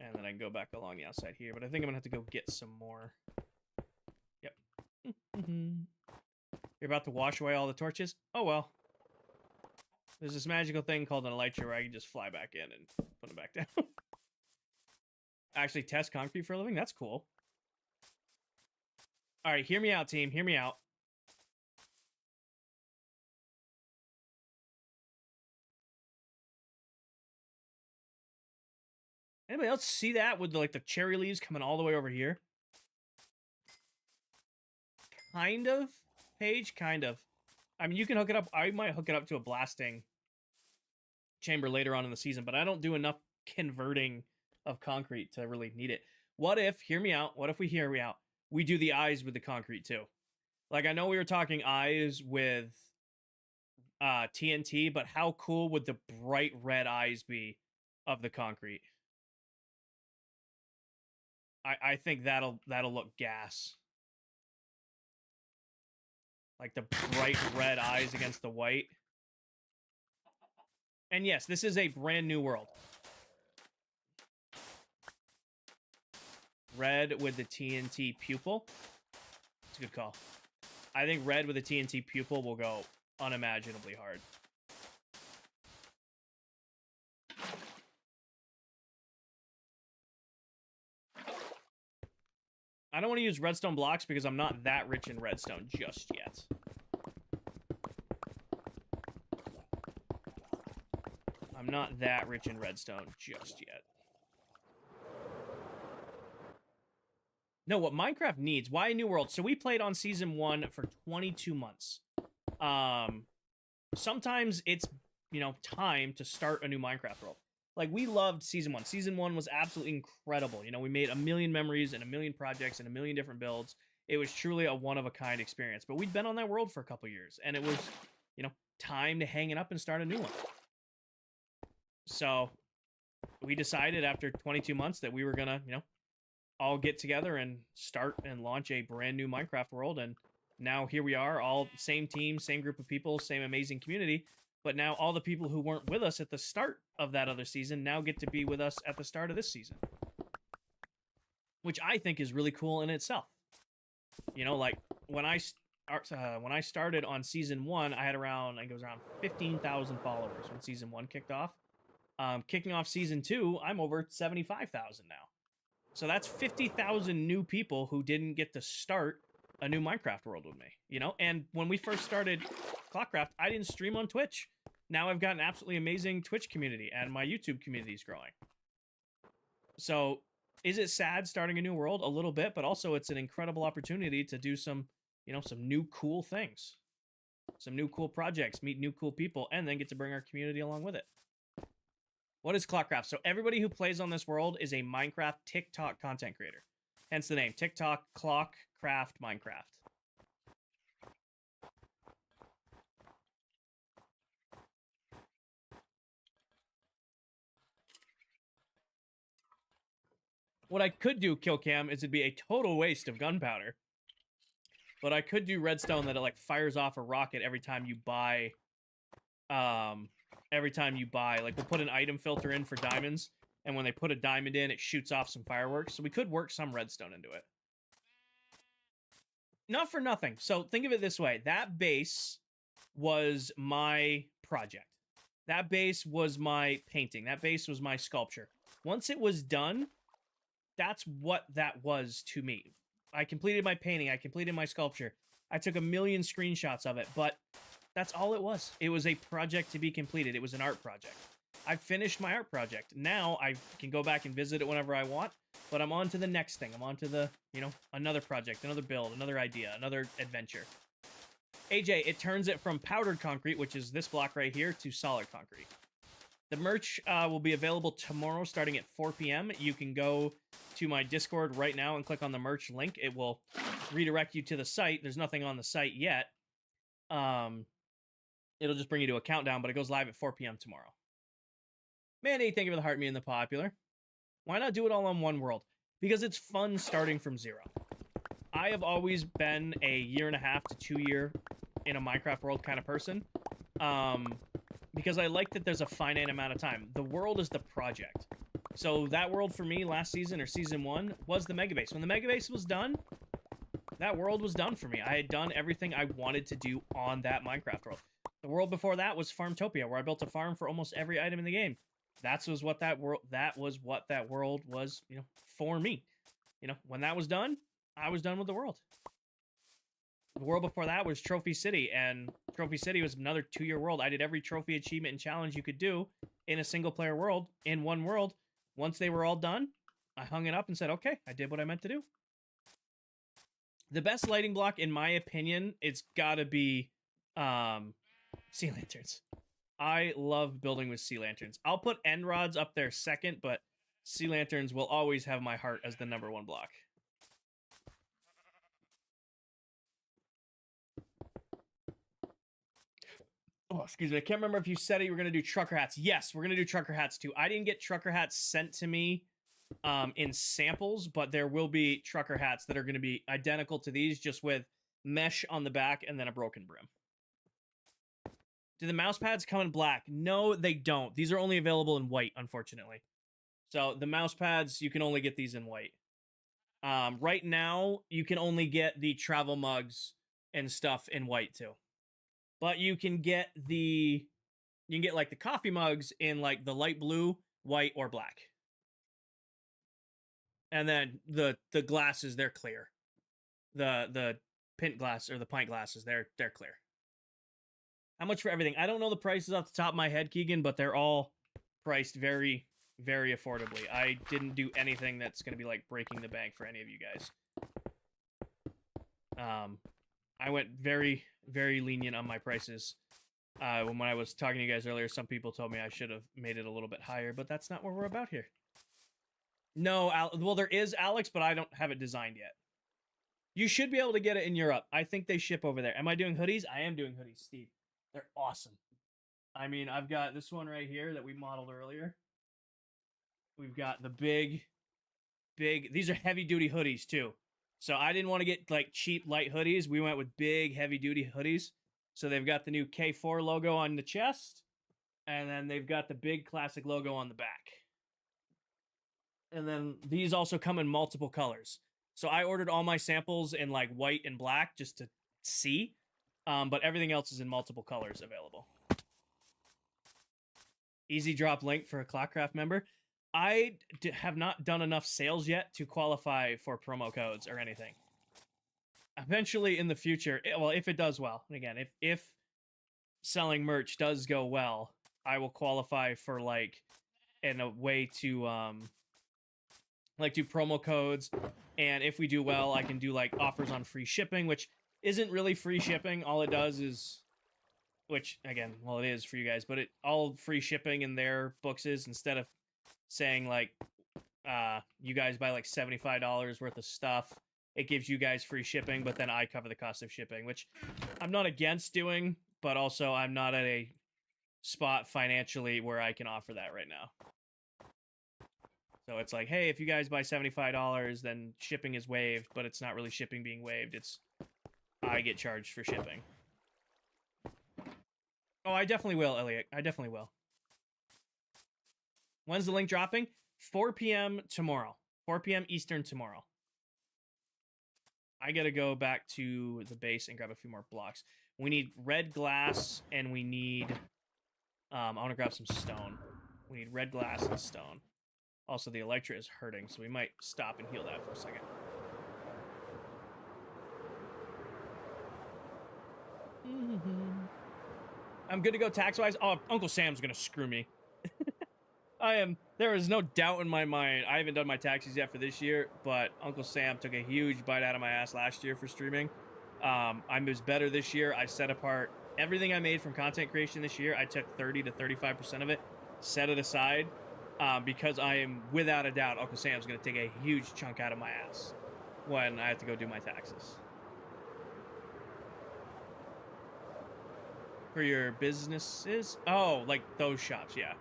And then I can go back along the outside here, but I think I'm going to have to go get some more. Yep. You're about to wash away all the torches? Oh, well. There's this magical thing called an elytra where I can just fly back in and put them back down. Actually test concrete for a living? That's cool. All right, hear me out, team. Hear me out. Anybody else see that with the cherry leaves coming all the way over here? Kind of, Paige, kind of. I mean, you can hook it up. I might hook it up to a blasting chamber later on in the season, but I don't do enough converting of concrete to really need it. What if, hear me out, we do the eyes with the concrete too? Like, I know we were talking eyes with TNT, but how cool would the bright red eyes be of the concrete? I think that'll look gas. Like the bright red eyes against the white. And yes, this is a brand new world. Red with the TNT pupil. It's a good call. I think red with the TNT pupil will go unimaginably hard. I don't want to use redstone blocks because I'm not that rich in redstone just yet. I'm not that rich in redstone just yet. No, what Minecraft needs, why a new world? So we played on season 1 for 22 months. Sometimes it's, time to start a new Minecraft world. Like, we loved season 1. Season 1 was absolutely incredible. We made a million memories and a million projects and a million different builds. It was truly a one-of-a-kind experience. But we'd been on that world for a couple years, and it was, time to hang it up and start a new one. So we decided after 22 months that we were going to, all get together and start and launch a brand new Minecraft world. And now here we are, all same team, same group of people, same amazing community. But now all the people who weren't with us at the start of that other season now get to be with us at the start of this season. Which I think is really cool in itself. Like when I started on season 1, I had around, I think it was around 15,000 followers when season 1 kicked off. Kicking off season 2, I'm over 75,000 now. So that's 50,000 new people who didn't get to start a new Minecraft world with me, And when we first started ClockCraft, I didn't stream on Twitch. Now I've got an absolutely amazing Twitch community, and my YouTube community is growing. So is it sad starting a new world? A little bit, but also it's an incredible opportunity to do some, some new cool things. Some new cool projects, meet new cool people, and then get to bring our community along with it. What is ClockCraft? So everybody who plays on this world is a Minecraft TikTok content creator. Hence the name, TikTok ClockCraft Minecraft. What I could do, Killcam, is it'd be a total waste of gunpowder. But I could do redstone that it fires off a rocket every time you buy like, we'll put an item filter in for diamonds, and when they put a diamond in, it shoots off some fireworks. So we could work some redstone into it. Not for nothing. So think of it this way. That base was my project. That base was my painting. That base was my sculpture. Once it was done, that's what that was to me. I completed my painting. I completed my sculpture. I took a million screenshots of it, but that's all it was. It was a project to be completed. It was an art project. I finished my art project. Now I can go back and visit it whenever I want, but I'm on to the next thing. I'm on to the, another project, another build, another idea, another adventure. AJ, it turns it from powdered concrete, which is this block right here, to solid concrete. The merch will be available tomorrow starting at 4 p.m. You can go to my Discord right now and click on the merch link. It will redirect you to the site. There's nothing on the site yet. It'll just bring you to a countdown, but it goes live at 4 p.m. tomorrow. Mandy, thank you for the heart, me and the popular. Why not do it all on one world? Because it's fun starting from zero. I have always been a 1.5 to 2 year in a Minecraft world kind of person. Because I like that there's a finite amount of time. The world is the project. So that world for me last season, or season 1, was the mega base. When the mega base was done, that world was done for me. I had done everything I wanted to do on that Minecraft world. The world before that was Farmtopia, where I built a farm for almost every item in the game. That was what that world was, you know, for me. You know, when that was done, I was done with the world. The world before that was Trophy City, and Trophy City was another 2-year world. I did every trophy, achievement, and challenge you could do in a single-player world, in one world. Once they were all done, I hung it up and said, okay, I did what I meant to do. The best lighting block, in my opinion, it's gotta be sea lanterns. I love building with sea lanterns. I'll put end rods up there second, but sea lanterns will always have my heart as the #1 block. Oh, excuse me. I can't remember if you said it, you were going to do trucker hats. Yes, we're going to do trucker hats too. I didn't get trucker hats sent to me in samples, but there will be trucker hats that are going to be identical to these, just with mesh on the back and then a broken brim. Do the mouse pads come in black? No, they don't. These are only available in white, unfortunately. So the mouse pads, you can only get these in white. Right now, you can only get the travel mugs and stuff in white too. But you can get like the coffee mugs in like the light blue, white, or black. And then the glasses, they're clear. The pint glass or the pint glasses, they're clear. How much for everything? I don't know the prices off the top of my head, Keegan, but they're all priced very, very affordably. I didn't do anything that's going to be like breaking the bank for any of you guys. I went very, very lenient on my prices. When I was talking to you guys earlier, some people told me I should have made it a little bit higher, but that's not what we're about here. No, well, there is Alex, but I don't have it designed yet. You should be able to get it in Europe. I think they ship over there. Am I doing hoodies? I am doing hoodies, Steve. They're awesome. I mean, I've got this one right here that we modeled earlier. We've got the big, these are heavy-duty hoodies, too. So I didn't want to get, like, cheap, light hoodies. We went with big, heavy-duty hoodies. So they've got the new K4 logo on the chest, and then they've got the big classic logo on the back. And then these also come in multiple colors. So I ordered all my samples in, like, white and black just to see. But everything else is in multiple colors available. Easy drop link for a ClockCraft member. I have not done enough sales yet to qualify for promo codes or anything. Eventually in the future, well, if it does well, and again, if selling merch does go well, I will qualify for like in a way to like do promo codes, and if we do well, I can do like offers on free shipping, which isn't really free shipping. All it does is, which again, well, it is for you guys, but all free shipping in their books is, instead of saying like you guys buy like $75 worth of stuff, it gives you guys free shipping, but then I cover the cost of shipping, which I'm not against doing, but also I'm not at a spot financially where I can offer that right now. So it's like, hey, if you guys buy $75, then shipping is waived, but it's not really shipping being waived. It's I get charged for shipping. Oh, I definitely will, Elliot. I definitely will. When's the link dropping? 4 p.m. tomorrow. 4 p.m. Eastern tomorrow. I gotta go back to the base and grab a few more blocks. We need red glass, and we need... I want to grab some stone. We need red glass and stone. Also, the Elytra is hurting, so we might stop and heal that for a second. I'm good to go tax-wise. Oh, Uncle Sam's gonna screw me. There is no doubt in my mind. I haven't done my taxes yet for this year, but Uncle Sam took a huge bite out of my ass last year for streaming. I was better this year. I set apart everything I made from content creation this year. I took 30 to 35% of it, set it aside, because I am, without a doubt, Uncle Sam's going to take a huge chunk out of my ass when I have to go do my taxes. For your businesses? Oh, like those shops, yeah.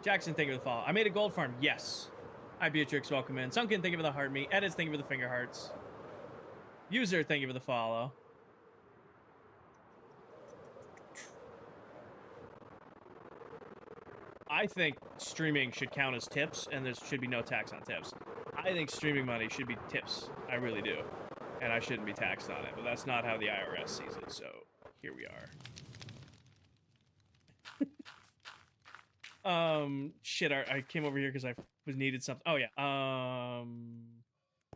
Jackson, thank you for the follow. I made a gold farm, yes. Hi, Beatrix, welcome in. Sunken, thank you for the heart me. Edits, thank you for the finger hearts. User, thank you for the follow. I think streaming should count as tips, and there should be no tax on tips. I think streaming money should be tips. I really do. And I shouldn't be taxed on it, but that's not how the IRS sees it, so here we are. Shit, I came over here because I was needed something. Oh, yeah.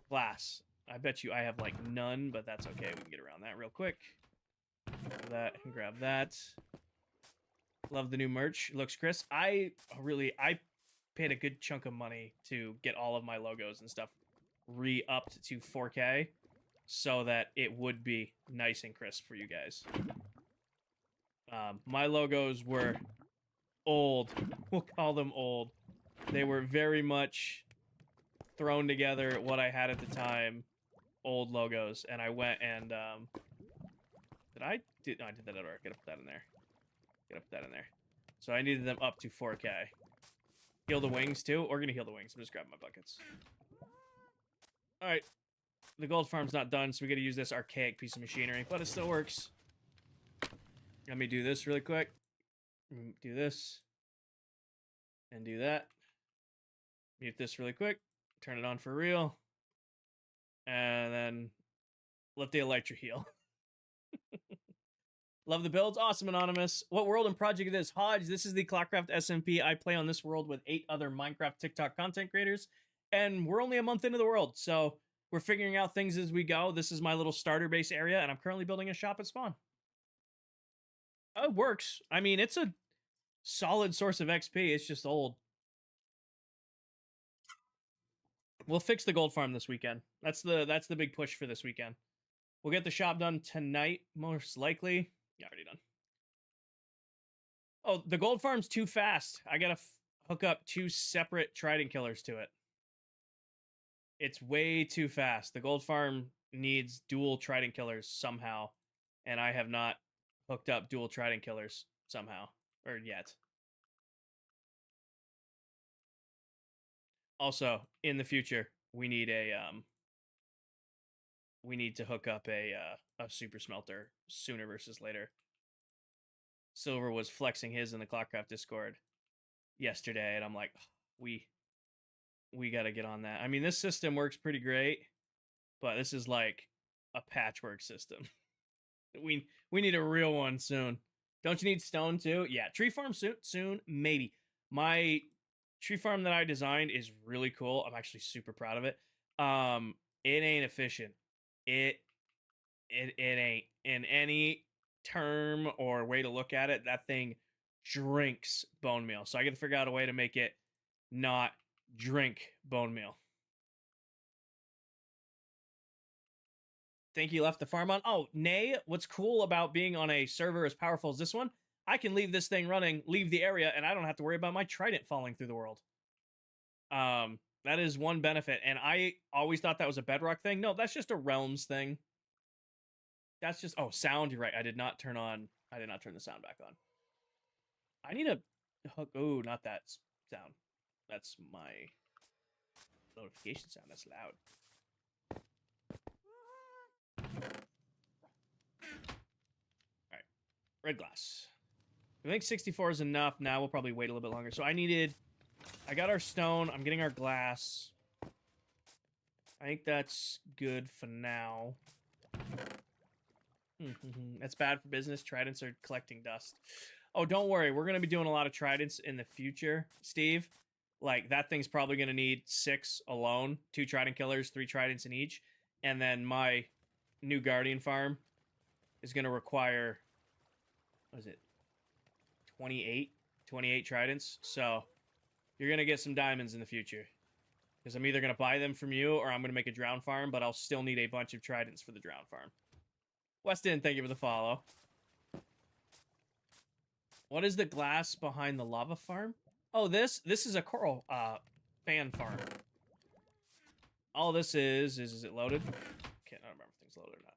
Glass. I bet you I have, like, none, but that's okay. We can get around that real quick. Grab that and grab that. Love the new merch. Looks crisp. I paid a good chunk of money to get all of my logos and stuff re-upped to 4K so that it would be nice and crisp for you guys. My logos were old. We'll call them old. They were very much thrown together what I had at the time. Old logos. And I went and, No, I did that at work. Gotta put that in there. Gotta put that in there. So I needed them up to 4K. Heal the wings, too? We're gonna heal the wings. I'm just grabbing my buckets. Alright. The gold farm's not done, so we gotta use this archaic piece of machinery, but it still works. Let me do this really quick. Do this. And do that. Mute this really quick. Turn it on for real. And then let the Elytra heal. Love the builds. Awesome, Anonymous. What world and project is this? Hodge, this is the ClockCraft SMP. I play on this world with 8 other Minecraft TikTok content creators, and we're only a month into the world, so we're figuring out things as we go. This is my little starter base area, and I'm currently building a shop at spawn. Oh, it works. I mean, it's a solid source of XP. It's just old. We'll fix the gold farm this weekend. That's the big push for this weekend. We'll get the shop done tonight, most likely. Yeah, already done. Oh, the gold farm's too fast. I gotta hook up 2 separate trident killers to it. It's way too fast. The gold farm needs dual trident killers somehow, and I have not hooked up dual trident killers somehow, or yet. Also, in the future, we need to hook up a super smelter sooner versus later. Silver was flexing his in the ClockCraft Discord yesterday, and I'm like, we got to get on that. I mean, this system works pretty great, but this is like a patchwork system. we need a real one soon. Don't you need stone too? Yeah, tree farm soon, maybe. My tree farm that I designed is really cool. I'm actually super proud of it. It ain't efficient. It ain't in any term or way to look at it. That thing drinks bone meal. So I got to figure out a way to make it not drink bone meal. Think you left the farm on? Oh, nay. What's cool about being on a server as powerful as this one, I can leave this thing running, leave the area, and I don't have to worry about my trident falling through the world. That is one benefit, and I always thought that was a Bedrock thing. No, that's just a Realms thing. That's just... Oh, sound, you're right. I did not turn the sound back on. I need a hook... Oh, not that sound. That's my notification sound. That's loud. Alright. Red glass. I think 64 is enough. Now we'll probably wait a little bit longer. So I got our stone. I'm getting our glass. I think that's good for now. That's bad for business. Tridents are collecting dust. Oh, don't worry. We're going to be doing a lot of tridents in the future, Steve. Like, that thing's probably going to need 6 alone. 2 trident killers, 3 tridents in each. And then my new guardian farm is going to require... What is it? 28 tridents. So you're going to get some diamonds in the future. Because I'm either going to buy them from you or I'm going to make a drown farm, but I'll still need a bunch of tridents for the drown farm. Weston, thank you for the follow. What is the glass behind the lava farm? Oh, this is a coral fan farm. All this is it loaded? Can't remember if things loaded or not.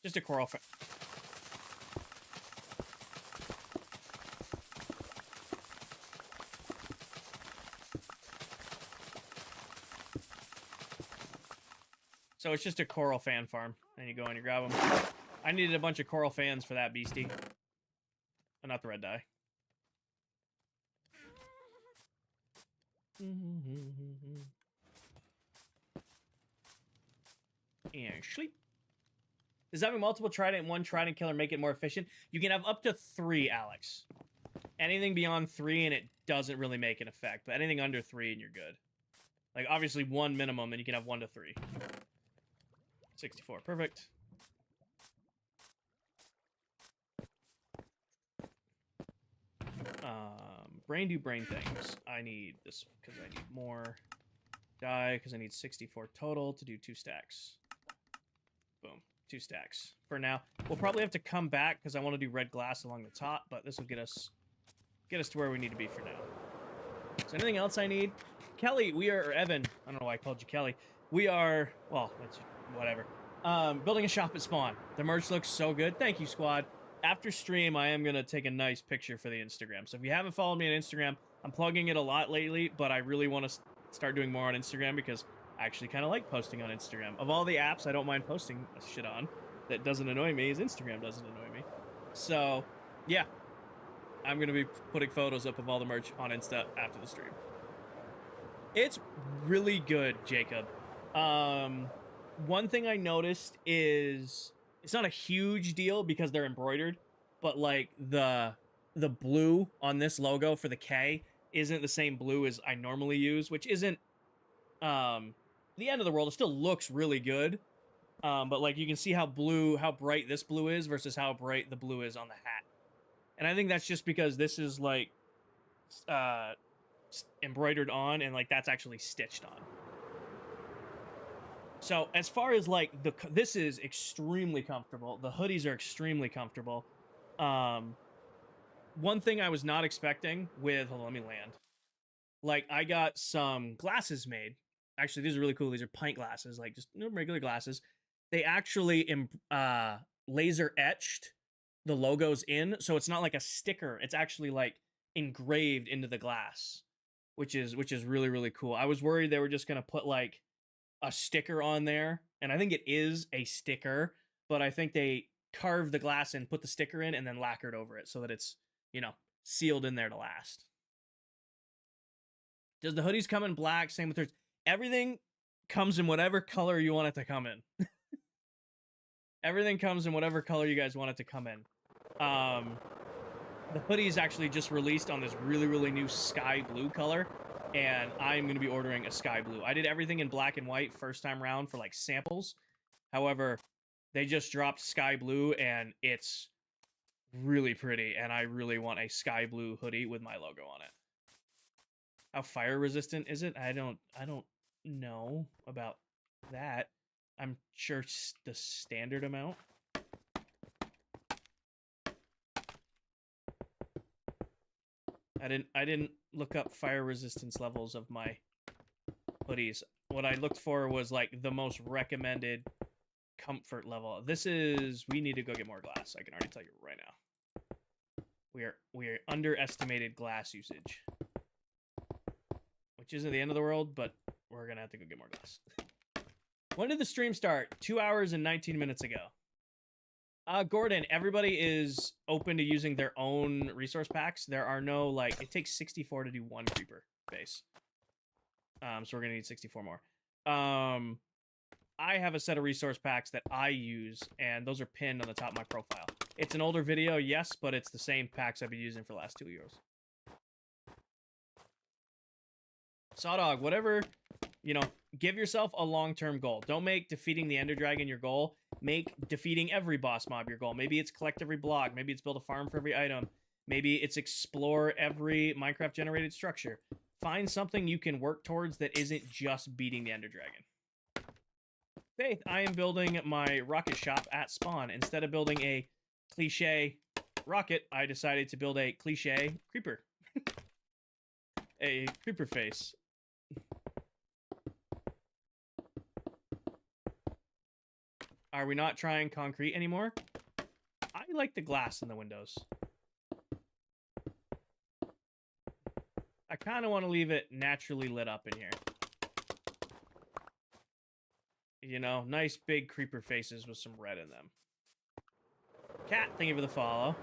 Just a coral farm. So it's just a coral fan farm. And you go and you grab them. I needed a bunch of coral fans for that beastie. Oh, not the red dye. And sleep. Does having multiple trident and one trident killer make it more efficient? You can have up to 3, Alex. Anything beyond 3 and it doesn't really make an effect. But anything under 3 and you're good. Like, obviously 1 minimum, and you can have 1 to 3. 64, perfect. Brain do brain things. I need this because I need more die because I need 64 total to do 2 stacks. Boom, 2 stacks for now. We'll probably have to come back because I want to do red glass along the top, but this will get us to where we need to be for now. So anything else I need? Kelly, or Evan, I don't know why I called you Kelly. We are, well, it's whatever. Building a shop at Spawn. The merch looks so good. Thank you, squad. After stream, I am going to take a nice picture for the Instagram. So if you haven't followed me on Instagram, I'm plugging it a lot lately, but I really want to start doing more on Instagram because I actually kind of like posting on Instagram. Of all the apps I don't mind posting shit on that doesn't annoy me is Instagram doesn't annoy me. So, yeah. I'm going to be putting photos up of all the merch on Insta after the stream. It's really good, Jacob. One thing I noticed is it's not a huge deal because they're embroidered, but like the blue on this logo for the K isn't the same blue as I normally use, which isn't the end of the world. It still looks really good. But like you can see how bright this blue is versus how bright the blue is on the hat. And I think that's just because this is like embroidered on and like that's actually stitched on. So as far as like this is extremely comfortable. The hoodies are extremely comfortable. One thing I was not expecting with, hold on, let me land. Like I got some glasses made. Actually, these are really cool. These are pint glasses, like just regular glasses. They actually laser etched the logos in, so it's not like a sticker. It's actually like engraved into the glass, which is really, really cool. I was worried they were just gonna put like a sticker on there, and I think it is a sticker, but I think they carved the glass and put the sticker in and then lacquered over it so that it's, you know, sealed in there to last. Does the hoodies come in black? Same with yours. Everything comes in whatever color you want it to come in. Everything comes in whatever color you guys want it to come in. The hoodie is actually just released on this really, really new sky blue color, and I'm going to be ordering a sky blue. I did everything in black and white first time round for like samples. However, they just dropped sky blue, and it's really pretty, and I really want a sky blue hoodie with my logo on it. How fire resistant is it? I don't know about that. I'm sure the standard amount. I didn't look up fire resistance levels of my hoodies. What I looked for was like the most recommended comfort level. We need to go get more glass. I can already tell you right now. We are underestimated glass usage. Which isn't the end of the world, but we're gonna have to go get more glass. When did the stream start? 2 hours and 19 minutes ago. Gordon, everybody is open to using their own resource packs. There are no, like, it takes 64 to do 1 creeper base. So we're gonna need 64 more. I have a set of resource packs that I use, and those are pinned on the top of my profile. It's an older video, yes, but it's the same packs I've been using for the last 2 years. Sawdog, whatever, you know, give yourself a long-term goal. Don't make defeating the Ender Dragon your goal. Make defeating every boss mob your goal. Maybe it's collect every block. Maybe it's build a farm for every item. Maybe it's explore every Minecraft-generated structure. Find something you can work towards that isn't just beating the Ender Dragon. Faith, I am building my rocket shop at spawn. Instead of building a cliche rocket, I decided to build a cliche creeper. A creeper face. Are we not trying concrete anymore? I like the glass in the windows. I kind of want to leave it naturally lit up in here. You know, nice big creeper faces with some red in them. Cat, thank you for the follow.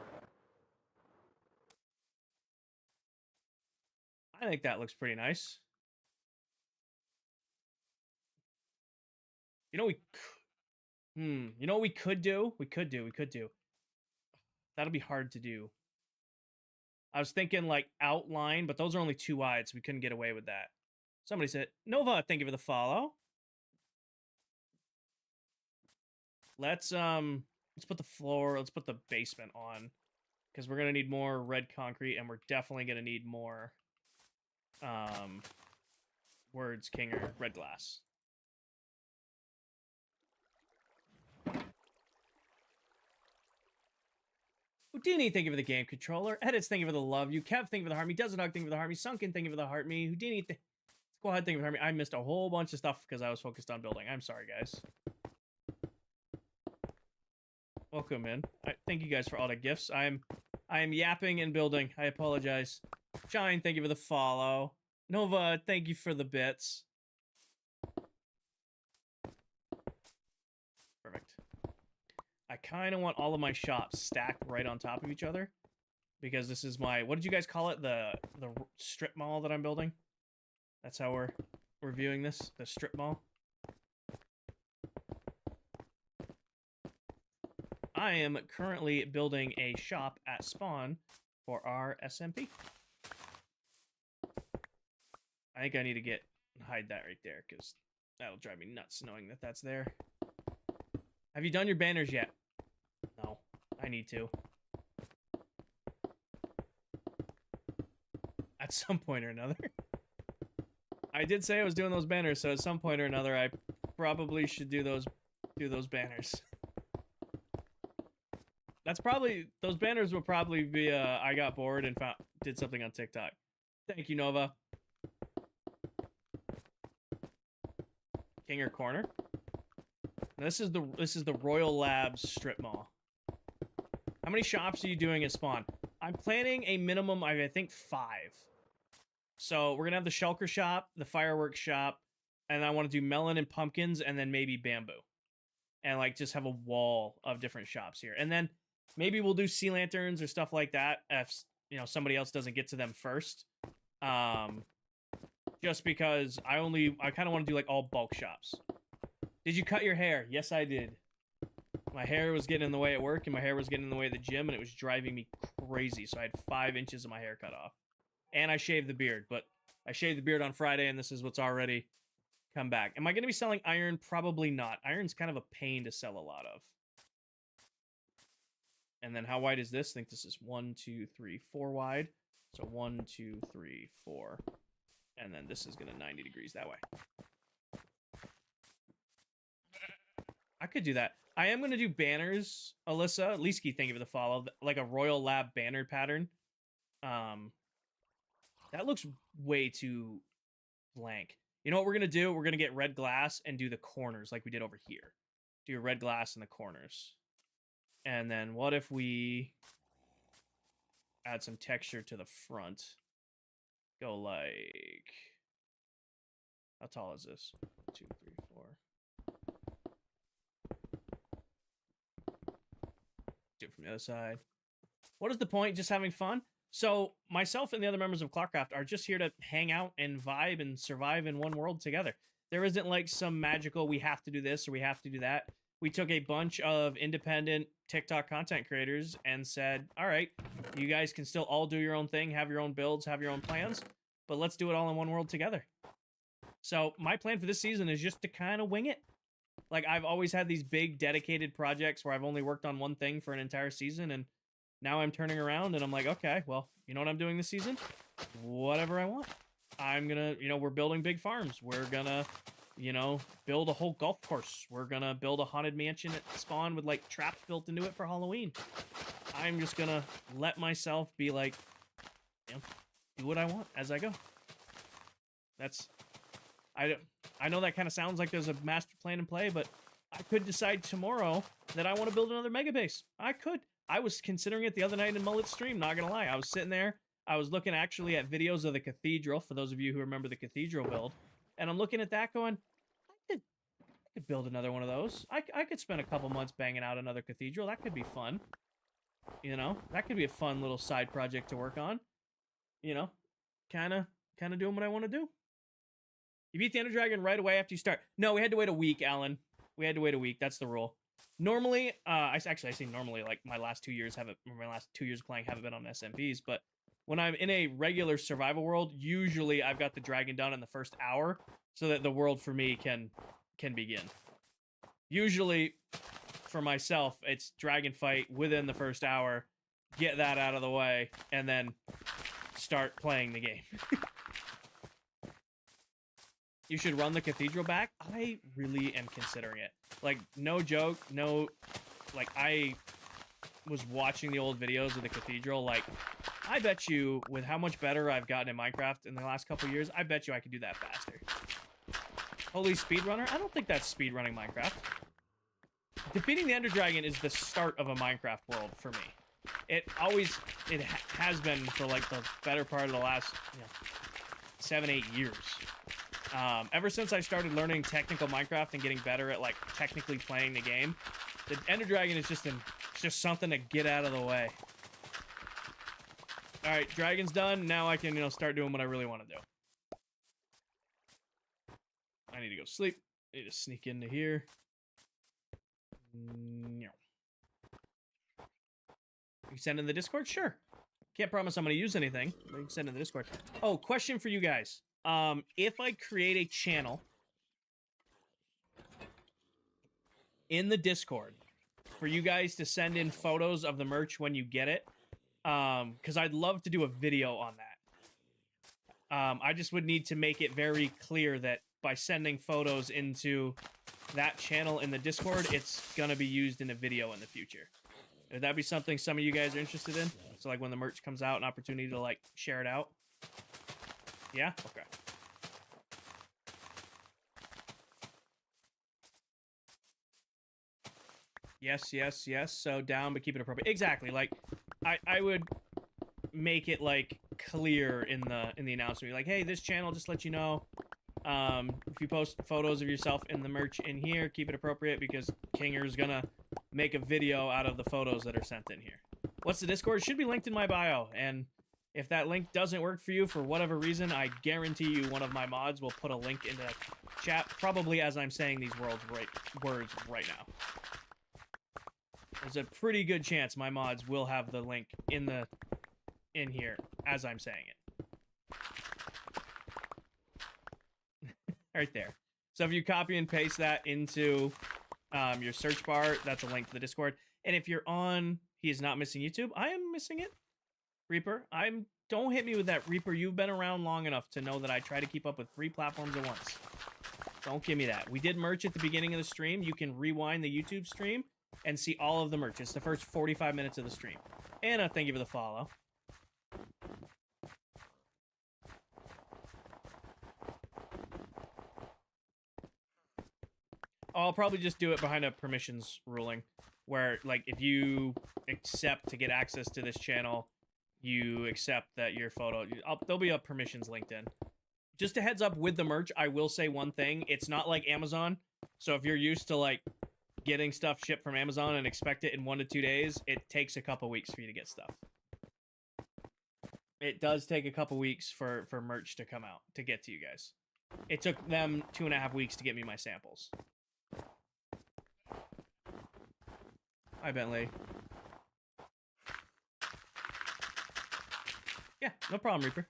I think that looks pretty nice. You know you know what we could do? We could do. That'll be hard to do. I was thinking like outline, but those are only 2 wide, so we couldn't get away with that. Somebody said, Nova, thank you for the follow. Let's put the floor, let's put the basement on. Because we're gonna need more red concrete, and we're definitely gonna need more words, Kinger, red glass. Houdini, thank you for the game controller. Edits, thank you for the love you. Kev, thank you for the heart me. Doesn't Hug, thank you for the heart me. Sunken, thank you for the heart me. Houdini, Squad, thank you for the heart me. I missed a whole bunch of stuff because I was focused on building. I'm sorry, guys. Welcome in. Thank you guys for all the gifts. I am yapping and building. I apologize. Shine, thank you for the follow. Nova, thank you for the bits. Perfect. I kind of want all of my shops stacked right on top of each other. Because this is my... What did you guys call it? The strip mall that I'm building? That's how we're viewing this? The strip mall? I am currently building a shop at spawn for our SMP. I think I need to hide that right there, because that'll drive me nuts knowing that that's there. Have you done your banners yet? No, I need to. At some point or another. I did say I was doing those banners, so at some point or another, I probably should do those banners. That's probably, those banners will probably be I got bored and did something on TikTok. Thank you, Nova. Kinger Corner. Now, this is the Royal Labs strip mall. How many shops are you doing at spawn? I'm planning a minimum of, I think, 5. So we're gonna have the shulker shop, the fireworks shop, and I want to do melon and pumpkins, and then maybe bamboo, and like just have a wall of different shops here. And then maybe we'll do sea lanterns or stuff like that if, you know, somebody else doesn't get to them first. Just because I kind of want to do like all bulk shops. Did you cut your hair? Yes, I did. My hair was getting in the way at work, and my hair was getting in the way at the gym, and it was driving me crazy. So I had 5 inches of my hair cut off. And I shaved the beard, but I shaved the beard on Friday, and this is what's already come back. Am I going to be selling iron? Probably not. Iron's kind of a pain to sell a lot of. And then how wide is this? I think this is 1, 2, 3, 4 wide. So 1, 2, 3, 4. And then this is going to 90 degrees that way. I could do that. I am going to do banners, Alyssa. Leesky, thank you for the follow. Like a Royal Lab banner pattern. That looks way too blank. You know what we're going to do? We're going to get red glass and do the corners like we did over here. Do red glass in the corners. And then what if we add some texture to the front? Go like... How tall is this? 2, 3, 4. Do it from the other side. What is the point? Just having fun? So myself and the other members of ClockCraft are just here to hang out and vibe and survive in one world together. There isn't like some magical, we have to do this or we have to do that. We took a bunch of independent TikTok content creators and said, all right, you guys can still all do your own thing, have your own builds, have your own plans, but let's do it all in one world together. So my plan for this season is just to kind of wing it. Like, I've always had these big dedicated projects where I've only worked on one thing for an entire season, and now I'm turning around and I'm like, okay, well, you know what I'm doing this season? Whatever I want. I'm gonna, you know, we're building big farms. We're gonna, you know, build a whole golf course. We're gonna build a haunted mansion at spawn with like traps built into it for Halloween. I'm just gonna let myself be like, you know, do what I want as I go. That's, I know that kind of sounds like there's a master plan in play, but I could decide tomorrow that I want to build another mega base. I could. I was considering it the other night in Mullet's stream, not gonna lie. I was sitting there, I was looking actually at videos of the cathedral, for those of you who remember the cathedral build, and I'm looking at that going, I could build another one of those. I could spend a couple months banging out another cathedral. That could be fun. You know, that could be a fun little side project to work on. You know, kind of doing what I want to do. You beat the Ender Dragon right away after you start. No, we had to wait a week, Alan. We had to wait a week. That's the rule. Normally, I say normally, like my last 2 years of playing haven't been on SMPs, but when I'm in a regular survival world, usually I've got the dragon done in the first hour so that the world for me can begin. Usually, for myself, it's dragon fight within the first hour, get that out of the way, and then start playing the game. You should run the cathedral back. I really am considering it. Like, no joke, no... Like, I was watching the old videos of the cathedral. Like, I bet you, with how much better I've gotten in Minecraft in the last couple years, I bet you I could do that faster. Holy speedrunner? I don't think that's speedrunning Minecraft. Defeating the Ender Dragon is the start of a Minecraft world for me. It has been for, like, the better part of the last, 7-8 years. Ever since I started learning technical Minecraft and getting better at, like, technically playing the game, the Ender Dragon is just something to get out of the way. Alright, dragon's done. Now I can, start doing what I really want to do. I need to go sleep. I need to sneak into here. You can send in the Discord? Sure. Can't promise I'm going to use anything, but you can send in the Discord. Oh, question for you guys. If I create a channel in the Discord for you guys to send in photos of the merch when you get it, because I'd love to do a video on that. I just would need to make it very clear that by sending photos into that channel in the Discord, it's gonna be used in a video in the future. Would that be something some of you guys are interested in? So, like, when the merch comes out, an opportunity to, like, share it out? Yeah? Okay. Yes. So down, but keep it appropriate. Exactly. Like, I would make it, like, clear in the announcement. Like, hey, this channel, just let you know, if you post photos of yourself in the merch in here, keep it appropriate because Kinger's gonna make a video out of the photos that are sent in here. What's the Discord? It should be linked in my bio, and if that link doesn't work for you for whatever reason, I guarantee you one of my mods will put a link in the chat, probably as I'm saying these words right now. There's a pretty good chance my mods will have the link in here as I'm saying it. Right there. So if you copy and paste that into your search bar, that's a link to the Discord. And if you're on He Is Not Missing YouTube, I am missing it. Reaper, don't hit me with that, Reaper. You've been around long enough to know that I try to keep up with 3 platforms at once. Don't give me that. We did merch at the beginning of the stream. You can rewind the YouTube stream and see all of the merch. It's the first 45 minutes of the stream. Anna, thank you for the follow. I'll probably just do it behind a permissions ruling, where, like, if you accept to get access to this channel, you accept that your photo... there'll be a permissions linked in. Just a heads up with the merch, I will say one thing. It's not like Amazon. So if you're used to, like, getting stuff shipped from Amazon and expect it in 1 to 2 days, it takes a couple weeks for you to get stuff. It does take a couple weeks for merch to come out, to get to you guys. It took them 2.5 weeks to get me my samples. Hi, Bentley. Yeah, no problem, Reaper.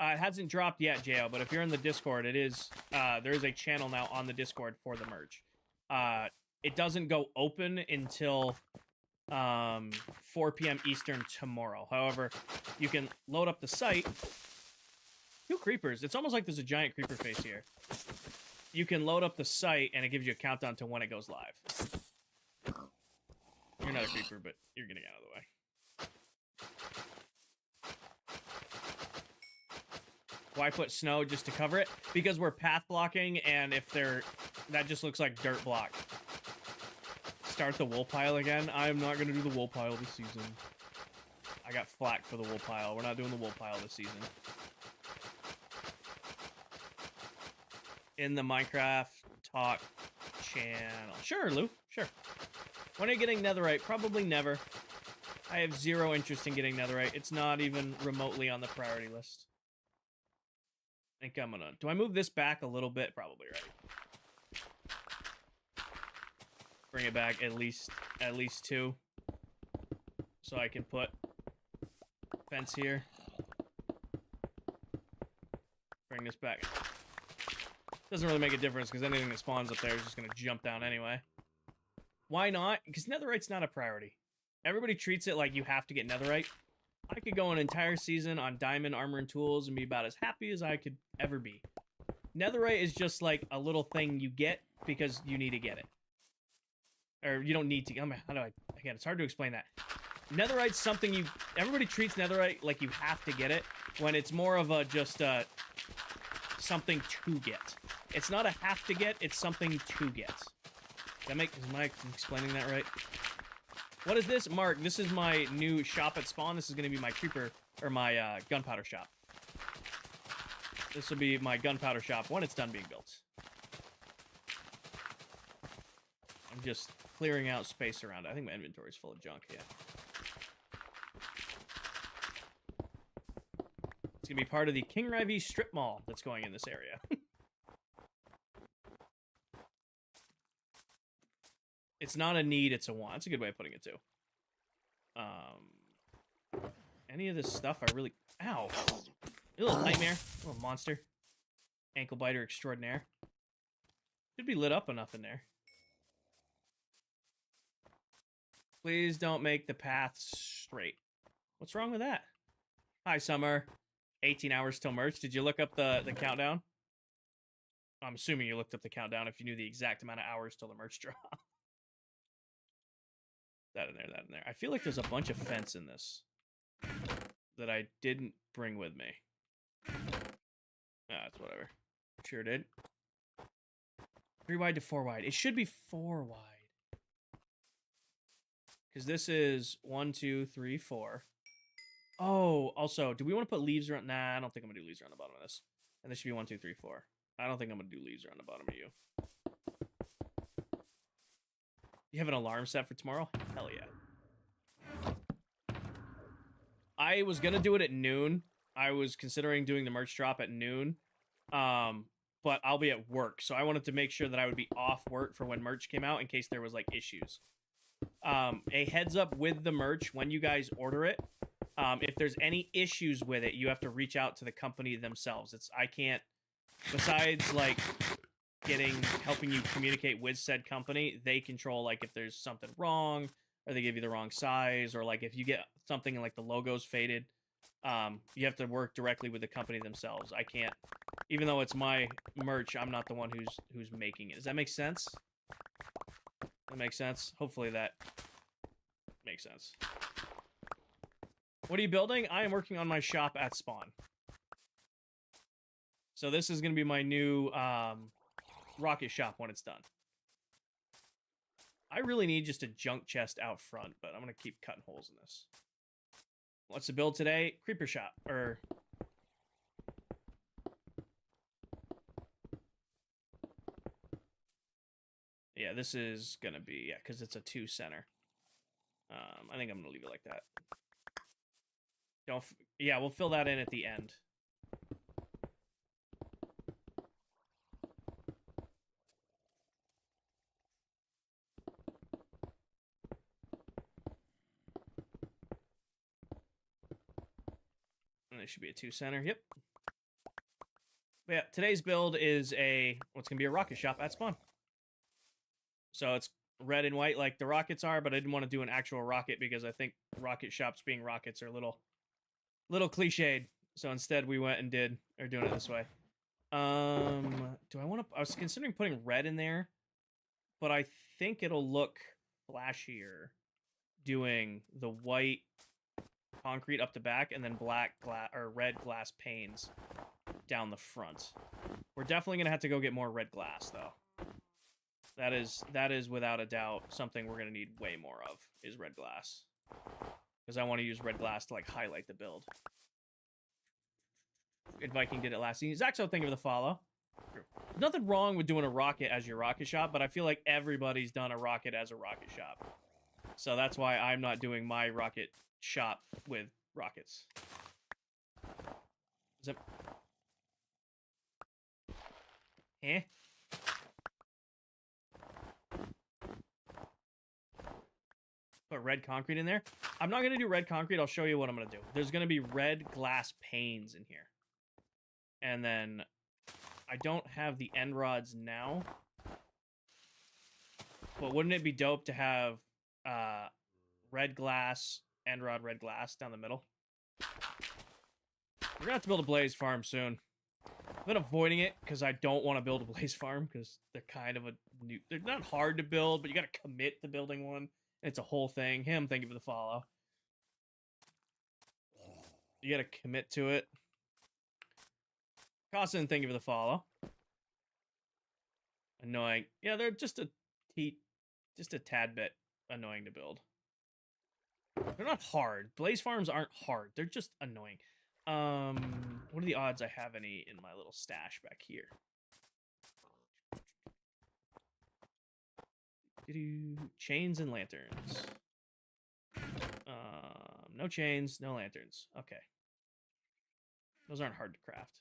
It hasn't dropped yet, Jo, but if you're in the Discord, it is, there is a channel now on the Discord for the merch. It doesn't go open until 4 p.m. Eastern tomorrow. However, you can load up the site. 2 creepers. It's almost like there's a giant creeper face here. You can load up the site, and it gives you a countdown to when it goes live. You're not a creeper, but you're getting out of the way. Why put snow just to cover it? Because we're path blocking, and if they're... That just looks like dirt block. Start the wool pile again? I'm not going to do the wool pile this season. I got flack for the wool pile. We're not doing the wool pile this season. In the Minecraft talk channel. Sure, Lou. Sure. When are you getting netherite? Probably never. I have zero interest in getting netherite. It's not even remotely on the priority list. I think I'm gonna... Do I move this back a little bit? Probably, right? Bring it back at least 2. So I can put fence here. Bring this back. Doesn't really make a difference because anything that spawns up there is just gonna jump down anyway. Why not? Because netherite's not a priority. Everybody treats it like you have to get netherite. I could go an entire season on diamond, armor, and tools and be about as happy as I could ever be. Netherite is just like a little thing you get because you need to get it. Or you don't need to. How do I... Again, it's hard to explain that. Netherite's something you... Everybody treats netherite like you have to get it, when it's more of a just something to get. It's not a have to get, it's something to get. Am I explaining that right? What is this? Mark, this is my new shop at spawn. This is going to be my creeper, or my gunpowder shop. This will be my gunpowder shop when it's done being built. I'm just clearing out space around it. I think my inventory is full of junk, yeah. It's going to be part of the King Rivy strip mall that's going in this area. It's not a need, it's a want. That's a good way of putting it, too. Any of this stuff I really... Ow! A little nightmare. A little monster. Ankle biter extraordinaire. Should be lit up enough in there. Please don't make the path straight. What's wrong with that? Hi, Summer. 18 hours till merch. Did you look up the countdown? I'm assuming you looked up the countdown if you knew the exact amount of hours till the merch drop. That in there, that in there. I feel like there's a bunch of fence in this that I didn't bring with me. Ah, it's whatever. Sure did. 3 wide to 4 wide. It should be 4 wide. Because this is 1, 2, 3, 4. Oh, also, do we want to put leaves around? Nah, I don't think I'm going to do leaves around the bottom of this. And this should be 1, 2, 3, 4. I don't think I'm going to do leaves around the bottom of you. You have an alarm set for tomorrow? Hell yeah. I was going to do it at noon. I was considering doing the merch drop at noon. But I'll be at work. So I wanted to make sure that I would be off work for when merch came out in case there was, like, issues. A heads up with the merch when you guys order it. If there's any issues with it, you have to reach out to the company themselves. I can't, besides, like... helping you communicate with said company, they control, like, if there's something wrong, or they give you the wrong size, or, like, if you get something and, like, the logo's faded, you have to work directly with the company themselves. I can't, even though it's my merch, I'm not the one who's making it. Does that make sense? That makes sense? Hopefully that makes sense. What are you building? I am working on my shop at spawn. So this is going to be my new, rocket shop when it's done. I really need just a junk chest out front, but I'm going to keep cutting holes in this. What's the build today? Creeper shop, or... Yeah, this is going to be, yeah, because it's a 2 center. I think I'm going to leave it like that. Yeah, we'll fill that in at the end. And it should be a 2 center. Yep. But yeah, today's build is what's going to be a rocket shop at spawn. So it's red and white like the rockets are, but I didn't want to do an actual rocket because I think rocket shops being rockets are a little cliched. So instead we went and doing it this way. Do I want to... I was considering putting red in there, but I think it'll look flashier doing the white concrete up the back and then black glass or red glass panes down the front. We're definitely going to have to go get more red glass, though. That is without a doubt something we're going to need way more of, is red glass. Because I want to use red glass to, like, highlight the build. Good Viking did it last season. Zaxo, thank you for the follow. Nothing wrong with doing a rocket as your rocket shop, but I feel like everybody's done a rocket as a rocket shop. So that's why I'm not doing my rocket shop with rockets. Is it... Eh? Put red concrete in there. I'm not going to do red concrete. I'll show you what I'm going to do. There's going to be red glass panes in here. And then I don't have the end rods now. But wouldn't it be dope to have red glass, end rod, red glass down the middle? We're going to have to build a blaze farm soon. I've been avoiding it because I don't want to build a blaze farm because they're kind of a new... They're not hard to build, but you got to commit to building one. It's a whole thing. Him, thank you for the follow. You got to commit to it. Costin, thank you for the follow. Annoying. Yeah, they're just a tad bit annoying to build. They're not hard. Blaze farms aren't hard. They're just annoying. What are the odds I have any in my little stash back here? Chains and lanterns. No chains, no lanterns. Okay. Those aren't hard to craft.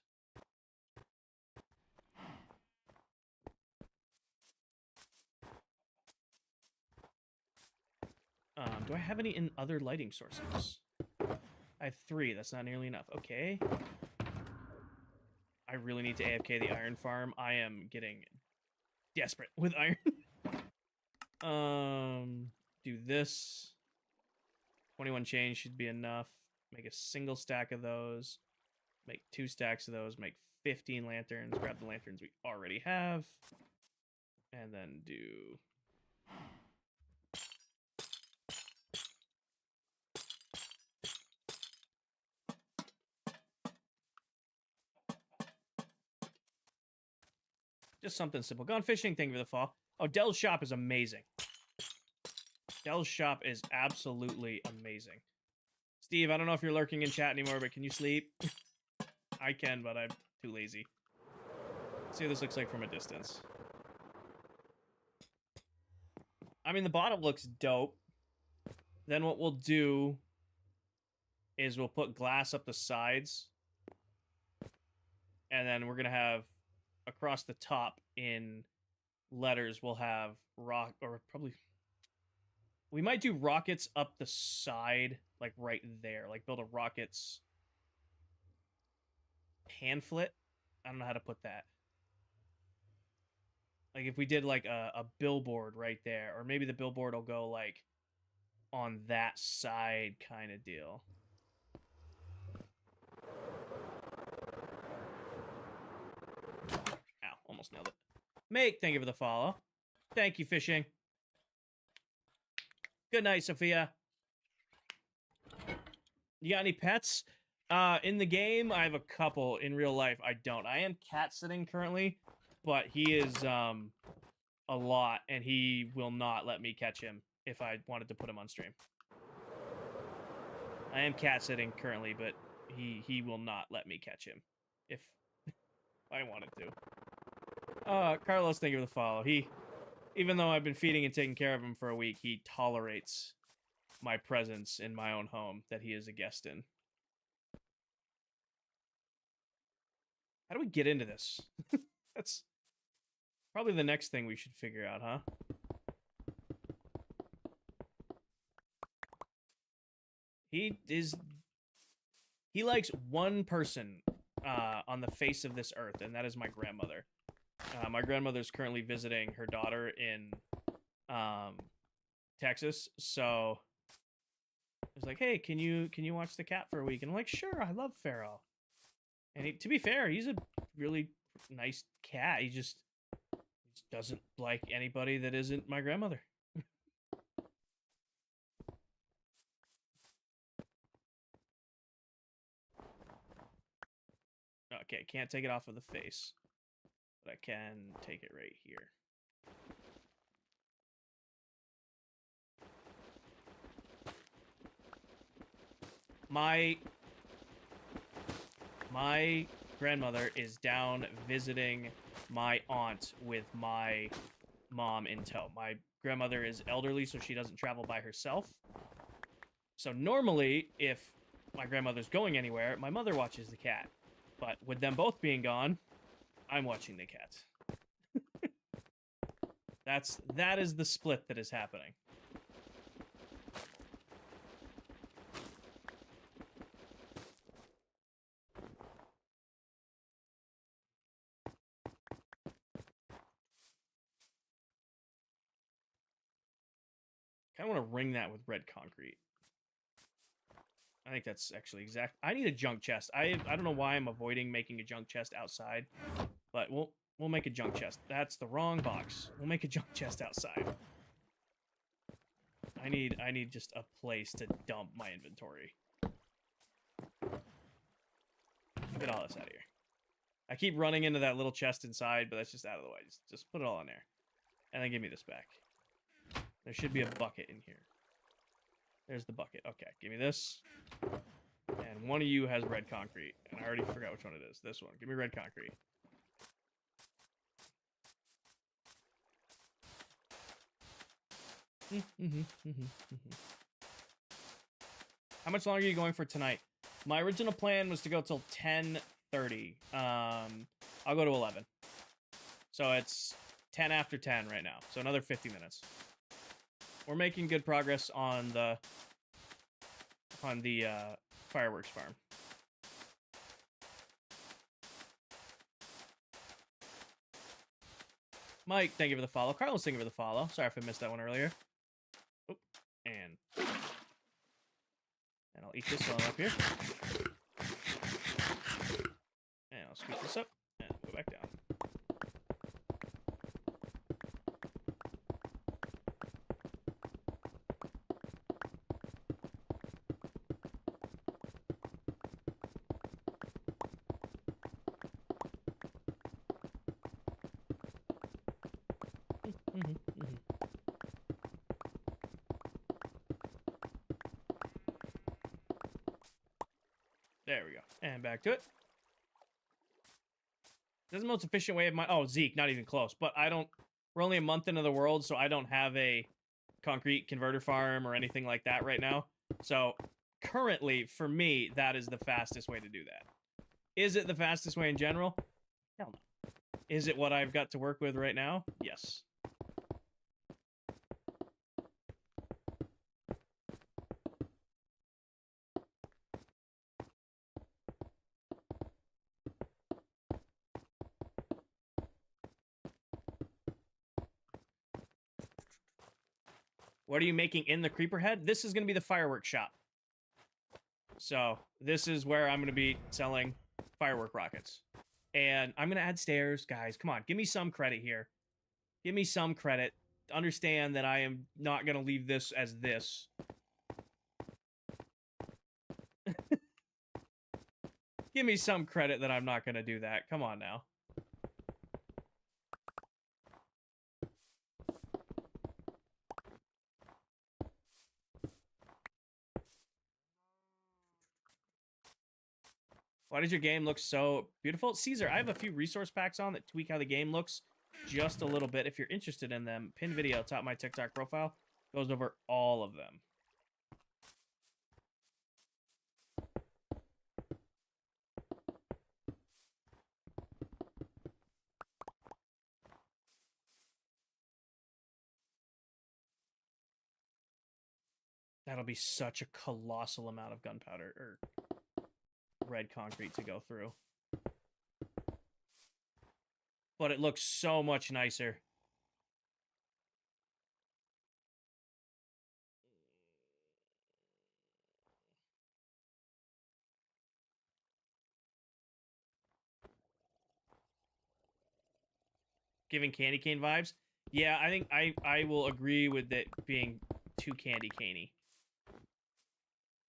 Do I have any in other lighting sources? I have 3. That's not nearly enough. Okay. I really need to AFK the iron farm. I am getting desperate with iron. Do this. 21 chains should be enough. Make a single stack of those. Make 2 stacks of those. Make 15 lanterns. Grab the lanterns we already have. And then do... just something simple. Gone fishing, thank you for the fall. Oh, Dell's shop is amazing. Dell's shop is absolutely amazing. Steve, I don't know if you're lurking in chat anymore, but can you sleep? I can, but I'm too lazy. Let's see what this looks like from a distance. I mean, the bottom looks dope. Then what we'll do is we'll put glass up the sides. And then we're going to have, across the top in letters, we'll have rock, or probably... We might do rockets up the side, like right there. Like build a rockets pamphlet. I don't know how to put that. Like if we did like a billboard right there, or maybe the billboard will go like on that side kind of deal. Ow, almost nailed it. Make, thank you for the follow. Thank you, fishing. Good night, Sophia. You got any pets? In the game, I have a couple. In real life, I don't. I am cat sitting currently, but he is a lot, and he will not let me catch him if I wanted to put him on stream. I am cat sitting currently, but he will not let me catch him if I wanted to. Carlos, thank you for the follow. Even though I've been feeding and taking care of him for a week, he tolerates my presence in my own home that he is a guest in. How do we get into this? That's probably the next thing we should figure out, huh? He likes one person on the face of this earth, and that is my grandmother. My grandmother's currently visiting her daughter in Texas, so I was like, "Hey, can you watch the cat for a week?" And I'm like, "Sure, I love Pharaoh." And to be fair, he's a really nice cat. He just doesn't like anybody that isn't my grandmother. Okay, can't take it off of the face. But I can take it right here. My grandmother is down visiting my aunt with my mom in tow. My grandmother is elderly, so she doesn't travel by herself. So normally, if my grandmother's going anywhere, my mother watches the cat. But with them both being gone, I'm watching the cat. That is the split that is happening. Kind of want to ring that with red concrete. I think that's actually exact. I need a junk chest. I don't know why I'm avoiding making a junk chest outside, but we'll make a junk chest. That's the wrong box. We'll make a junk chest outside. I need just a place to dump my inventory. Get all this out of here. I keep running into that little chest inside, but that's just out of the way. Just put it all in there. And then give me this back. There should be a bucket in here. There's the bucket. Okay, give me this. And one of you has red concrete. And I already forgot which one it is. This one. Give me red concrete. How much longer are you going for tonight? My original plan was to go till 10:30. I'll go to 11. So it's 10 after 10 right now. So another 50 minutes. We're making good progress on the fireworks farm. Mike, thank you for the follow. Carlos, thank you for the follow. Sorry if I missed that one earlier. Oop, and I'll eat this while I'm up here. And I'll scoop this up and go back down. There we go. And back to it. This is the most efficient way of my... Oh, Zeke, not even close. But I don't... We're only a month into the world, so I don't have a concrete converter farm or anything like that right now. So, currently, for me, that is the fastest way to do that. Is it the fastest way in general? Hell no. Is it what I've got to work with right now? Yes. What are you making in the creeper head? This is going to be the fireworks shop. So this is where I'm going to be selling firework rockets. And I'm going to add stairs. Guys, come on. Give me some credit here. Give me some credit. Understand that I am not going to leave this as this. Give me some credit that I'm not going to do that. Come on now. Why does your game look so beautiful? Caesar, I have a few resource packs on that tweak how the game looks just a little bit. If you're interested in them, pin video top of my TikTok profile goes over all of them. That'll be such a colossal amount of gunpowder or red concrete to go through. But it looks so much nicer. Giving candy cane vibes? Yeah, I think I will agree with it being too candy caney.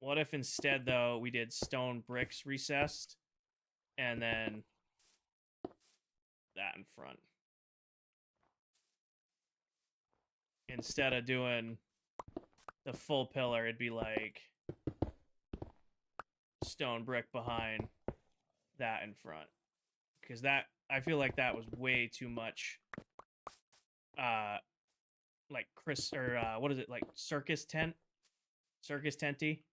What if instead, though, we did stone bricks recessed and then that in front. Instead of doing the full pillar, it'd be like stone brick behind, that in front. Because that, I feel like that was way too much, like Chris, or what is it, like circus tent? Circus tenty?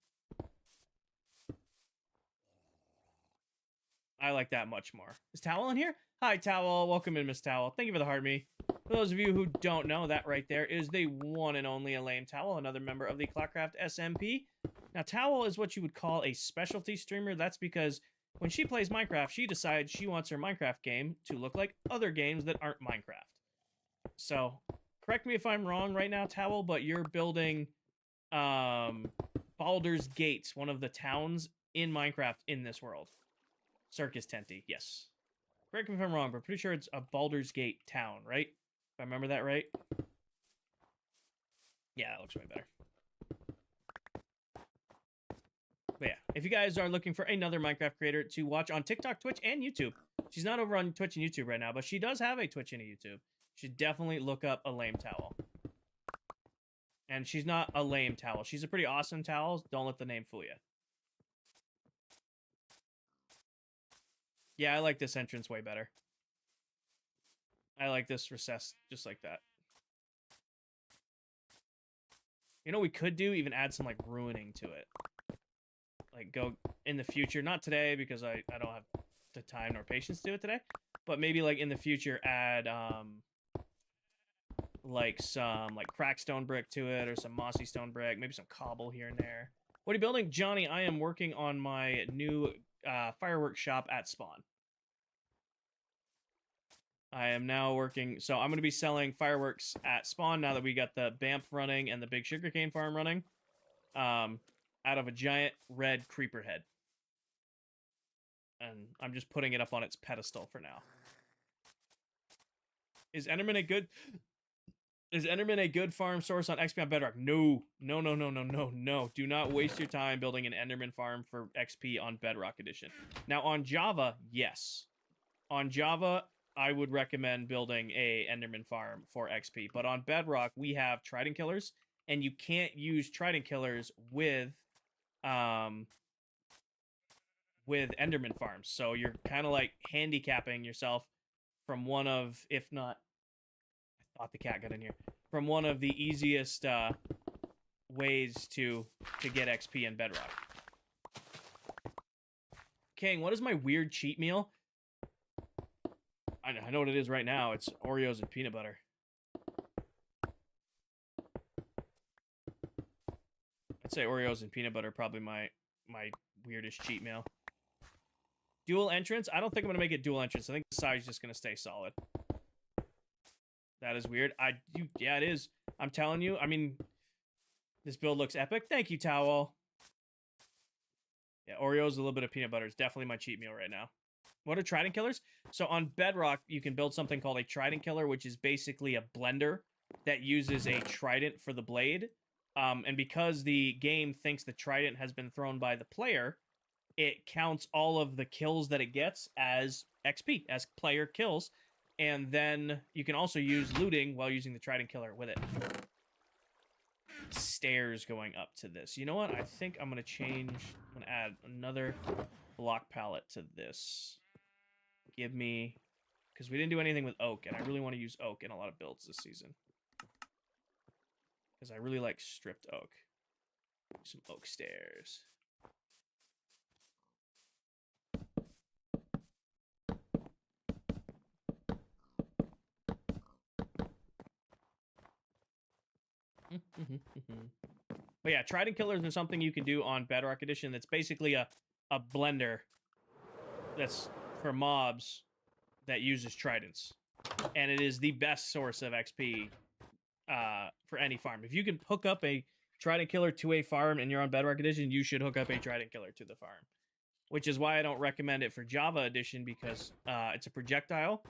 I like that much more. Is Towel in here? Hi, Towel. Welcome in, Miss Towel. Thank you for the heart me. For those of you who don't know, that right there is the one and only Elaine Towel, another member of the ClockCraft SMP. Now, Towel is what you would call a specialty streamer. That's because when she plays Minecraft, she decides she wants her Minecraft game to look like other games that aren't Minecraft. So, correct me if I'm wrong right now, Towel, but you're building Baldur's Gate, one of the towns in Minecraft in this world. Circus Tenty, yes. Correct me if I'm wrong, but I'm pretty sure it's a Baldur's Gate town, right? If I remember that right. Yeah, that looks way better. But yeah, if you guys are looking for another Minecraft creator to watch on TikTok, Twitch, and YouTube, she's not over on Twitch and YouTube right now, but she does have a Twitch and a YouTube. You should definitely look up a lame towel. And she's not a lame towel. She's a pretty awesome towel. Don't let the name fool you. Yeah, I like this entrance way better. I like this recess just like that. You know what we could do? Even add some, like, ruining to it. Like, go in the future. Not today, because I don't have the time nor patience to do it today. But maybe, like, in the future, add, like, some, like, cracked stone brick to it, or some mossy stone brick. Maybe some cobble here and there. What are you building? Johnny, I am working on my new fireworks shop at Spawn. I am now working, so I'm going to be selling fireworks at Spawn now that we got the BAMF running and the big sugarcane farm running, out of a giant red creeper head. And I'm just putting it up on its pedestal for now. Is Enderman a good farm source on XP on Bedrock? No. No. Do not waste your time building an Enderman farm for XP on Bedrock Edition. Now, on Java, yes. On Java, I would recommend building a Enderman farm for XP. But on Bedrock, we have Trident Killers, and you can't use Trident Killers with Enderman farms. So you're kind of like handicapping yourself from one of, if not, I thought the cat got in here, from one of the easiest ways to get XP in Bedrock. King, what is my weird cheat meal? I know what it is right now. It's Oreos and peanut butter. I'd say Oreos and peanut butter are probably my weirdest cheat meal. Dual entrance? I don't think I'm going to make it dual entrance. I think the side's just going to stay solid. That is weird. Yeah, it is. I'm telling you. I mean, this build looks epic. Thank you, Towel. Yeah, Oreos, a little bit of peanut butter is definitely my cheat meal right now. What are Trident Killers? So on Bedrock, you can build something called a Trident Killer, which is basically a blender that uses a trident for the blade. And because the game thinks the trident has been thrown by the player, it counts all of the kills that it gets as XP, as player kills. And then you can also use looting while using the Trident Killer with it. Stairs going up to this. You know what? I think I'm going to change. I'm going to add another block palette to this. Give me... Because we didn't do anything with oak, and I really want to use oak in a lot of builds this season. Because I really like stripped oak. Some oak stairs. But yeah, Trident Killers are something you can do on Bedrock Edition that's basically a blender that's for mobs that uses tridents. And it is the best source of XP for any farm. If you can hook up a Trident Killer to a farm and you're on Bedrock Edition, you should hook up a Trident Killer to the farm. Which is why I don't recommend it for Java Edition, because it's a projectile.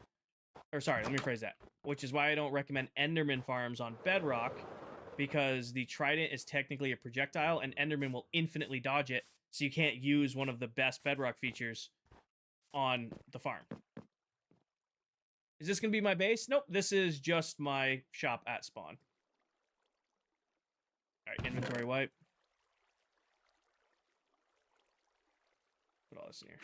Or sorry, let me phrase that. Which is why I don't recommend Enderman farms on Bedrock, because the trident is technically a projectile and Enderman will infinitely dodge it, so you can't use one of the best Bedrock features on the farm. Is this going to be my base? Nope, this is just my shop at spawn. All right, inventory wipe. Put all this in here.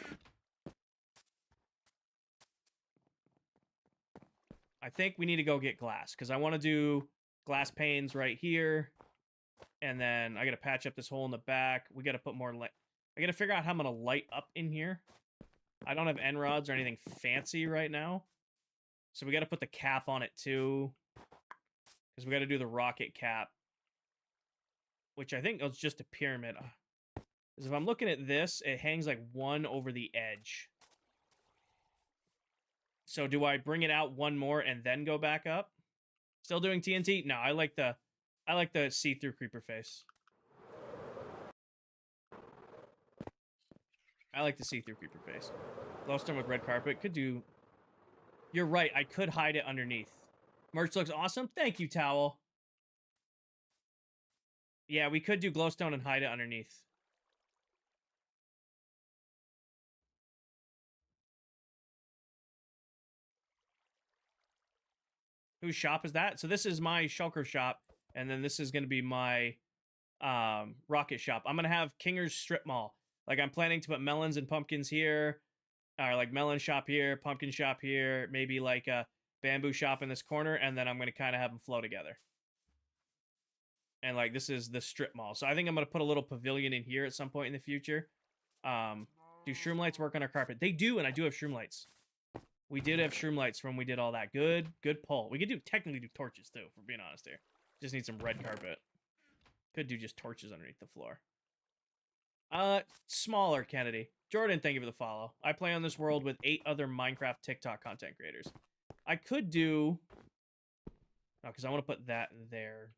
I think we need to go get glass, because I want to do glass panes right here. And then I got to patch up this hole in the back. We got to put more light. I got to figure out how I'm going to light up in here. I don't have end rods or anything fancy right now. So we got to put the cap on it too. Because we got to do the rocket cap. Which I think is just a pyramid. Because if I'm looking at this, it hangs like one over the edge. So do I bring it out one more and then go back up? Still doing TNT? No, I like the see-through creeper face. I like the see-through creeper face. Glowstone with red carpet. Could do... You're right, I could hide it underneath. Merch looks awesome. Thank you, Towel. Yeah, we could do glowstone and hide it underneath. Whose shop is that? So this is my shulker shop, and then this is going to be my rocket shop. I'm going to have Kinger's Strip Mall. Like, I'm planning to put melons and pumpkins here, or like melon shop here, pumpkin shop here, maybe like a bamboo shop in this corner, and then I'm going to kind of have them flow together. And like, this is the strip mall. So I think I'm going to put a little pavilion in here at some point in the future. Do shroom lights work on our carpet? They do, and I do have shroom lights. We did have shroom lights when we did all that. Good pull. We could technically do torches too, for being honest here. Just need some red carpet. Could do just torches underneath the floor. Smaller, Kennedy. Jordan, thank you for the follow. I play on this world with 8 other Minecraft TikTok content creators. I could do... No, because I want to put that there.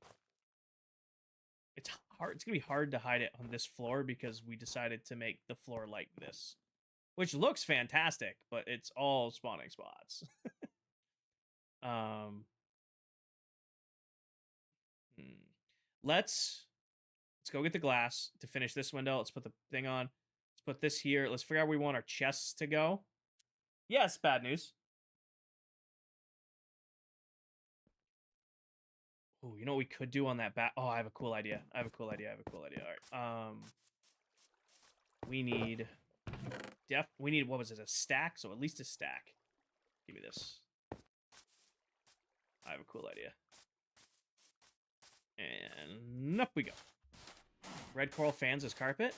It's hard. It's going to be hard to hide it on this floor because we decided to make the floor like this. Which looks fantastic, but it's all spawning spots. Let's go get the glass to finish this window. Let's put the thing on. Let's put this here. Let's figure out where we want our chests to go. Yes, bad news. Oh, you know what we could do on that back? Oh, I have a cool idea. All right. We need... we need, what was it, a stack? So at least a stack. Give me this. I have a cool idea. And up we go. Red coral fans as carpet?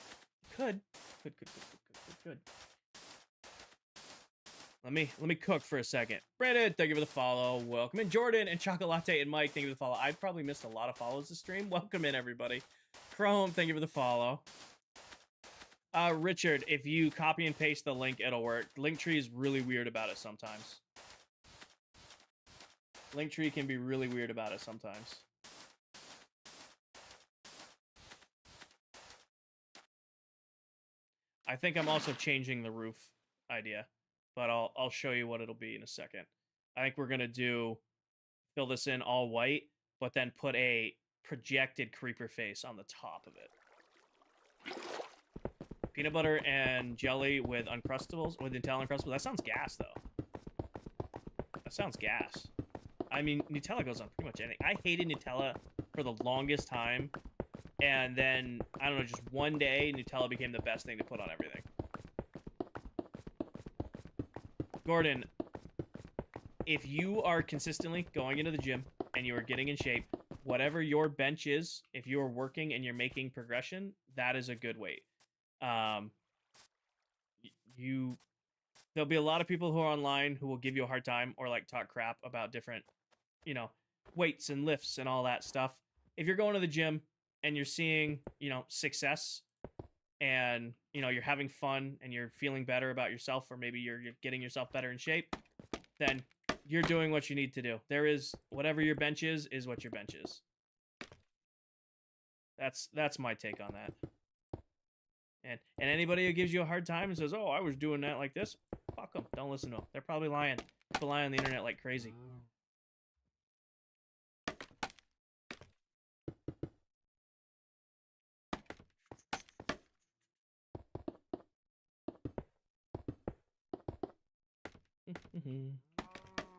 Could. Let me cook for a second. Brandon, thank you for the follow. Welcome in. Jordan and Chocolate Latte and Mike, thank you for the follow. I've probably missed a lot of follows this stream. Welcome in, everybody. Chrome, thank you for the follow. Richard, if you copy and paste the link, it'll work. Linktree is really weird about it sometimes. Linktree can be really weird about it sometimes. I think I'm also changing the roof idea, but I'll show you what it'll be in a second. I think we're gonna fill this in all white, but then put a projected creeper face on the top of it. Peanut butter and jelly with Uncrustables, with Nutella Uncrustables. That sounds gas, though. That sounds gas. I mean, Nutella goes on pretty much anything. I hated Nutella for the longest time. And then, I don't know, just one day, Nutella became the best thing to put on everything. Gordon, if you are consistently going into the gym and you are getting in shape, whatever your bench is, if you are working and you're making progression, that is a good weight. There'll be a lot of people who are online who will give you a hard time or like talk crap about different, weights and lifts and all that stuff. If you're going to the gym and you're seeing, success and, you're having fun and you're feeling better about yourself, or maybe you're getting yourself better in shape, then you're doing what you need to do. Whatever your bench is what your bench is. That's my take on that. And anybody who gives you a hard time and says, oh, I was doing that like this, fuck them. Don't listen to them. They're probably lying. People lie on the internet like crazy.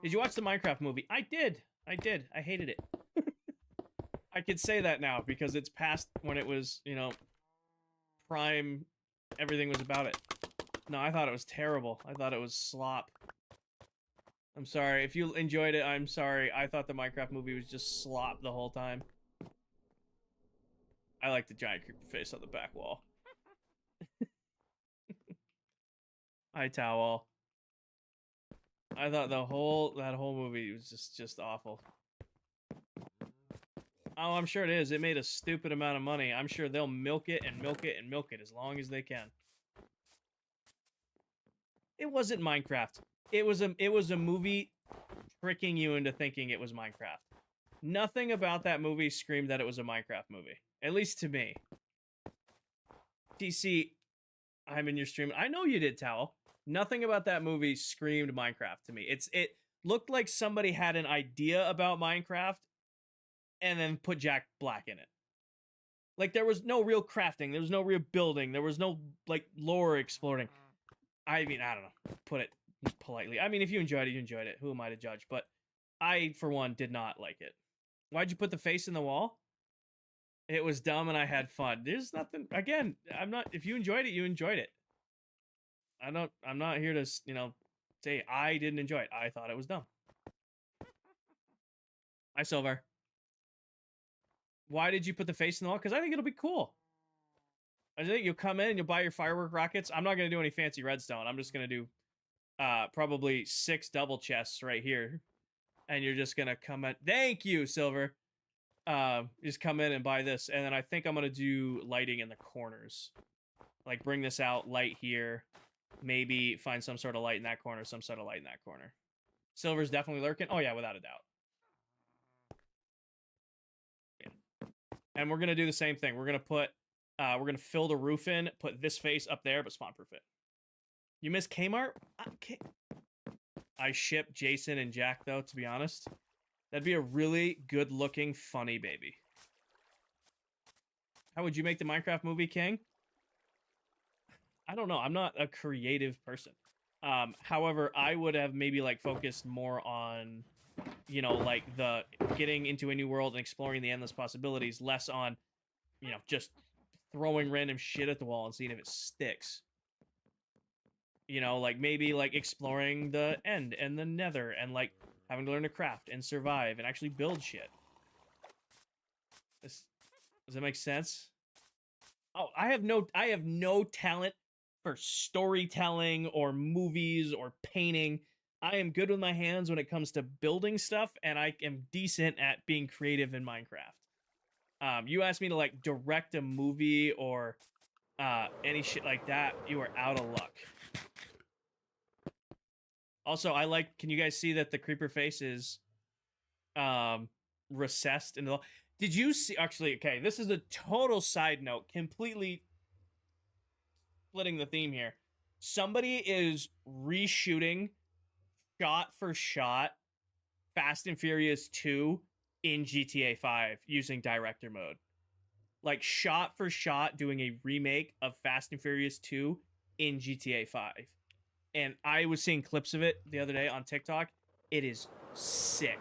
Did you watch the Minecraft movie? I did. I hated it. I could say that now because it's past when it was, you know, prime. Everything was about it. No, I thought it was terrible. I thought it was slop. I'm sorry. If you enjoyed it, I'm sorry. I thought the Minecraft movie was just slop the whole time. I like the giant creeper face on the back wall. Hi, Towel. I thought that whole movie was just awful. Oh, I'm sure it is. It made a stupid amount of money. I'm sure they'll milk it and milk it and milk it as long as they can. It wasn't Minecraft. It was a movie tricking you into thinking it was Minecraft. Nothing about that movie screamed that it was a Minecraft movie. At least to me. TC, I'm in your stream. I know you did, Towel. Nothing about that movie screamed Minecraft to me. It looked like somebody had an idea about Minecraft and then put Jack Black in it. Like, there was no real crafting. There was no real building. There was no, like, lore exploring. I mean, I don't know. Put it politely. I mean, if you enjoyed it, you enjoyed it. Who am I to judge? But I, for one, did not like it. Why'd you put the face in the wall? It was dumb and I had fun. There's nothing... Again, I'm not... If you enjoyed it, you enjoyed it. I'm not here to, you know, say I didn't enjoy it. I thought it was dumb. Hi, Silver. Why did you put the face in the wall? Because I think it'll be cool. I think you'll come in and you'll buy your firework rockets. I'm not going to do any fancy redstone. I'm just going to do probably 6 double chests right here. And you're just going to come in. Thank you, Silver. Just come in and buy this. And then I think I'm going to do lighting in the corners. Like, bring this out, light here. Maybe find some sort of light in that corner, some sort of light in that corner. Silver's definitely lurking. Oh, yeah, without a doubt. Yeah. And we're going to do the same thing. We're going to put... we're going to fill the roof in, put this face up there, but spawn-proof it. You miss Kmart? I ship Jason and Jack, though, to be honest. That'd be a really good-looking, funny baby. How would you make the Minecraft movie, King? I don't know. I'm not a creative person. However, I would have maybe, like, focused more on, you know, like, the getting into a new world and exploring the endless possibilities, less on, you know, just throwing random shit at the wall and seeing if it sticks. You know, like, maybe, like, exploring the end and the nether and, like, having to learn to craft and survive and actually build shit. Does that make sense? Oh, I have no talent for storytelling or movies or painting. I am good with my hands when it comes to building stuff, and I am decent at being creative in Minecraft. You asked me to, like, direct a movie or any shit like that, you are out of luck. Also, can you guys see that the creeper face is recessed into the... Did you see... Actually, okay, this is a total side note, completely splitting the theme here. Somebody is reshooting shot for shot Fast and Furious 2 in GTA 5 using director mode. Like, shot for shot doing a remake of Fast and Furious 2 in GTA 5. And I was seeing clips of it the other day on TikTok. It is sick.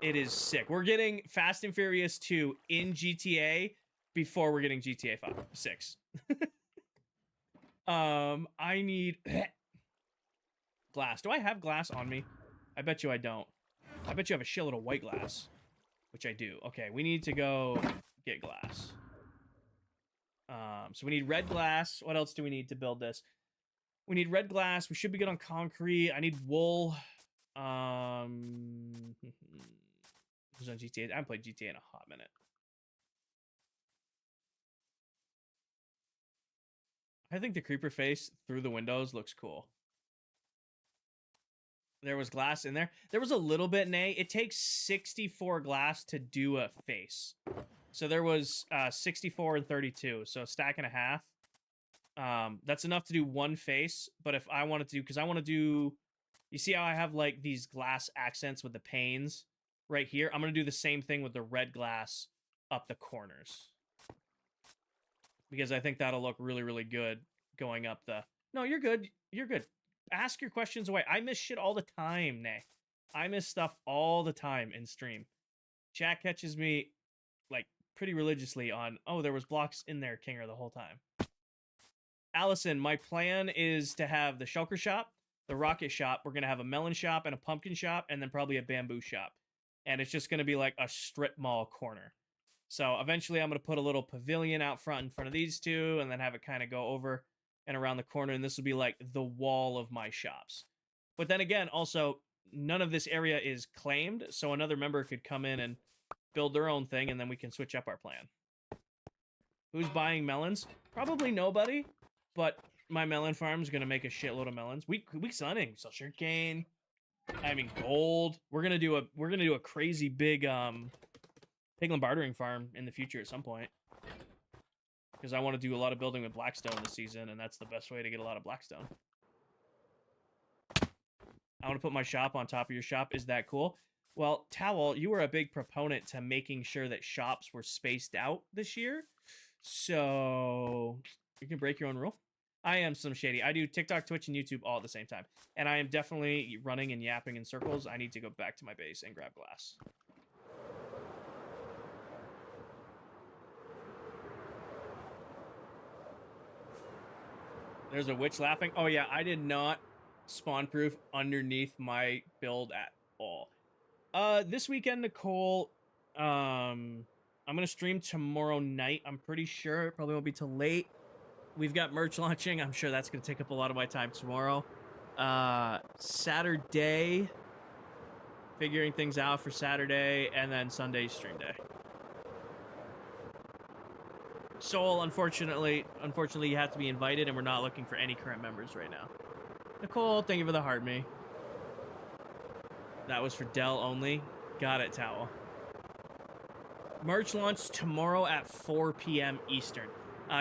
It is sick. We're getting Fast and Furious 2 in GTA before we're getting GTA 6. I need glass. Do I have glass on me? I bet you I don't. I bet you have a shitload of white glass. Which I do. Okay, we need to go get glass. So we need red glass. What else do we need to build this? We need red glass. We should be good on concrete. I need wool. Who's on GTA? I haven't played GTA in a hot minute. I think the creeper face through the windows looks cool. There was glass in there. There was a little bit, Nay. It takes 64 glass to do a face. So there was 64 and 32. So a stack and a half. That's enough to do one face. But if I wanted to, because I want to do... You see how I have, like, these glass accents with the panes right here? I'm going to do the same thing with the red glass up the corners. Because I think that'll look really, really good going up the... No, you're good. You're good. ask your questions away. I miss shit all the time, Nay. I miss stuff all the time in stream. Chat catches me, like, pretty religiously on, oh, there was blocks in there, Kinger, the whole time. Allison, my plan is to have the shulker shop, the rocket shop. We're going to have a melon shop and a pumpkin shop, and then probably a bamboo shop. And it's just going to be like a strip mall corner. So eventually I'm going to put a little pavilion out front in front of these two, and then have it kind of go over and around the corner, and this will be like the wall of my shops. But then again, also, none of this area is claimed, so another member could come in and build their own thing, and then we can switch up our plan. Who's buying melons? Probably nobody, but my melon farm is going to make a shitload of melons. Weak sunning, so sugarcane. I mean, gold. We're gonna do a crazy big piglin bartering farm in the future at some point, because I want to do a lot of building with blackstone this season, and that's the best way to get a lot of blackstone. I want to put my shop on top of your shop. Is that cool? Well, Towel, you were a big proponent to making sure that shops were spaced out this year, so you can break your own rule. I am Slim Shady. I do TikTok, Twitch, and YouTube all at the same time. And I am definitely running and yapping in circles. I need to go back to my base and grab glass. There's a witch laughing. Oh, yeah, I did not spawn-proof underneath my build at all. This weekend, Nicole, I'm going to stream tomorrow night. I'm pretty sure. It probably won't be till late. We've got merch launching. I'm sure that's going to take up a lot of my time tomorrow. Saturday, figuring things out for Saturday, and then Sunday stream day. Soul, unfortunately, you have to be invited, and we're not looking for any current members right now. Nicole, thank you for the heart me. That was for Dell only. Got it, Towel. Merch launch tomorrow at 4 p.m. Eastern.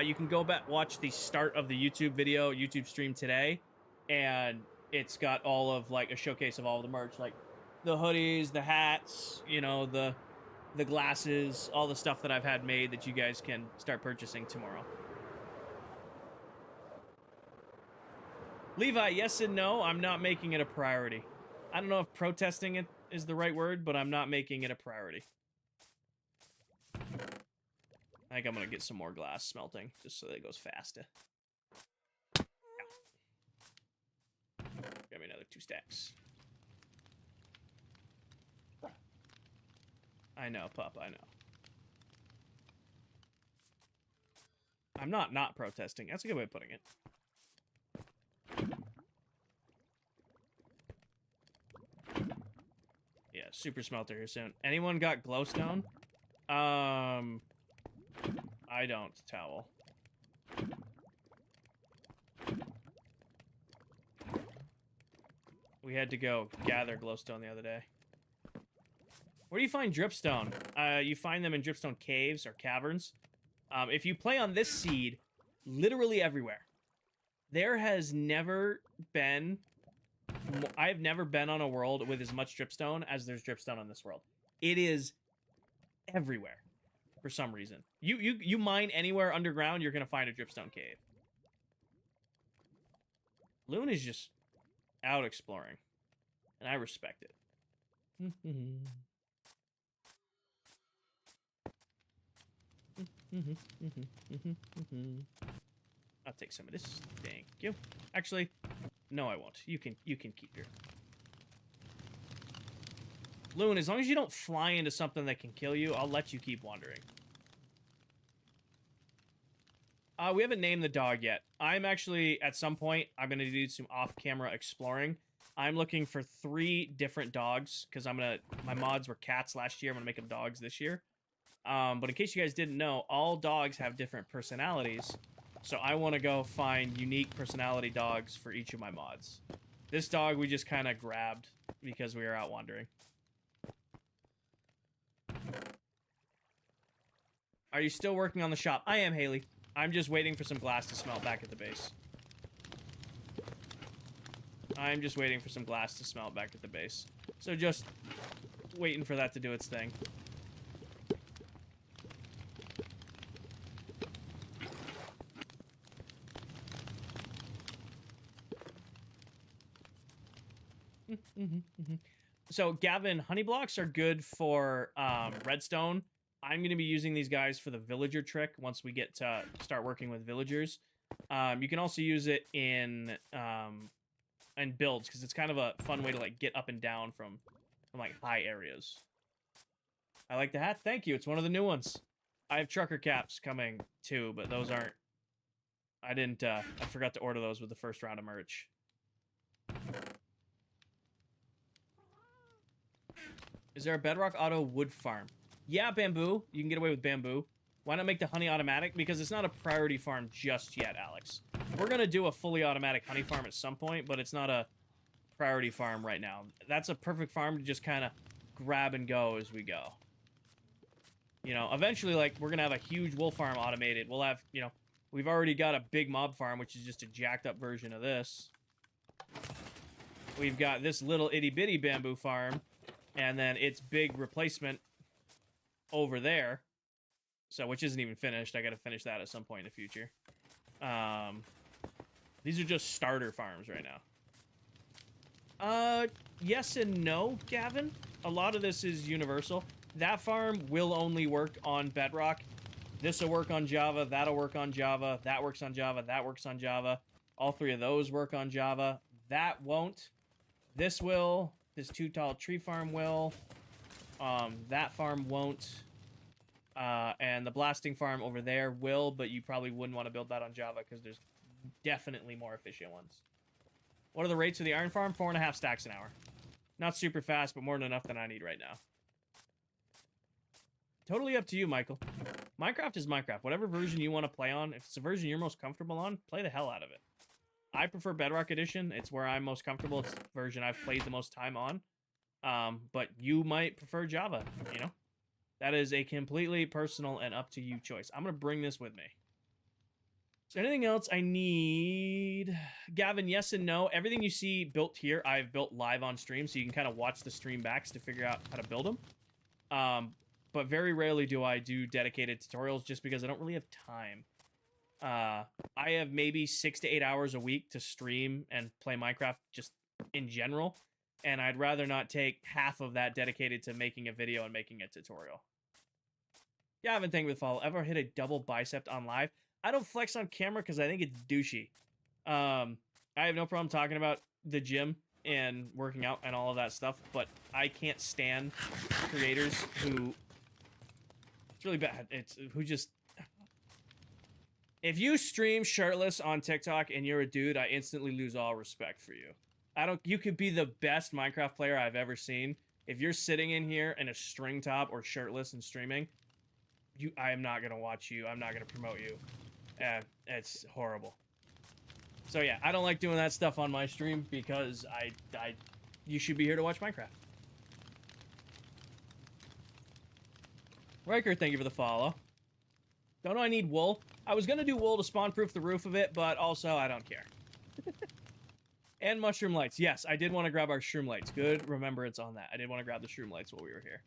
You can go back, watch the start of the YouTube stream today, and it's got all of, like, a showcase of all of the merch, like the hoodies, the hats, you know, the glasses, all the stuff that I've had made that you guys can start purchasing tomorrow. Levi, yes and no, I'm not making it a priority. I don't know if protesting it is the right word, but I'm not making it a priority. I think I'm going to get some more glass smelting, just so that it goes faster. Grab me another 2 stacks. I know, pup, I know. I'm not protesting. That's a good way of putting it. Yeah, super smelter here soon. Anyone got glowstone? I don't, Towel. We had to go gather glowstone the other day. Where do you find dripstone? You find them in dripstone caves or caverns. If you play on this seed, literally everywhere. There has never been... I've never been on a world with as much dripstone as there's dripstone on this world. It is everywhere. For some reason. You mine anywhere underground, you're going to find a dripstone cave. Loon is just out exploring. And I respect it. I'll take some of this. Thank you. Actually, no, I won't. You can keep your... Loon, as long as you don't fly into something that can kill you, I'll let you keep wandering. We haven't named the dog yet. I'm actually, at some point, I'm going to do some off-camera exploring. I'm looking for 3 different dogs, because my mods were cats last year. I'm going to make them dogs this year. But in case you guys didn't know, all dogs have different personalities. So I want to go find unique personality dogs for each of my mods. This dog we just kind of grabbed because we were out wandering. Are you still working on the shop? I am, Haley. I'm just waiting for some glass to smelt back at the base. I'm just waiting for some glass to smelt back at the base. So just waiting for that to do its thing. So, Gavin, honey blocks are good for redstone. I'm going to be using these guys for the villager trick once we get to start working with villagers. You can also use it in builds, because it's kind of a fun way to like get up and down from like high areas. I like the hat. Thank you. It's one of the new ones. I have trucker caps coming too, but those aren't. I didn't. I forgot to order those with the first round of merch. Is there a bedrock auto wood farm? Yeah, bamboo. You can get away with bamboo. Why not make the honey automatic? Because it's not a priority farm just yet, Alex. We're going to do a fully automatic honey farm at some point, but it's not a priority farm right now. That's a perfect farm to just kind of grab and go as we go. You know, eventually, like, we're going to have a huge wool farm automated. We'll have, you know, we've already got a big mob farm, which is just a jacked up version of this. We've got this little itty bitty bamboo farm, and then its big replacement over there. So, which isn't even finished. I got to finish that at some point in the future. These are just starter farms right now. Yes and no, Gavin. A lot of this is universal. That farm will only work on Bedrock. This will work on Java. That'll work on Java. That works on Java. That works on Java. All three of those work on Java. That won't. This will. This too tall tree farm will. That farm won't. And the blasting farm over there will, but you probably wouldn't want to build that on Java because there's definitely more efficient ones. What are the rates for the iron farm? 4.5 stacks an hour. Not super fast, but more than enough than I need right now. Totally up to you, Michael. Minecraft is Minecraft. Whatever version you want to play on, if it's a version you're most comfortable on, play the hell out of it. I prefer Bedrock Edition. It's where I'm most comfortable. It's the version I've played the most time on. But you might prefer Java, you know? That is a completely personal and up to you choice. I'm going to bring this with me. Is there anything else I need? Gavin, yes and no. Everything you see built here, I've built live on stream, so you can kind of watch the stream backs to figure out how to build them. But very rarely do I do dedicated tutorials just because I don't really have time. I have maybe 6 to 8 hours a week to stream and play Minecraft just in general. And I'd rather not take half of that dedicated to making a video and making a tutorial. Yeah, I haven't think with follow. Ever hit a double bicep on live? I don't flex on camera because I think it's douchey. I have no problem talking about the gym and working out and all of that stuff, but I can't stand creators who... It's really bad. It's who just... If you stream shirtless on TikTok and you're a dude, I instantly lose all respect for you. You could be the best Minecraft player I've ever seen. If you're sitting in here in a string top or shirtless and streaming, I am not going to watch you. I'm not going to promote you. It's horrible. So yeah, I don't like doing that stuff on my stream because you should be here to watch Minecraft. Riker, thank you for the follow. Don't know I need wool. I was going to do wool to spawn-proof the roof of it, but also I don't care. And mushroom lights. Yes, I did want to grab our shroom lights. Good remembrance on that. I did want to grab the shroom lights while we were here.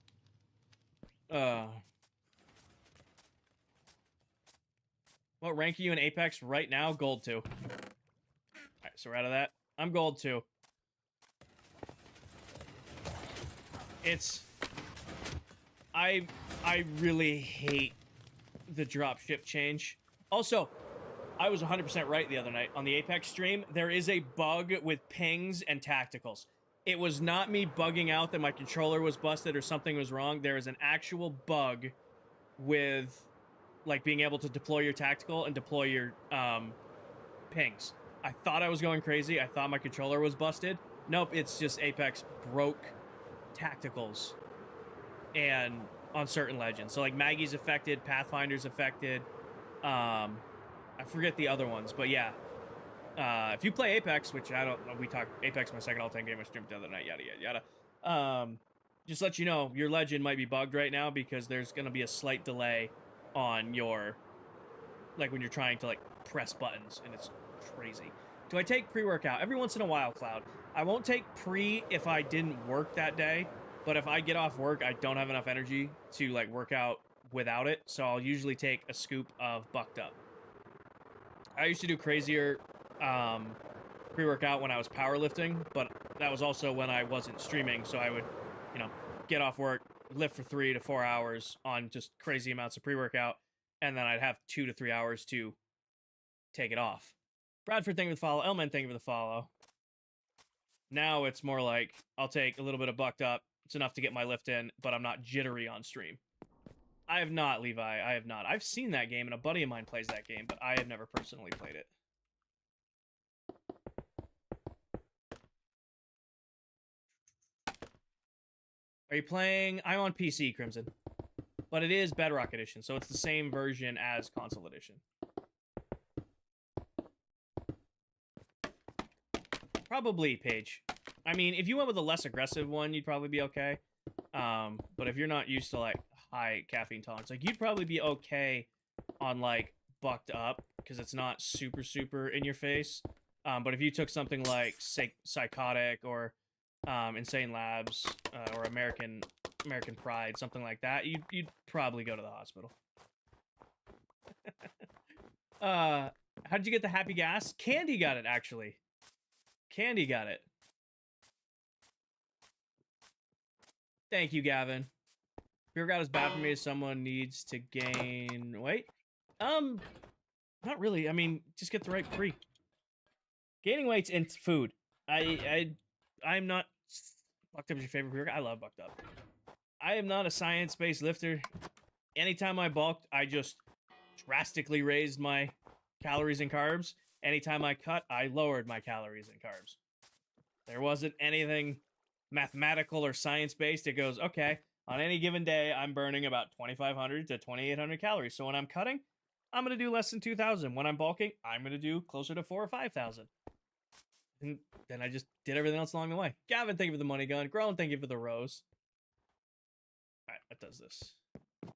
What rank are you in Apex right now? Gold 2. Alright, so we're out of that. I'm gold 2. It's... I really hate the dropship change. Also, I was 100% right the other night on the Apex stream. There is a bug with pings and tacticals. It was not me bugging out that my controller was busted or something was wrong. There is an actual bug with, like, being able to deploy your tactical and deploy your pings. I thought I was going crazy. I thought my controller was busted. Nope, it's just Apex broke tacticals and on certain legends. So, like, Maggie's affected, Pathfinder's affected. I forget the other ones, but yeah. If you play Apex, which I don't know, we talked Apex, my second all-time game I streamed the other night, yada, yada, yada. Just let you know, your legend might be bugged right now because there's going to be a slight delay on your, like, when you're trying to, like, press buttons, and it's crazy. Do I take pre-workout? Every once in a while, Cloud. I won't take pre if I didn't work that day, but if I get off work, I don't have enough energy to, like, work out without it, so I'll usually take a scoop of Bucked Up. I used to do crazier pre-workout when I was powerlifting, but that was also when I wasn't streaming, so I would, you know, get off work, lift for 3 to 4 hours on just crazy amounts of pre-workout, and then I'd have 2 to 3 hours to take it off. Bradford, thank you for the follow. Elman, thank you for the follow. Now it's more like I'll take a little bit of bucked up. It's enough to get my lift in, but I'm not jittery on stream. I have not, Levi. I have not. I've seen that game, and a buddy of mine plays that game, but I have never personally played it. Are you playing? I'm on PC, Crimson. But it is Bedrock Edition, so it's the same version as Console Edition. Probably, Paige. I mean, if you went with a less aggressive one, you'd probably be okay. But if you're not used to, like, high caffeine tolerance, like, you'd probably be okay on, like, bucked up, because it's not super, super in your face. But if you took something like Psychotic or Insane Labs or American Pride, something like that, you'd probably go to the hospital. How'd you get the happy gas? Candy got it, actually. Candy got it. Thank you, Gavin. Pre-workout is bad for me if someone needs to gain weight. Not really. I mean, just get the right pre. Gaining weight's in food. I'm not. Bucked up is your favorite pre-workout? I love bucked up. I am not a science-based lifter. Anytime I bulked, I just drastically raised my calories and carbs. Anytime I cut, I lowered my calories and carbs. There wasn't anything mathematical or science-based. It goes, okay, on any given day, I'm burning about 2,500 to 2,800 calories. So when I'm cutting, I'm going to do less than 2,000. When I'm bulking, I'm going to do closer to 4,000 or 5,000. And then I just did everything else along the way. Gavin, thank you for the money gun. Grown, thank you for the rose. All right, that does this.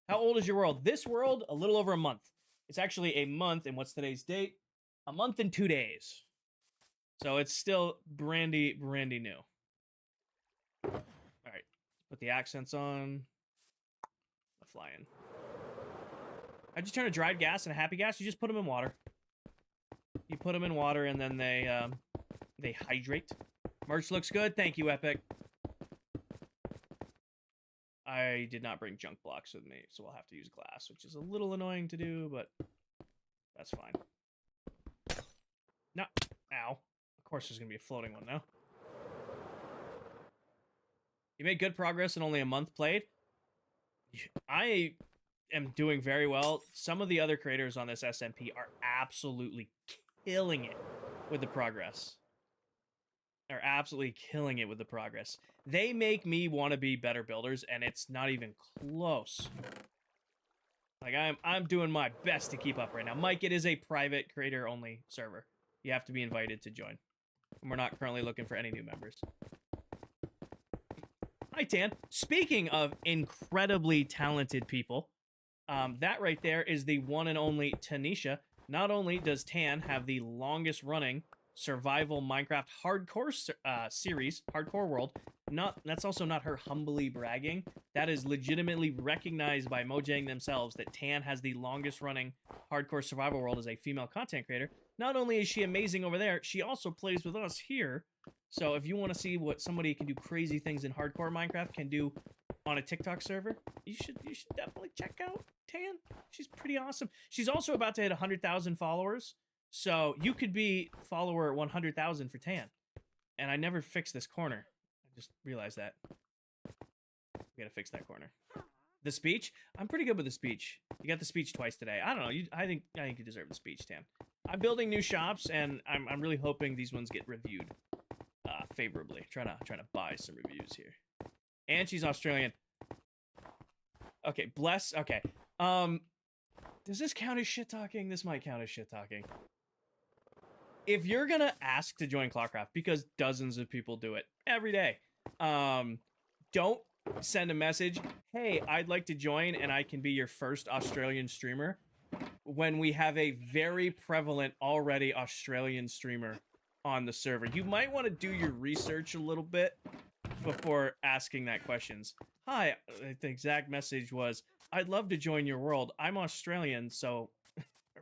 How old is your world? This world, a little over a month. It's actually a month, and what's today's date? A month and 2 days. So it's still brandy new. All right, put the accents on. The flying. How'd you turn a dried gas and a happy gas? You just put them in water. You put them in water, and then they hydrate. Merch looks good. Thank you, Epic. I did not bring junk blocks with me, so I'll have to use glass, which is a little annoying to do, but that's fine. No. Ow. Of course there's going to be a floating one now. You made good progress in only a month played. I am doing very well. Some of the other creators on this SMP are absolutely killing it with the progress. They're absolutely killing it with the progress. They make me want to be better builders, and it's not even close. Like, I'm doing my best to keep up right now. Mike, it is a private creator-only server. You have to be invited to join. And we're not currently looking for any new members. Hi, Tan. Speaking of incredibly talented people, that right there is the one and only Tanisha. Not only does Tan have the longest running survival Minecraft hardcore series, Hardcore World, that's also not her humbly bragging. That is legitimately recognized by Mojang themselves that Tan has the longest running hardcore survival world as a female content creator. Not only is she amazing over there, she also plays with us here. So if you want to see what somebody can do crazy things in hardcore Minecraft can do on a TikTok server, you should definitely check out Tan. She's pretty awesome. She's also about to hit 100,000 followers. So you could be follower 100,000 for Tan. And I never fixed this corner. I just realized that. We gotta fix that corner. The speech? I'm pretty good with the speech. You got the speech twice today. I don't know. I think you deserve the speech, Tan. I'm building new shops, and I'm really hoping these ones get reviewed favorably. Trying to buy some reviews here. And she's Australian. Okay, bless. Okay. Does this count as shit talking? This might count as shit talking. If you're gonna ask to join ClockCraft, because dozens of people do it every day, don't send a message, hey, I'd like to join and I can be your first Australian streamer, when we have a very prevalent already Australian streamer on the server. You might want to do your research a little bit before asking that questions. Hi, the exact message was, I'd love to join your world. I'm Australian, so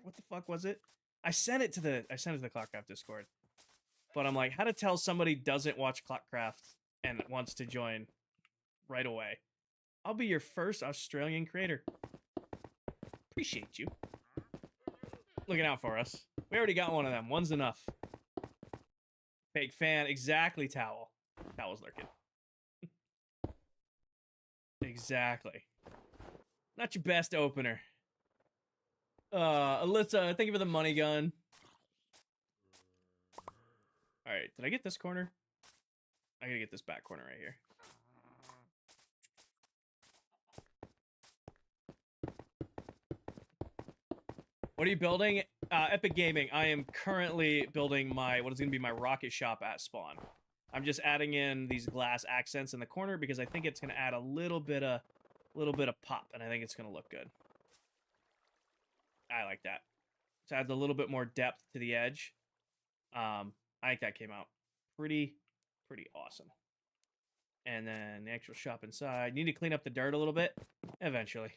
what the fuck was it? I sent it to the ClockCraft Discord. But I'm like, how to tell somebody doesn't watch ClockCraft and wants to join right away. I'll be your first Australian creator. Appreciate you. Looking out for us. We already got one of them. One's enough. Fake fan. Exactly, Towel. Towel's lurking. Exactly. Not your best opener. Alyssa, thank you for the money gun. Alright, did I get this corner? I gotta get this back corner right here. What are you building? Epic Gaming. I am currently building what is going to be my rocket shop at spawn. I'm just adding in these glass accents in the corner because I think it's going to add a little bit of pop, and I think it's going to look good. I like that. So adds a little bit more depth to the edge. I think that came out pretty awesome. And then the actual shop inside. Need to clean up the dirt a little bit. Eventually.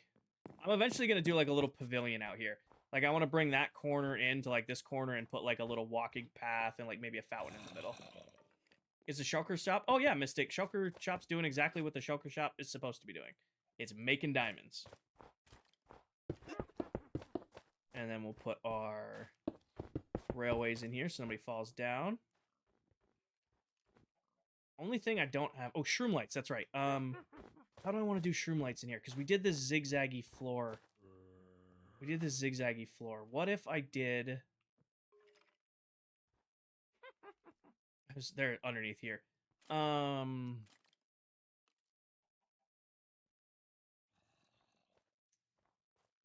I'm eventually going to do like a little pavilion out here. Like, I want to bring that corner into, like, this corner and put, like, a little walking path and, like, maybe a fountain in the middle. Is the shulker shop? Oh, yeah, Mystic. Shulker shop's doing exactly what the shulker shop is supposed to be doing. It's making diamonds. And then we'll put our railways in here so nobody falls down. Only thing I don't have... Oh, shroom lights. That's right. How do I want to do shroom lights in here? Because we did this zigzaggy floor... What if I did... They're underneath here.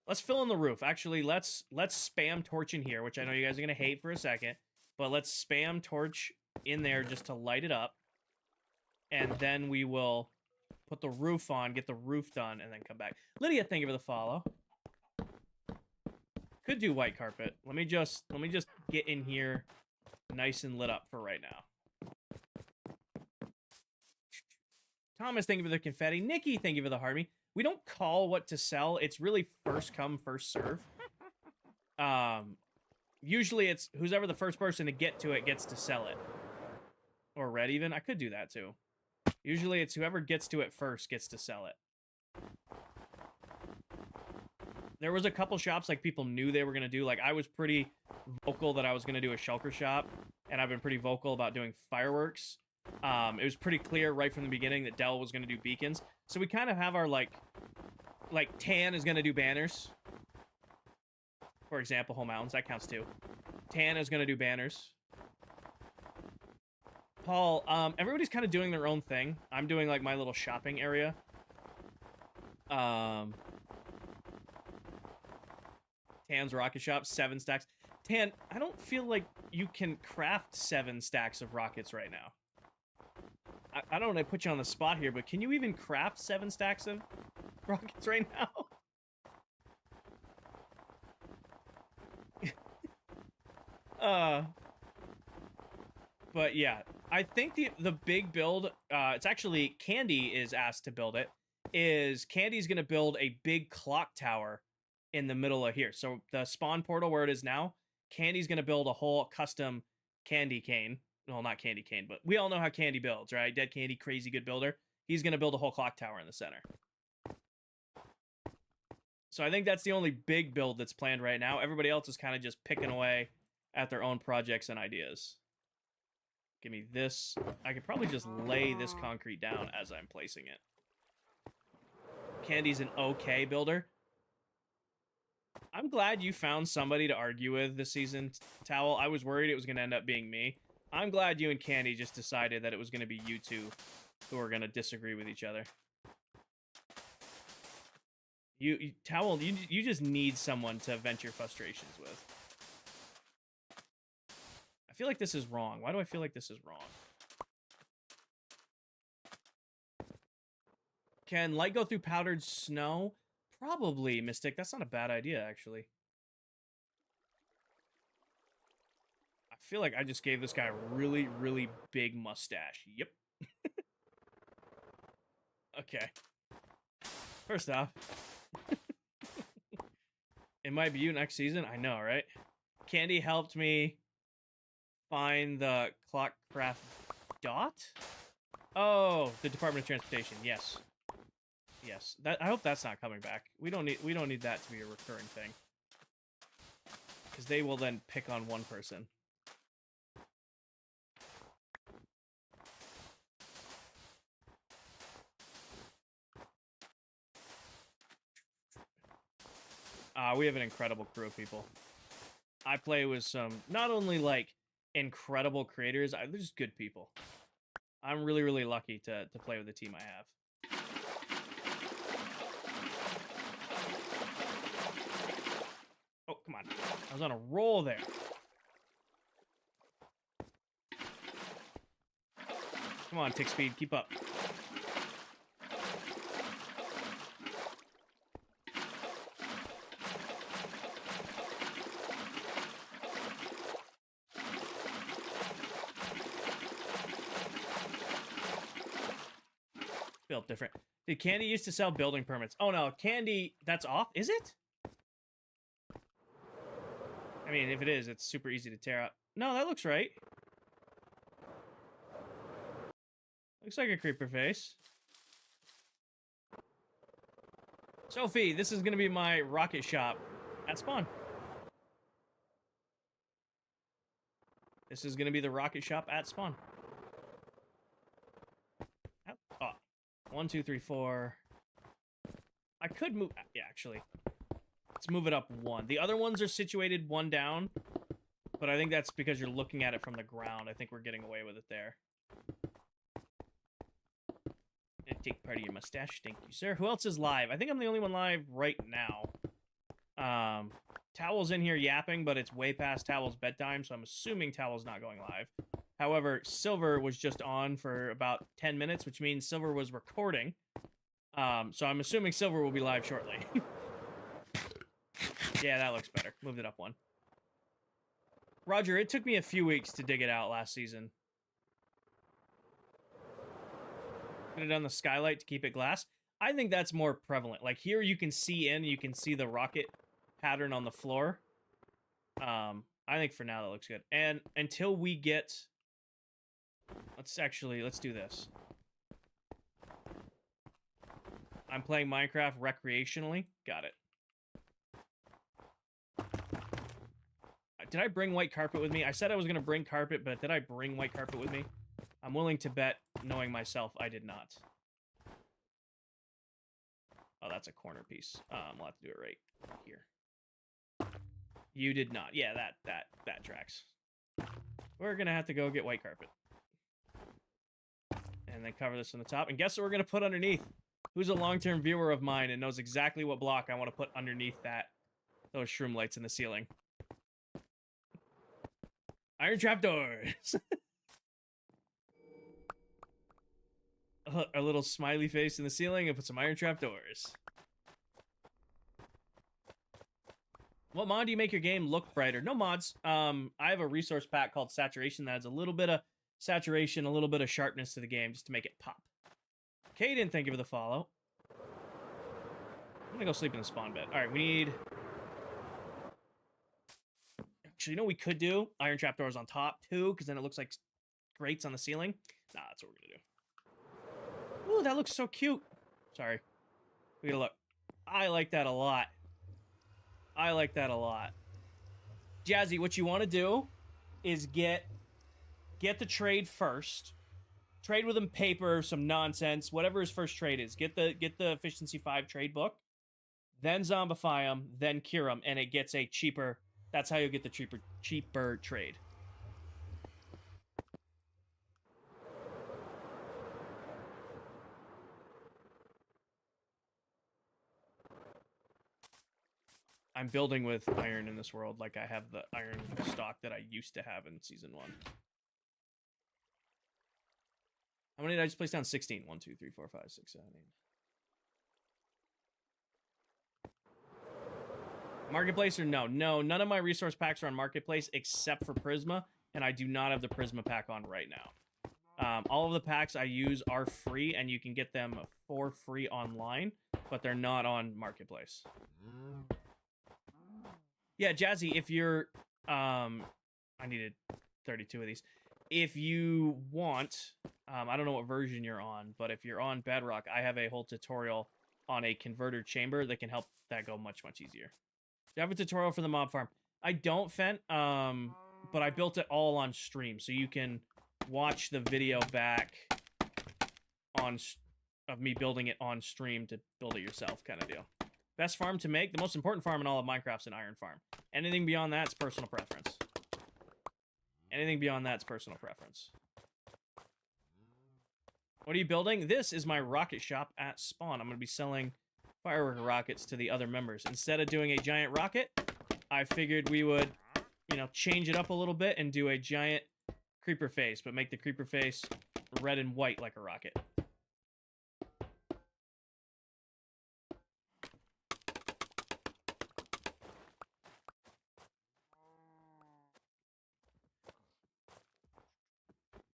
Let's fill in the roof. Actually, let's spam torch in here, which I know you guys are going to hate for a second. But let's spam torch in there just to light it up. And then we will put the roof on, get the roof done, and then come back. Lydia, thank you for the follow. Could do white carpet. Let me just get in here nice and lit up for right now. Thomas, thank you for the confetti. Nikki, thank you for the Harvey. We don't call what to sell. It's really first come, first serve. Usually it's who's ever the first person to get to it gets to sell it. Or red even. I could do that too. Usually it's whoever gets to it first gets to sell it. There was a couple shops like people knew they were going to do. Like I was pretty vocal that I was going to do a shulker shop. And I've been pretty vocal about doing fireworks. It was pretty clear right from the beginning that Dell was going to do beacons. So we kind of have our like Tan is going to do banners. For example, Home Mountains. That counts too. Tan is going to do banners. Paul, everybody's kind of doing their own thing. I'm doing like my little shopping area. Tan's rocket shop, 7 stacks. Tan, I don't feel like you can craft 7 stacks of rockets right now. I don't want to put you on the spot here, but can you even craft 7 stacks of rockets right now? But yeah, I think the big build, it's actually Candy is asked to build it, is Candy's going to build a big clock tower in the middle of here. So the spawn portal where it is now, Candy's going to build a whole custom candy cane. Well, not candy cane, but we all know how Candy builds, right? Dead Candy, crazy good builder. He's going to build a whole clock tower in the center. So I think that's the only big build that's planned right now. Everybody else is kind of just picking away at their own projects and ideas. Give me this. I could probably just lay this concrete down as I'm placing it. Candy's an okay builder. I'm glad you found somebody to argue with this season, Towel. I was worried it was going to end up being me. I'm glad you and Candy just decided that it was going to be you two who are going to disagree with each other. Towel, you just need someone to vent your frustrations with. I feel like this is wrong. Why do I feel like this is wrong? Can light go through powdered snow? Probably, Mystic. That's not a bad idea, actually. I feel like I just gave this guy a really, really big mustache. Yep. Okay. First off, it might be you next season. I know, right? Candy helped me find the ClockCraft dot. Oh, the Department of Transportation. Yes. Yes. I hope that's not coming back. We don't need that to be a recurring thing. Because they will then pick on one person. We have an incredible crew of people. I play with some, not only, like, incredible creators, they're just good people. I'm really, really lucky to play with the team I have. Oh, come on. I was on a roll there. Come on, tick speed. Keep up. Built different. Did Candy used to sell building permits? Oh no, Candy, that's off? Is it? I mean, if it is, it's super easy to tear out. No, that looks right. Looks like a creeper face. Sophie, this is gonna be my rocket shop at spawn. This is gonna be the rocket shop at spawn. Oh. 1, 2, 3, 4. I could move. Yeah, actually. Let's move it up 1. The other ones are situated 1 down, but I think that's because you're looking at it from the ground. I think we're getting away with it there. Take part of your mustache. Thank you, sir. Who else is live? I think I'm the only one live right now. Towel's in here yapping, but it's way past Towel's bedtime, so I'm assuming Towel's not going live. However, Silver was just on for about 10 minutes, which means Silver was recording. So I'm assuming Silver will be live shortly. Yeah, that looks better. Moved it up 1. Roger, it took me a few weeks to dig it out last season. Put it on the skylight to keep it glass. I think that's more prevalent. Like here you can see in, you can see the rocket pattern on the floor. I think for now that looks good. And until we get... Let's do this. I'm playing Minecraft recreationally. Got it. Did I bring white carpet with me? I said I was going to bring carpet, but did I bring white carpet with me? I'm willing to bet, knowing myself, I did not. Oh, that's a corner piece. We'll have to do it right here. You did not. Yeah, that tracks. We're going to have to go get white carpet. And then cover this on the top. And guess what we're going to put underneath? Who's a long-term viewer of mine and knows exactly what block I want to put underneath those shroom lights in the ceiling? Iron trapdoors. A little smiley face in the ceiling and put some iron trapdoors. What mod do you make your game look brighter? No mods. I have a resource pack called Saturation that adds a little bit of saturation, a little bit of sharpness to the game just to make it pop. Caden, thank you for the follow. I'm gonna go sleep in the spawn bed. All right, we need... Actually, you know what we could do? Iron trapdoors on top, too, because then it looks like grates on the ceiling. Nah, that's what we're gonna do. Ooh, that looks so cute. Sorry. We gotta look. I like that a lot. I like that a lot. Jazzy, what you want to do is get the trade first. Trade with him paper, some nonsense, whatever his first trade is. Get the efficiency 5 trade book. Then zombify him, then cure him, and it gets a cheaper... That's how you get the cheaper trade. I'm building with iron in this world like I have the iron stock that I used to have in Season 1. How many did I just place down? 16. 1, 2, 3, 4, 5, 6, 7, 8. Marketplace or no? No, none of my resource packs are on Marketplace except for Prisma, and I do not have the Prisma pack on right now. All of the packs I use are free, and you can get them for free online, but they're not on Marketplace. Yeah, Jazzy, if you're... I needed 32 of these. If you want, I don't know what version you're on, but if you're on Bedrock, I have a whole tutorial on a converter chamber that can help that go much, much easier. Do you have a tutorial for the mob farm? I don't, Fent, but I built it all on stream, so you can watch the video back of me building it on stream to build it yourself kind of deal. Best farm to make? The most important farm in all of Minecraft's an iron farm. Anything beyond that's personal preference. Anything beyond that's personal preference. What are you building? This is my rocket shop at spawn. I'm going to be selling firework rockets to the other members. Instead of doing a giant rocket, I figured we would, you know, change it up a little bit and do a giant creeper face, but make the creeper face red and white like a rocket.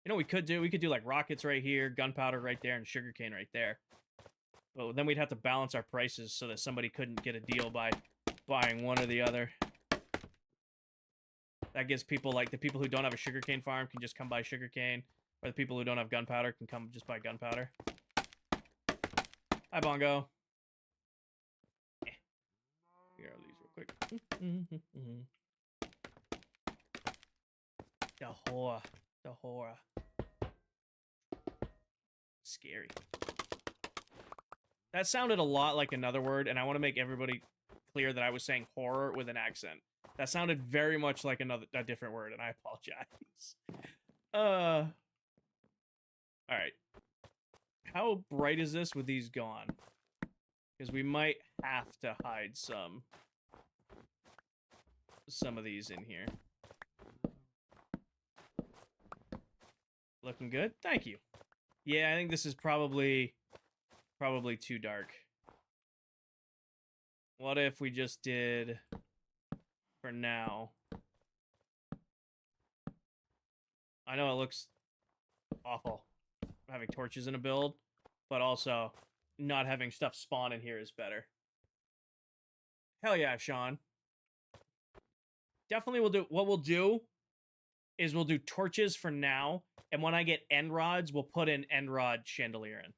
You know what we could do? We could do like rockets right here, gunpowder right there, and sugarcane right there. But then we'd have to balance our prices so that somebody couldn't get a deal by buying one or the other. That gives people, like, the people who don't have a sugarcane farm can just come buy sugarcane, or the people who don't have gunpowder can come just buy gunpowder. Hi, Bongo. Here, I'll these real quick. The horror. Scary. That sounded a lot like another word, and I want to make everybody clear that I was saying horror with an accent. That sounded very much like a different word, and I apologize. Alright. How bright is this with these gone? Because we might have to hide some of these in here. Looking good? Thank you. Yeah, I think this is probably too dark. What if we just did, for now, I know it looks awful having torches in a build, but also not having stuff spawn in here is better. Hell yeah, Sean. Definitely what we'll do is we'll do torches for now, and when I get end rods, we'll put an end rod chandelier in.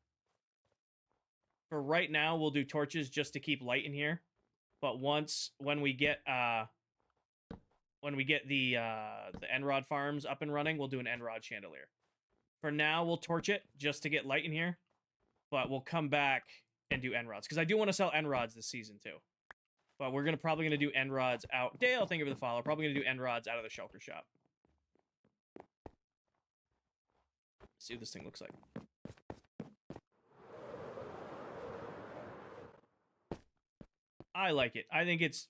For right now, we'll do torches just to keep light in here. But when we get the end rod farms up and running, we'll do an end rod chandelier. For now, we'll torch it just to get light in here, but we'll come back and do end rods because I do want to sell end rods this season too. But we're probably gonna do end rods out. Dale, thank you for the follow. Probably gonna do end rods out of the shulker shop. See what this thing looks like. I like it. I think it's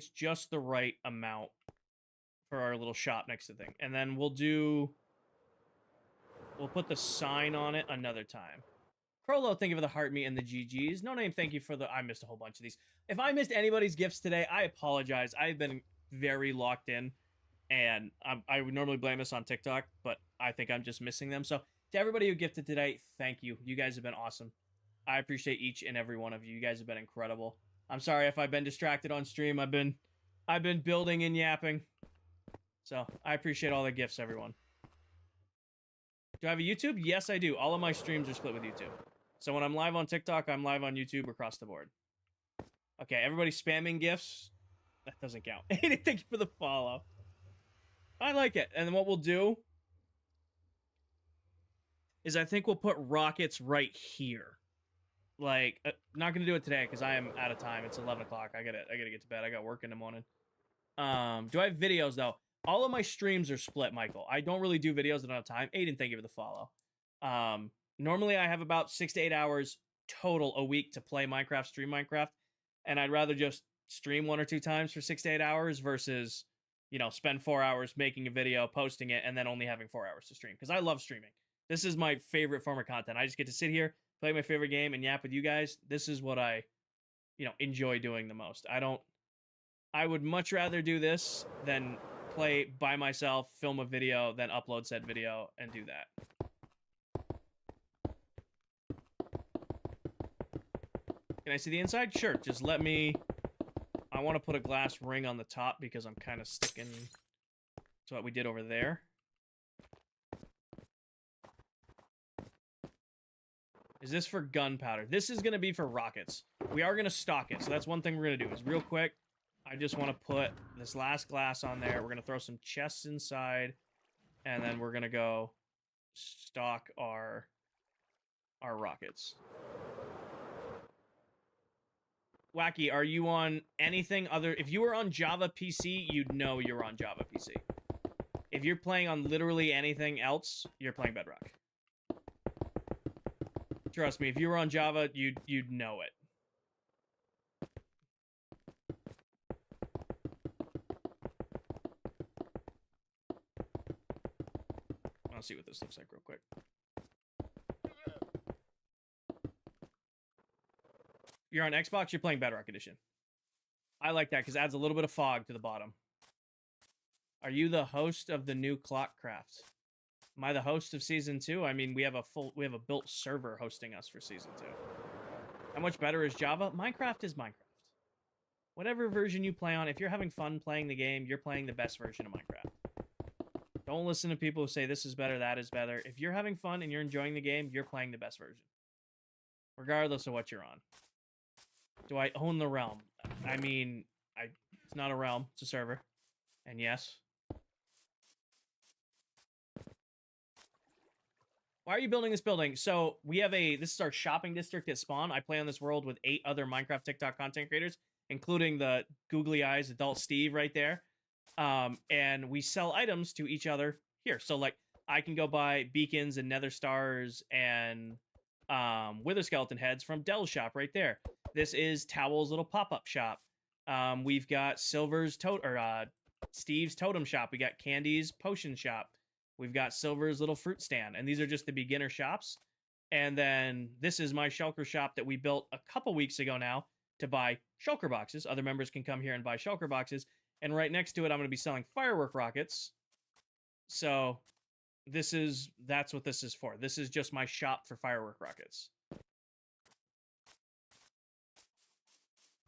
just the right amount for our little shop next to the thing. And then we'll put the sign on it another time. Crollo, thank you for the heart meat and the GGs. No name, thank you for the... I missed a whole bunch of these. If I missed anybody's gifts today, I apologize. I've been very locked in, and I would normally blame this on TikTok, but I think I'm just missing them. So to everybody who gifted today, thank you. You guys have been awesome. I appreciate each and every one of you. You guys have been incredible. I'm sorry if I've been distracted on stream. I've been building and yapping. So I appreciate all the gifts, everyone. Do I have a YouTube? Yes, I do. All of my streams are split with YouTube. So when I'm live on TikTok, I'm live on YouTube across the board. Okay, everybody spamming gifts. That doesn't count. Thank you for the follow. I like it. And then what we'll do is I think we'll put rockets right here. Like, not gonna do it today because I am out of time. It's 11 o'clock. I gotta get to bed. I got work in the morning. Do I have videos though? All of my streams are split, Michael. I don't really do videos. I don't have time. Aiden, thank you for the follow. Normally I have about 6 to 8 hours total a week to play Minecraft, stream Minecraft, and I'd rather just stream 1 or 2 times for 6 to 8 hours versus, you know, spend 4 hours making a video, posting it, and then only having 4 hours to stream. Because I love streaming. This is my favorite form of content. I just get to sit here, play my favorite game, and yap with you guys. This is what I, you know, enjoy doing the most. I would much rather do this than play by myself, film a video, then upload said video, and do that. Can I see the inside? Sure, just let me... I want to put a glass ring on the top because I'm kind of sticking to what we did over there. Is this for gunpowder? This is going to be for rockets. We are going to stock it. So that's one thing we're going to do is real quick. I just want to put this last glass on there. We're going to throw some chests inside. And then we're going to go stock our rockets. Wacky, are you on anything other? If you were on Java PC, you'd know you're on Java PC. If you're playing on literally anything else, you're playing Bedrock. Trust me, if you were on Java, you'd know it. I'll see what this looks like real quick. You're on Xbox, you're playing Bedrock Edition. I like that because it adds a little bit of fog to the bottom. Are you the host of the new ClockCraft? Am I the host of Season 2? I mean, we have a built server hosting us for Season 2. How much better is Java? Minecraft is Minecraft. Whatever version you play on, if you're having fun playing the game, you're playing the best version of Minecraft. Don't listen to people who say this is better, that is better. If you're having fun and you're enjoying the game, you're playing the best version. Regardless of what you're on. Do I own the realm? I mean, it's not a realm, it's a server. And yes. Why are you building this building? So we have this is our shopping district at spawn. I play on this world with 8 other Minecraft TikTok content creators, including the googly eyes adult Steve right there. And we sell items to each other here. So like I can go buy beacons and nether stars and wither skeleton heads from Dell's shop right there. This is Towel's little pop-up shop. We've got Silver's Steve's totem shop. We got Candy's potion shop. We've got Silver's little fruit stand. And these are just the beginner shops. And then this is my shulker shop that we built a couple weeks ago now to buy shulker boxes. Other members can come here and buy shulker boxes. And right next to it, I'm going to be selling firework rockets. So that's what this is for. This is just my shop for firework rockets.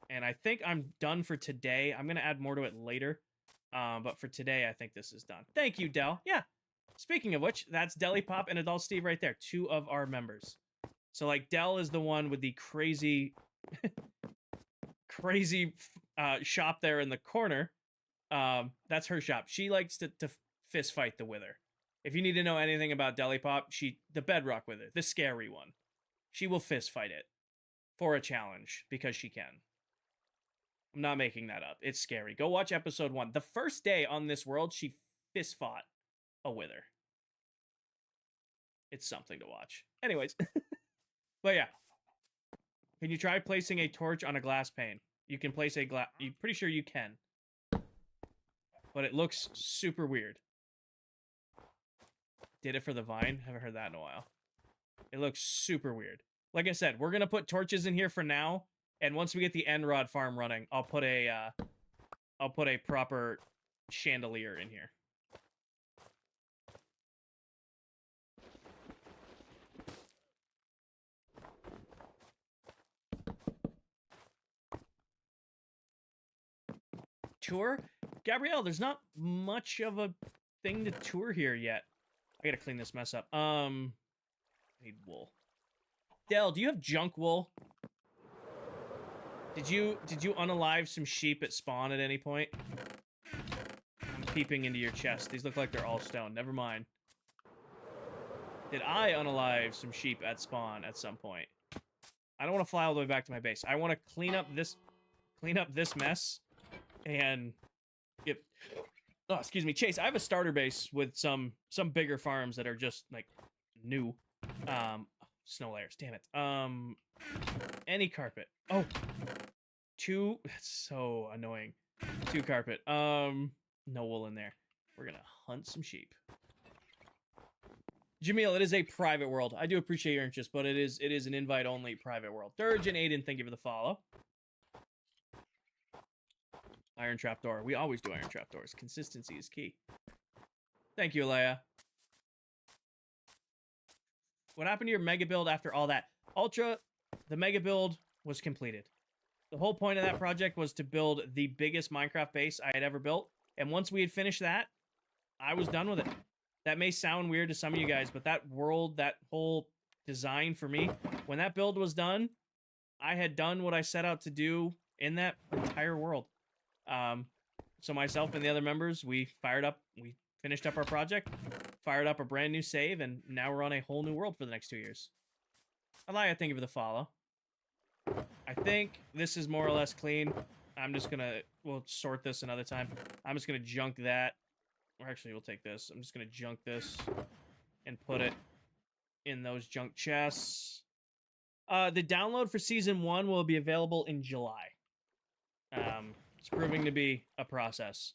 And I think I'm done for today. I'm going to add more to it later. But for today, I think this is done. Thank you, Dell. Yeah. Speaking of which, that's Deli Pop and Adult Steve right there. 2 of our members. So, like, Dell is the one with the crazy, crazy shop there in the corner. That's her shop. She likes to fist fight the Wither. If you need to know anything about Deli Pop, the Bedrock Wither, the scary one. She will fist fight it for a challenge because she can. I'm not making that up. It's scary. Go watch episode 1. The first day on this world, she fist fought a Wither. It's something to watch. Anyways. But yeah. Can you try placing a torch on a glass pane? You can place a glass... I'm pretty sure you can. But it looks super weird. Did it for the vine? Haven't heard that in a while. It looks super weird. Like I said, we're going to put torches in here for now. And once we get the end rod farm running, I'll put a proper chandelier in here. Tour? Gabrielle, there's not much of a thing to tour here yet. I gotta clean this mess up. I need wool. Dell, do you have junk wool? Did you unalive some sheep at spawn at any point? I'm peeping into your chest. These look like they're all stone. Never mind. Did I unalive some sheep at spawn at some point? I don't want to fly all the way back to my base. I want to clean up this mess and get... Oh, excuse me, Chase. I have a starter base with some bigger farms that are just like new. Snow layers. Damn it. Any carpet. Oh, 2. That's so annoying. 2 carpet. No wool in there. We're gonna hunt some sheep. Jamil, it is a private world. I do appreciate your interest, but it is an invite-only private world. Durge and Aiden, thank you for the follow. Iron trapdoor. We always do iron trapdoors. Consistency is key. Thank you, Leia. What happened to your mega build after all that? Ultra, the mega build was completed. The whole point of that project was to build the biggest Minecraft base I had ever built. And once we had finished that, I was done with it. That may sound weird to some of you guys, but that world, that whole design for me. When that build was done, I had done what I set out to do in that entire world. So myself and the other members, we finished up our project, fired up a brand new save, and now we're on a whole new world for the next 2 years. Alaya, thank you for the follow. I think this is more or less clean. I'm just gonna, we'll sort this another time. I'm just gonna junk that. Or actually, we'll take this. I'm just gonna junk this and put it in those junk chests. The download for Season 1 will be available in July. It's proving to be a process.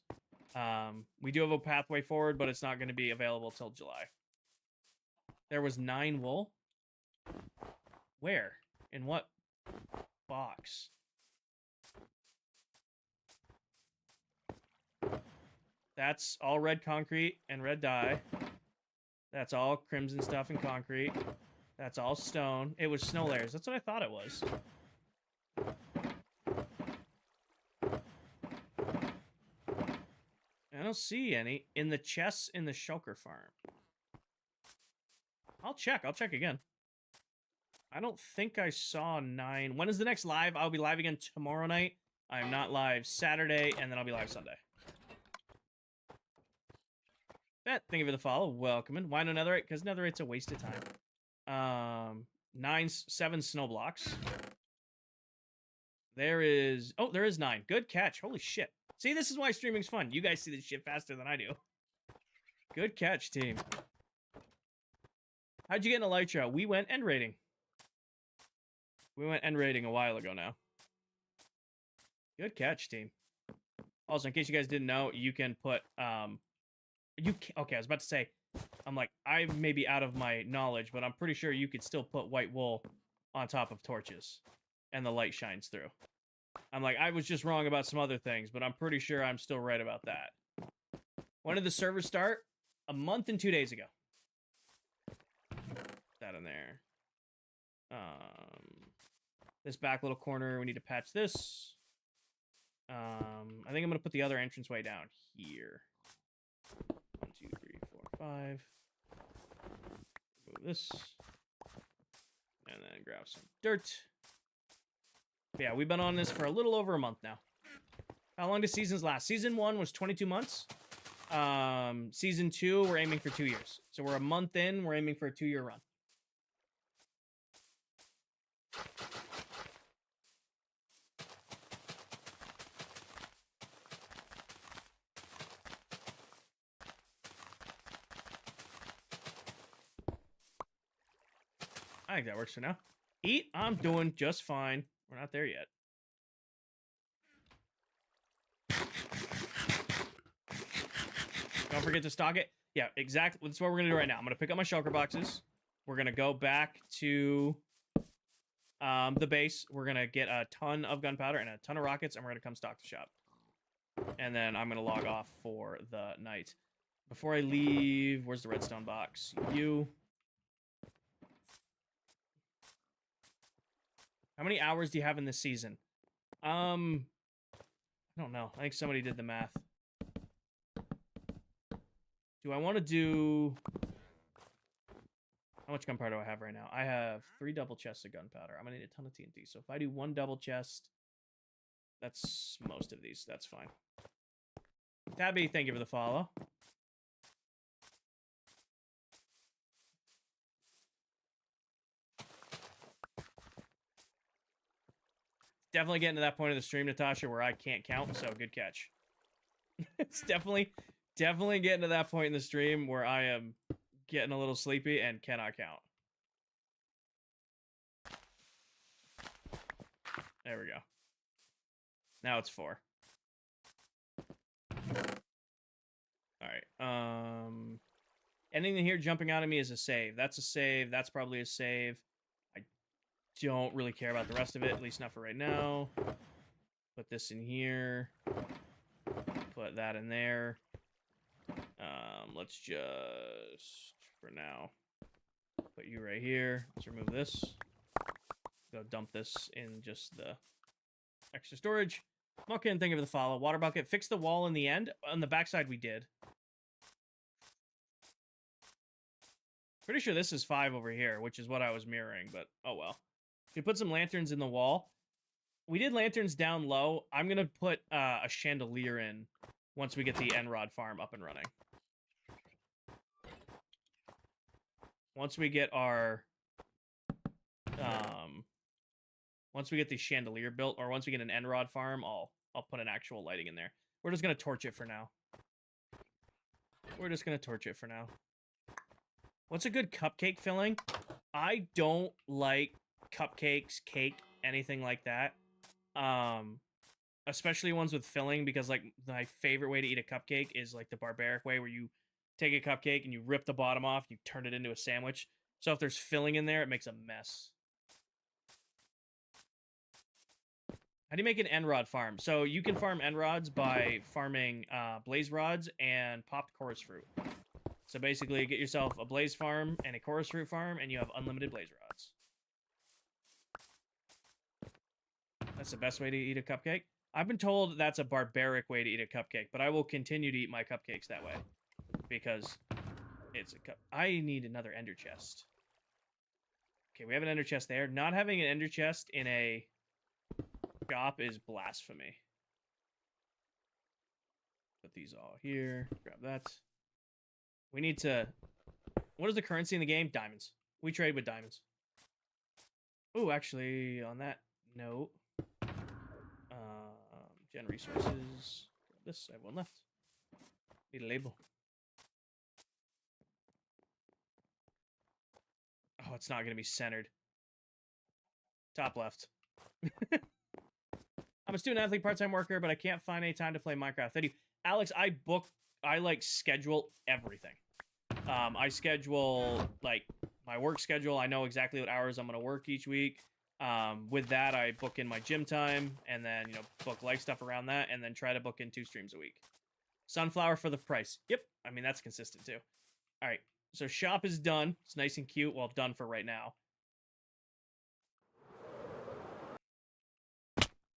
We do have a pathway forward, but it's not going to be available till July. There was 9 wool? Where? In what box? That's all red concrete and red dye. That's all crimson stuff and concrete. That's all stone. It was snow layers. That's what I thought it was. I don't see any in the chests in the shulker farm. I'll check again. I don't think I saw 9. When is the next live? I'll be live again tomorrow night. I'm not live Saturday, and then I'll be live Sunday. Thank you for the follow. Welcome in. Why no netherite? Because netherite's a waste of time. 7 snow blocks. There is 9. Good catch. Holy shit. See, this is why streaming's fun. You guys see this shit faster than I do. Good catch, team. How'd you get in Elytra? We went end rating. We went end rating a while ago now. Good catch, team. Also, in case you guys didn't know, you can put okay, I was about to say, I'm like, I may be out of my knowledge, but I'm pretty sure you could still put white wool on top of torches, and the light shines through. I'm like, I was just wrong about some other things, but I'm pretty sure I'm still right about that. When did the server start? A month and 2 days ago. That in there. This back little corner, we need to patch this. I think I'm gonna put the other entranceway down here. 1, 2, 3, 4, 5. Move this. And then grab some dirt. But yeah, we've been on this for a little over a month now. How long do seasons last? Season 1 was 22 months. Season 2, we're aiming for 2 years. So we're a month in, we're aiming for a 2-year run. I think that works for now. Eat? I'm doing just fine. We're not there yet. Don't forget to stock it. Yeah, exactly. That's what we're going to do right now. I'm going to pick up my shulker boxes. We're going to go back to the base. We're going to get a ton of gunpowder and a ton of rockets, and we're going to come stock the shop. And then I'm going to log off for the night. Before I leave, where's the redstone box? You... How many hours do you have in this season? I don't know. I think somebody did the math. Do I want to do... How much gunpowder do I have right now? I have 3 double chests of gunpowder. I'm going to need a ton of TNT. So if I do 1 double chest, that's most of these. That's fine. Tabby, thank you for the follow. Definitely getting to that point of the stream, Natasha, where I can't count, so good catch. It's definitely getting to that point in the stream where I am getting a little sleepy and cannot count. There we go. Now it's 4. Alright, anything here jumping out at me is a save. That's a save, that's probably a save. Don't really care about the rest of it, at least not for right now. Put this in here. Put that in there. Let's just, for now, put you right here. Let's remove this. Go dump this in just the extra storage. Muckin, thank you for the follow. Water bucket, fix the wall in the end. On the backside, we did. Pretty sure this is 5 over here, which is what I was mirroring, but oh well. We put some lanterns in the wall. We did lanterns down low. I'm going to put a chandelier in once we get the Enrod farm up and running. Once we get our... once we get the chandelier built, or once we get an Enrod farm, I'll put an actual lighting in there. We're just going to torch it for now. We're just going to torch it for now. What's a good cupcake filling? I don't like cupcakes, cake, anything like that. Especially ones with filling, because like my favorite way to eat a cupcake is like the barbaric way, where you take a cupcake and you rip the bottom off, you turn it into a sandwich. So if there's filling in there, it makes a mess. How do you make an Enrod farm? So you can farm Enrods by farming blaze rods and popped chorus fruit. So basically, get yourself a blaze farm and a chorus fruit farm, and you have unlimited blaze rods. That's the best way to eat a cupcake. I've been told that's a barbaric way to eat a cupcake, but I will continue to eat my cupcakes that way. Because it's a cup. I need another ender chest. Okay, we have an ender chest there. Not having an ender chest in a shop is blasphemy. Put these all here. Grab that. We need to... What is the currency in the game? Diamonds. We trade with diamonds. Oh, actually, on that note... Gen resources. Grab this. I have one left. Need a label. Oh, it's not going to be centered. Top left. I'm a student athlete, part-time worker, but I can't find any time to play Minecraft. Thank you. Alex, I like schedule everything. I schedule like my work schedule. I know exactly what hours I'm going to work each week. With that, I book in my gym time, and then, you know, book life stuff around that, and then try to book in 2 streams a week. Sunflower for the price. Yep. I mean, that's consistent too. All right. So shop is done. It's nice and cute. Well, done for right now.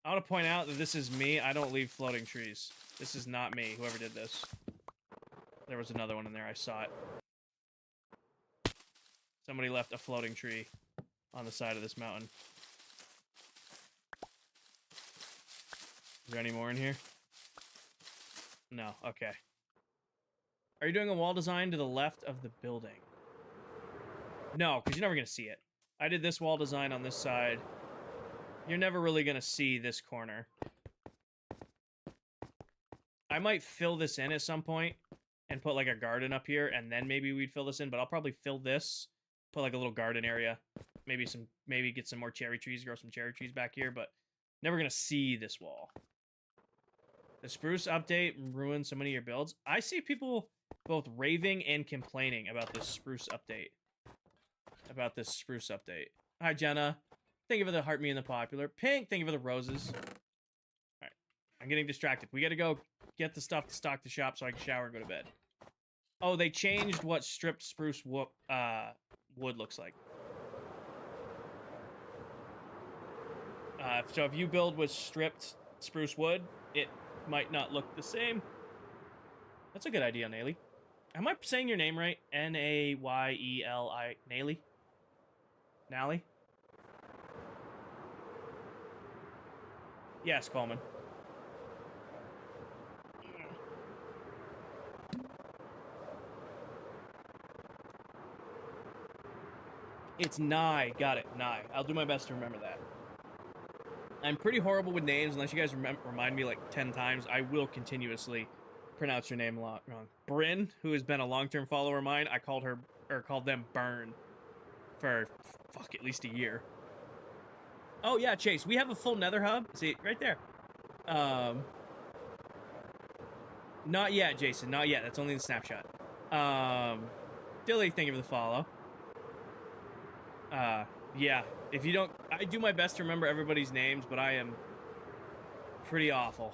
I want to point out that this is me. I don't leave floating trees. This is not me, whoever did this. There was another one in there. I saw it. Somebody left a floating tree on the side of this mountain. Is there any more in here? No. Okay. Are you doing a wall design to the left of the building? No, because you're never going to see it. I did this wall design on this side. You're never really going to see this corner. I might fill this in at some point and put like a garden up here, and then maybe we'd fill this in, but I'll probably fill this, put like a little garden area, maybe get some more cherry trees, grow some cherry trees back here, but never going to see this wall. The spruce update ruined so many of your builds. I see people both raving and complaining about this spruce update. Hi, Jenna. Thank you for the heart me and the popular. Pink, thank you for the roses. Alright. I'm getting distracted. We gotta go get the stuff to stock the shop so I can shower and go to bed. Oh, they changed what stripped spruce wood looks like. So if you build with stripped spruce wood, it might not look the same. That's a good idea, Naily. Am I saying your name right? N-A-Y-E-L-I... Naily? Nally? Yes, Coleman. It's Nye. Got it. Nye. I'll do my best to remember that. I'm pretty horrible with names. Unless you guys remind me like 10 times, I will continuously pronounce your name wrong. Bryn, who has been a long-term follower of mine, I called them Burn for, fuck, at least a year. Oh, yeah, Chase, we have a full nether hub. See, right there. Not yet, Jason. Not yet. That's only the snapshot. Dilly, thank you for the follow. Yeah. If you don't... I do my best to remember everybody's names, but I am pretty awful.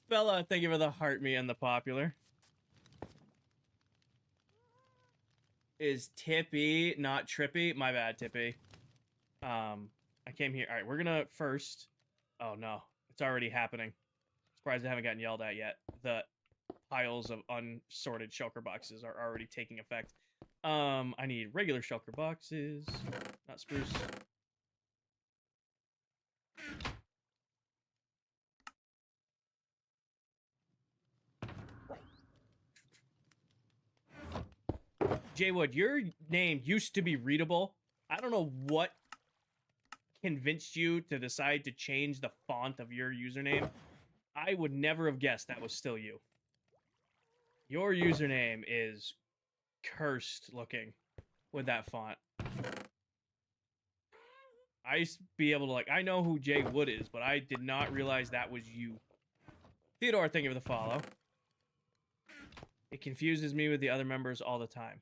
Bella, thank you for the heart me and the popular. Is Tippy not Trippy? My bad, Tippy. I came here. All right, we're gonna first... Oh, no. It's already happening. Surprised I haven't gotten yelled at yet. The piles of unsorted shulker boxes are already taking effect. I need regular shulker boxes, not spruce. Jaywood, your name used to be readable. I don't know what convinced you to decide to change the font of your username. I would never have guessed that was still you. Your username is cursed looking with that font. I used to be able to, like, I know who Jay Wood is, but I did not realize that was you. Theodore, thank you for the follow. It confuses me with the other members all the time.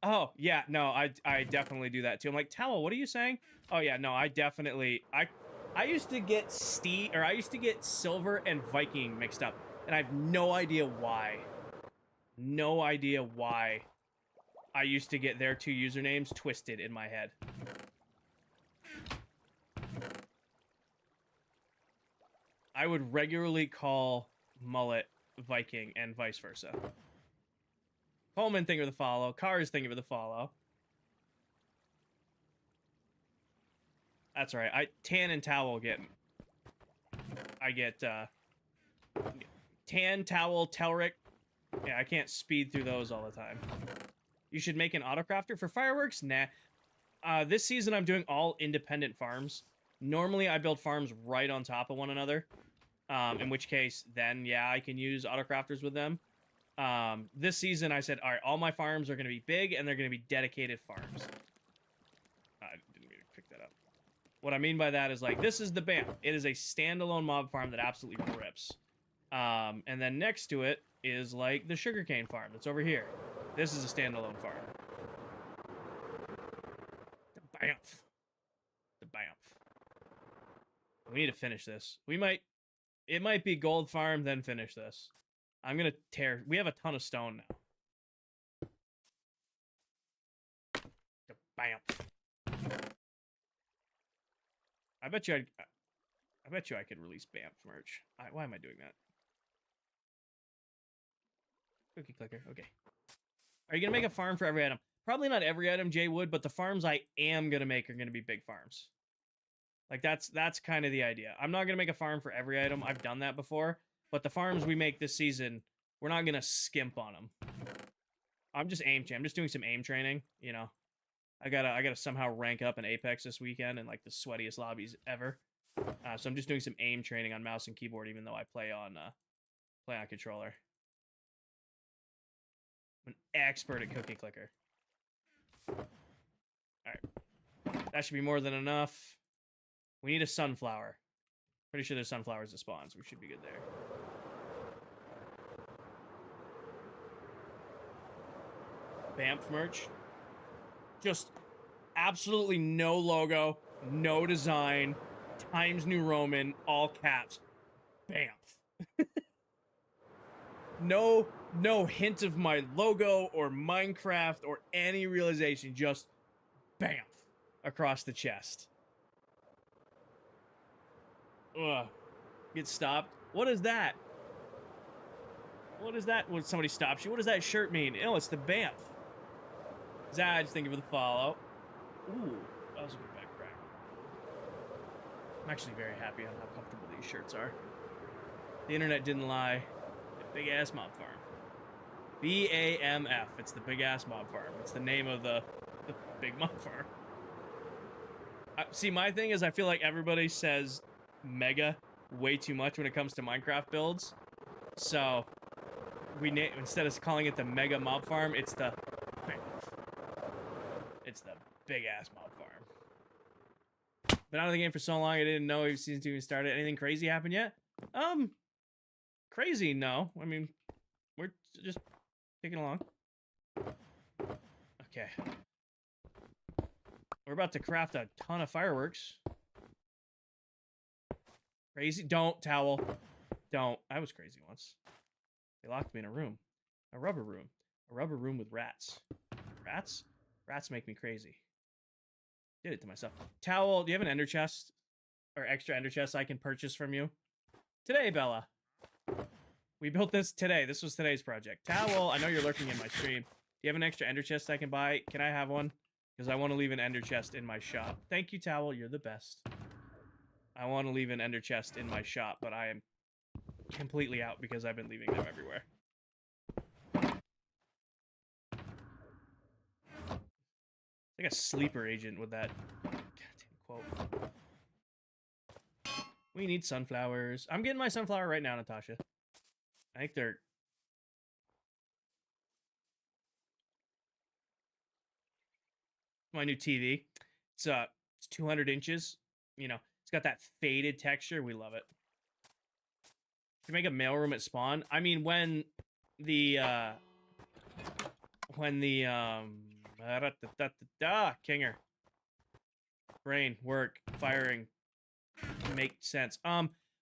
Oh, yeah, no, I definitely do that too. I'm like, Towel, what are you saying? Oh, yeah, no, I definitely, I used to get Silver and Viking mixed up, and I have no idea why. No idea why I used to get their two usernames twisted in my head. I would regularly call Mullet Viking and vice versa. Coleman, thank you for the follow. Cars, thank you for the follow. That's right. Tan and Towel get... I get, Tan, Towel, Telric. Yeah, I can't speed through those all the time. You should make an autocrafter for fireworks? Nah. This season I'm doing all independent farms. Normally I build farms right on top of one another. In which case, then, yeah, I can use autocrafters with them. This season I said, all right, all my farms are going to be big and they're going to be dedicated farms. I didn't mean to pick that up. What I mean by that is, like, this is the BAM. It is a standalone mob farm that absolutely rips. And then next to it is, like, the sugarcane farm that's over here. This is a standalone farm. The BAMF. The BAMF. We need to finish this. It might be gold farm, then finish this. I'm gonna tear... We have a ton of stone now. The BAMF. I bet you I could release BAMF merch. Why am I doing that? Cookie clicker, okay. Are you gonna make a farm for every item? Probably not every item, Jay Wood, but the farms I am gonna make are gonna be big farms. Like, that's kind of the idea. I'm not gonna make a farm for every item. I've done that before, but the farms we make this season, we're not gonna skimp on them. I'm just doing some aim training, you know. I gotta somehow rank up in Apex this weekend in, like, the sweatiest lobbies ever. So I'm just doing some aim training on mouse and keyboard, even though I play on controller. I'm an expert at cookie clicker. Alright. That should be more than enough. We need a sunflower. Pretty sure there's sunflowers that spawns. We should be good there. BAMF merch. Just absolutely no logo, no design, Times New Roman, all caps. BAMF. No hint of my logo or Minecraft or any realization, just BAMF across the chest. Ugh. Get stopped. What is that? What is that when somebody stops you? What does that shirt mean? Oh, it's the BAMF. Zaj, thank you for the follow. Ooh, that was a good back crack. I'm actually very happy on how comfortable these shirts are. The internet didn't lie. Big ass mob farm. BAMF. It's the big ass mob farm. It's the name of the big mob farm. See, my thing is I feel like everybody says mega way too much when it comes to Minecraft builds. So instead of calling it the mega mob farm, it's the big ass mob farm. Been out of the game for so long, I didn't know if season 2 even started. Anything crazy happened yet? Crazy, no. I mean, we're just ticking along. Okay. We're about to craft a ton of fireworks. Crazy? Don't, Towel. Don't. I was crazy once. They locked me in a room. A rubber room. A rubber room with rats. Rats? Rats make me crazy. Did it to myself. Towel, do you have an ender chest? Or extra ender chest I can purchase from you? Today, Bella. We built this today. This was today's project. Towel, I know you're lurking in my stream. Do you have an extra ender chest I can buy? Can I have one? Because I want to leave an ender chest in my shop. Thank you, Towel. You're the best. I want to leave an ender chest in my shop, but I am completely out because I've been leaving them everywhere. Like a sleeper agent with that goddamn quote. We need sunflowers. I'm getting my sunflower right now, Natasha. I think they're... My new TV. It's 200 inches. You know, it's got that faded texture. We love it. To make a mailroom at spawn. I mean, when the Kinger. Brain, work, firing, make sense.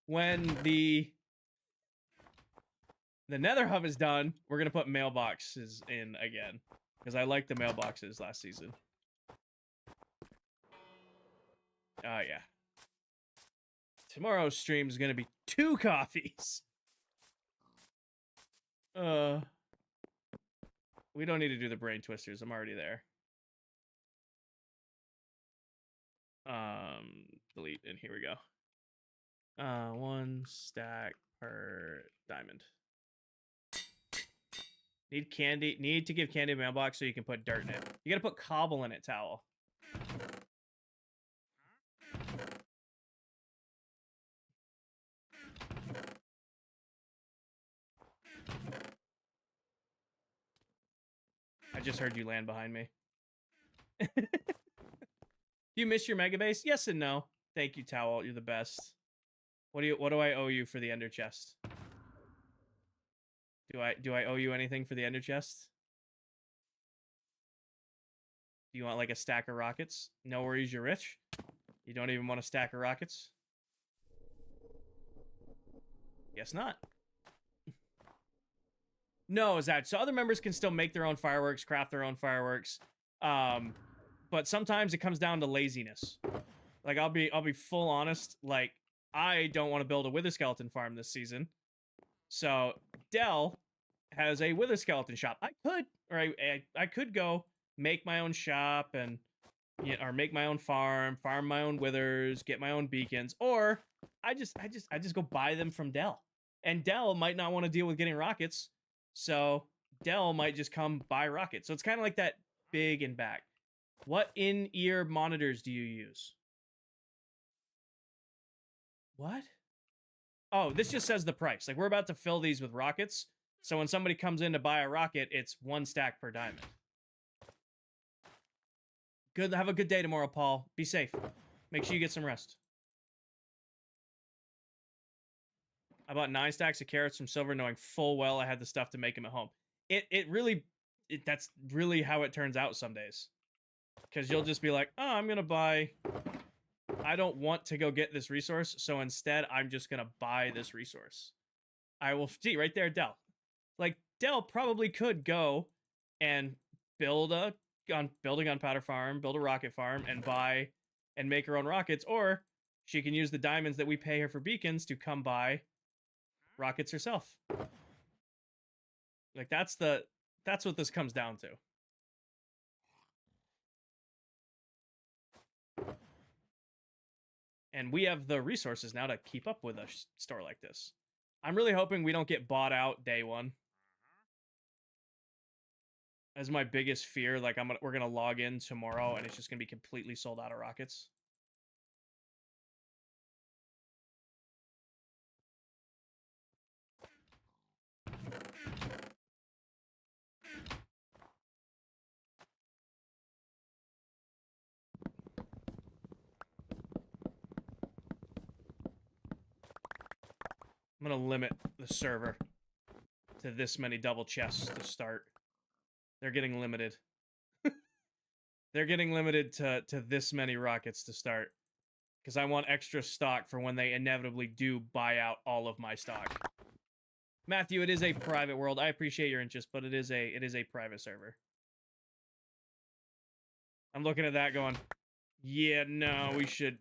When the Nether Hub is done, we're gonna put mailboxes in again. Because I liked the mailboxes last season. Oh, yeah. Tomorrow's stream is gonna be 2 coffees. We don't need to do the brain twisters. I'm already there. Delete, and here we go. 1 stack per diamond. Need candy. Need to give candy a mailbox so you can put dirt in it. You gotta put cobble in it, Towel. I just heard you land behind me. Do you miss your mega base? Yes and no. Thank you, Towel. You're the best. What do I owe you for the ender chest? Do I owe you anything for the ender chest? Do you want like a stack of rockets? No worries, you're rich. You don't even want a stack of rockets? Guess not. No, is that so other members can still make their own fireworks, craft their own fireworks. But sometimes it comes down to laziness. Like I'll be full honest, like I don't want to build a wither skeleton farm this season. So Dell has a wither skeleton shop. I could go make my own shop and or make my own farm my own withers, get my own beacons, or I just go buy them from Dell. And Dell might not want to deal with getting rockets, so Dell might just come buy rockets. So it's kind of like that big and back. What in-ear monitors do you use? What? Oh, this just says the price. Like, we're about to fill these with rockets. So when somebody comes in to buy a rocket, it's 1 stack per diamond. Good. Have a good day tomorrow, Paul. Be safe. Make sure you get some rest. I bought 9 stacks of carrots from Silver, knowing full well I had the stuff to make them at home. That's really how it turns out some days. Because you'll just be like, oh, I'm going to buy... I don't want to go get this resource, so instead I'm just going to buy this resource. I will... See, right there, Dell. Like, Dell probably could go and build a gunpowder farm, build a rocket farm, and buy and make her own rockets, or she can use the diamonds that we pay her for beacons to come buy rockets herself. Like, that's what this comes down to. And we have the resources now to keep up with a store like this. I'm really hoping we don't get bought out day one. That's my biggest fear. Like, we're gonna log in tomorrow and it's just gonna be completely sold out of rockets. I'm gonna limit the server to this many double chests to start. They're getting limited. They're getting limited to this many rockets to start. Because I want extra stock for when they inevitably do buy out all of my stock. Matthew, it is a private world. I appreciate your interest, but it is a private server. I'm looking at that going, yeah, no, we should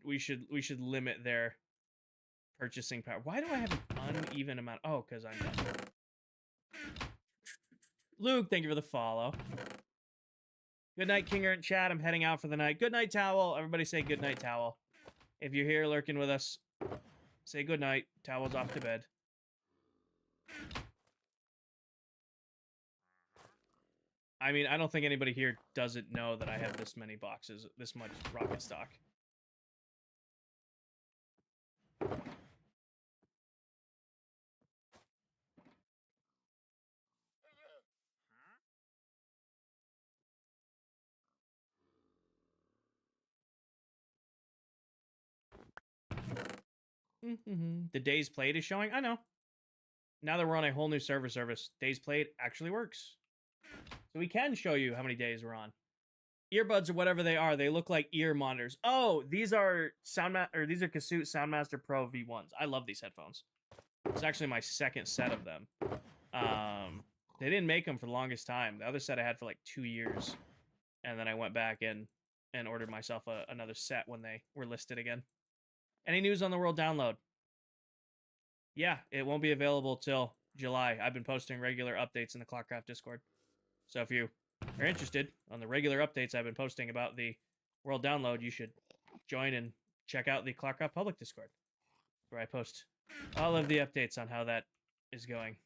limit their purchasing power. Why do I have an uneven amount. Oh, because I'm done. Luke, thank you for the follow. Good night, Kinger and chat. I'm heading out for the night. Good night, Towel. Everybody say good night, Towel. If you're here lurking with us, say good night. Towel's off to bed. I mean, I don't think anybody here doesn't know that I have this many boxes, this much rocket stock. The days played is showing. I know. Now that we're on a whole new server service, days played actually works. So we can show you how many days we're on. Earbuds or whatever they are, they look like ear monitors. Oh, these are these are Kasoot Soundmaster Pro V1s. I love these headphones. It's actually my second set of them. They didn't make them for the longest time. The other set I had for like 2 years, and then I went back and ordered myself another set when they were listed again. Any news on the world download? Yeah, it won't be available till July. I've been posting regular updates in the ClockCraft Discord. So if you are interested on the regular updates I've been posting about the world download, you should join and check out the ClockCraft public Discord, where I post all of the updates on how that is going.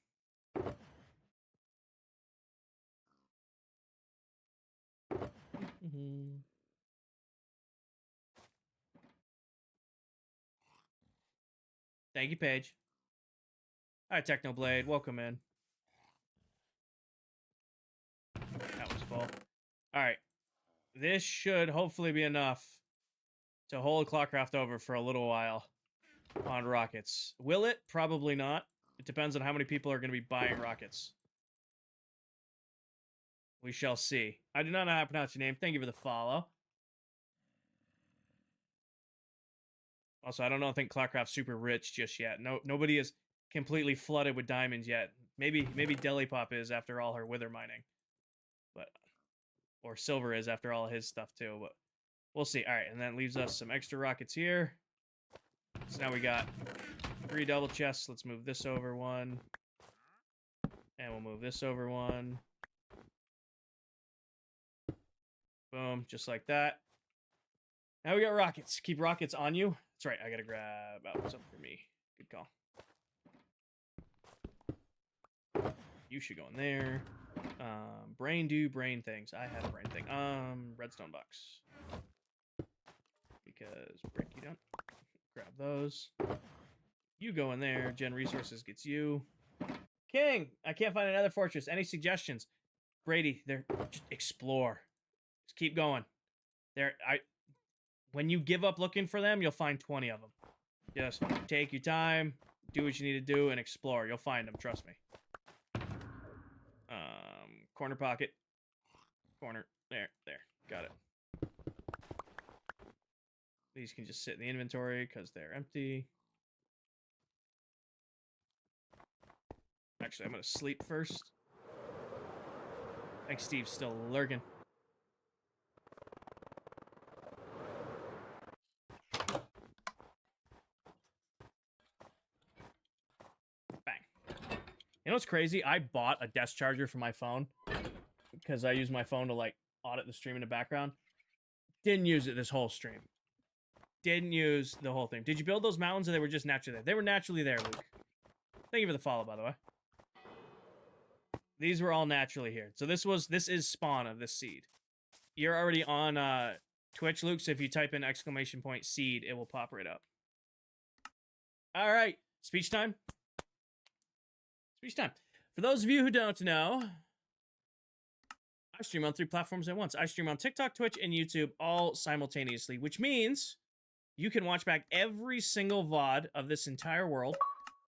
Thank you, Paige. Hi, Technoblade. Welcome in. That was full. All right. This should hopefully be enough to hold ClockCraft over for a little while on rockets. Will it? Probably not. It depends on how many people are going to be buying rockets. We shall see. I do not know how to pronounce your name. Thank you for the follow. Also, I don't think ClockCraft's super rich just yet. Nobody is completely flooded with diamonds yet. Maybe Delipop is after all her wither mining. Or Silver is after all his stuff too, but we'll see. All right, and that leaves us some extra rockets here. So now we got 3 double chests. Let's move this over 1. And we'll move this over 1. Boom, just like that. Now we got rockets. Keep rockets on you. That's right, I gotta grab out something for me. Good call. You should go in there. Brain do brain things. I have a brain thing. Redstone box. Because brick you don't. Grab those. You go in there. Gen resources gets you. King, I can't find another fortress. Any suggestions? Brady, just explore. Just keep going. When you give up looking for them, you'll find 20 of them. Just take your time, do what you need to do, and explore. You'll find them, trust me. Corner pocket. Corner. There. Got it. These can just sit in the inventory because they're empty. Actually, I'm going to sleep first. I think Steve's still lurking. Bang. You know what's crazy? I bought a desk charger for my phone because I use my phone to like audit the stream in the background. Didn't use it this whole stream. Didn't use the whole thing. Did you build those mountains or they were just naturally there? They were naturally there, Luke. Thank you for the follow, by the way. These were all naturally here. So this is spawn of this seed. You're already on Twitch, Luke, so if you type in !seed, it will pop right up. All right, speech time. Speech time. For those of you who don't know, I stream on 3 platforms at once. I stream on TikTok, Twitch, and YouTube all simultaneously, which means you can watch back every single VOD of this entire world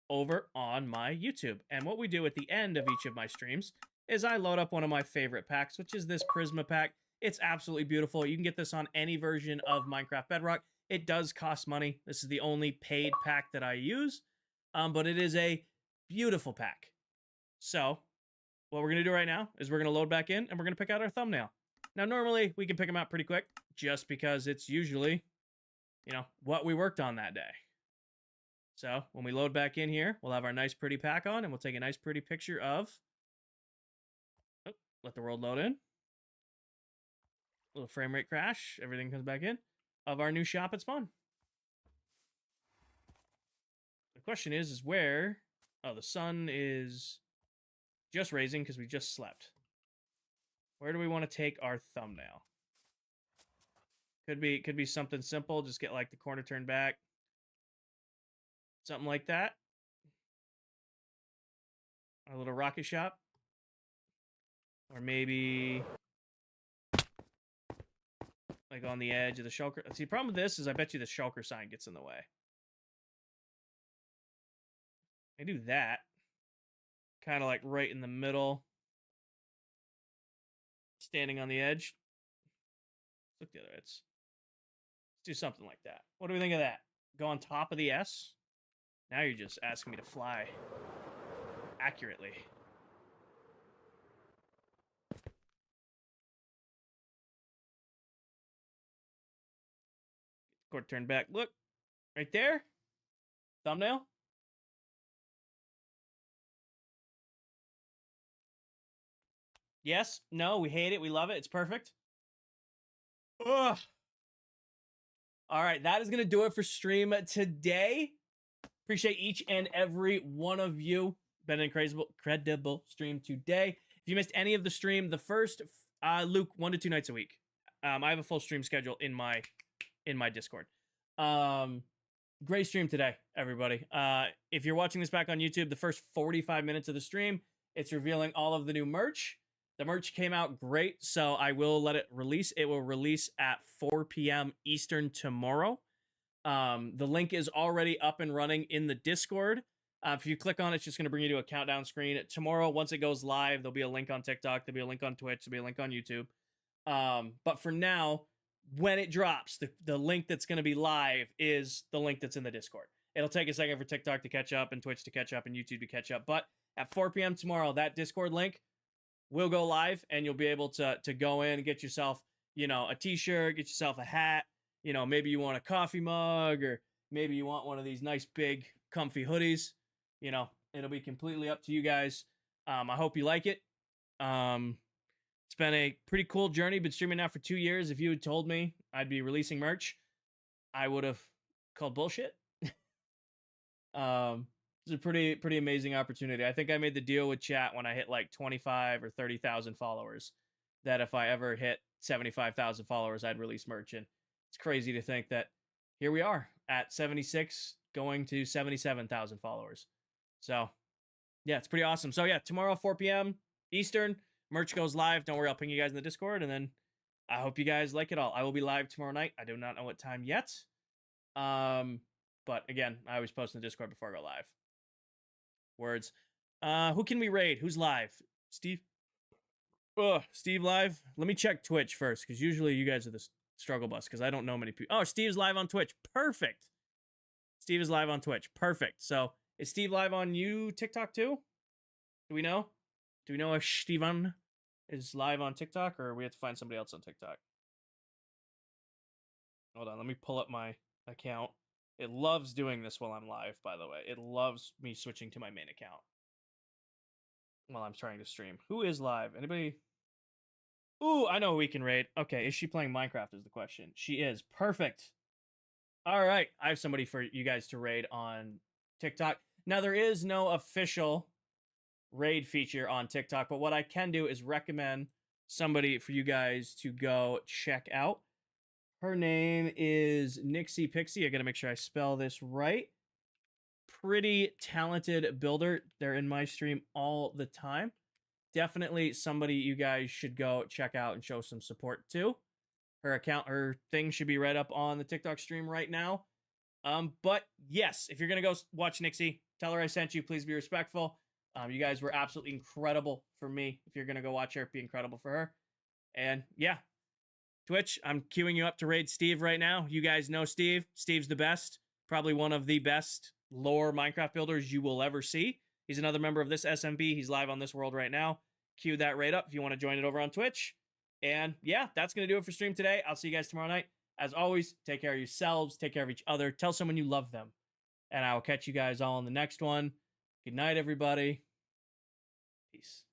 over on my YouTube. And what we do at the end of each of my streams is I load up one of my favorite packs, which is this Prisma pack. It's absolutely beautiful. You can get this on any version of Minecraft Bedrock. It does cost money. This is the only paid pack that I use, but it is a beautiful pack. So what we're going to do right now is we're going to load back in and we're going to pick out our thumbnail. Now, normally we can pick them out pretty quick just because it's usually, you know, what we worked on that day. So when we load back in here, we'll have our nice pretty pack on, and we'll take a nice pretty picture of, oh, let the world load in. Little frame rate crash, everything comes back in, of our new shop at spawn. The question is where, oh, the sun is just raising because we just slept. Where do we want to take our thumbnail? Could be something simple, just get like the corner turned back. Something like that. Our little rocket shop. Or maybe like on the edge of the shulker. See, the problem with this is I bet you the shulker sign gets in the way. I do that. Kind of like right in the middle. Standing on the edge. Look the other edge. Let's do something like that. What do we think of that? Go on top of the S? Now you're just asking me to fly accurately. Cord turn back. Look. Right there. Thumbnail. Yes. No. We hate it. We love it. It's perfect. Ugh. All right. That is going to do it for stream today. Appreciate each and every one of you. Been an incredible stream today. If you missed any of the stream, the first, Luke, 1 to 2 nights a week. I have a full stream schedule in my Discord. Great stream today, everybody. If you're watching this back on YouTube, the first 45 minutes of the stream, it's revealing all of the new merch. The merch came out great, so I will let it release. It will release at 4 p.m. Eastern tomorrow. The link is already up and running in the Discord. If you click on it, it's just going to bring you to a countdown screen. Tomorrow, once it goes live, there'll be a link on TikTok. There'll be a link on Twitch. There'll be a link on YouTube. But for now, when it drops, the link that's going to be live is the link that's in the Discord. It'll take a second for TikTok to catch up and Twitch to catch up and YouTube to catch up. But at 4 p.m. tomorrow, that Discord link will go live, and you'll be able to go in and get yourself, a t-shirt, get yourself a hat. Maybe you want a coffee mug, or maybe you want one of these nice big comfy hoodies. It'll be completely up to you guys. I hope you like it. It's been a pretty cool journey. Been streaming now for 2 years. If you had told me I'd be releasing merch, I would have called bullshit. It's a pretty amazing opportunity. I think I made the deal with chat when I hit like 25 or 30,000 followers, that if I ever hit 75,000 followers, I'd release merch. And it's crazy to think that here we are at 76, going to 77,000 followers. So yeah, it's pretty awesome. So yeah, tomorrow, 4 p.m. Eastern, merch goes live. Don't worry, I'll ping you guys in the Discord, and then I hope you guys like it all. I will be live tomorrow night. I do not know what time yet. But again, I always post in the Discord before I go live. Words. Who can we raid? Who's live? Steve? Steve live? Let me check Twitch first, because usually you guys are the struggle bus, because I don't know many people. Oh, Steve's live on Twitch. Perfect. Steve is live on Twitch. Perfect. So is Steve live on TikTok too? Do we know? Do we know if Steven is live on TikTok, or we have to find somebody else on TikTok? Hold on, let me pull up my account. It loves doing this while I'm live, by the way. It loves me switching to my main account while I'm trying to stream. Who is live? Anybody? Ooh, I know who we can raid. Okay, is she playing Minecraft is the question. She is. Perfect. All right, I have somebody for you guys to raid on TikTok. Now, there is no official raid feature on TikTok, but what I can do is recommend somebody for you guys to go check out. Her name is Nixie Pixie. I gotta make sure I spell this right. Pretty talented builder. They're in my stream all the time. Definitely somebody you guys should go check out and show some support to. Her thing should be right up on the TikTok stream right now. But yes, if you're gonna go watch Nixie, tell her I sent you. Please be respectful. You guys were absolutely incredible for me. If you're gonna go watch her, be incredible for her. And yeah, Twitch, I'm queuing you up to raid Steve right now. You guys know Steve. Steve's the best. Probably one of the best lore Minecraft builders you will ever see. He's another member of this SMB. He's live on this world right now. Cue that raid up if you want to join it over on Twitch. And yeah, that's going to do it for stream today. I'll see you guys tomorrow night. As always, take care of yourselves. Take care of each other. Tell someone you love them. And I will catch you guys all in the next one. Good night, everybody. Peace.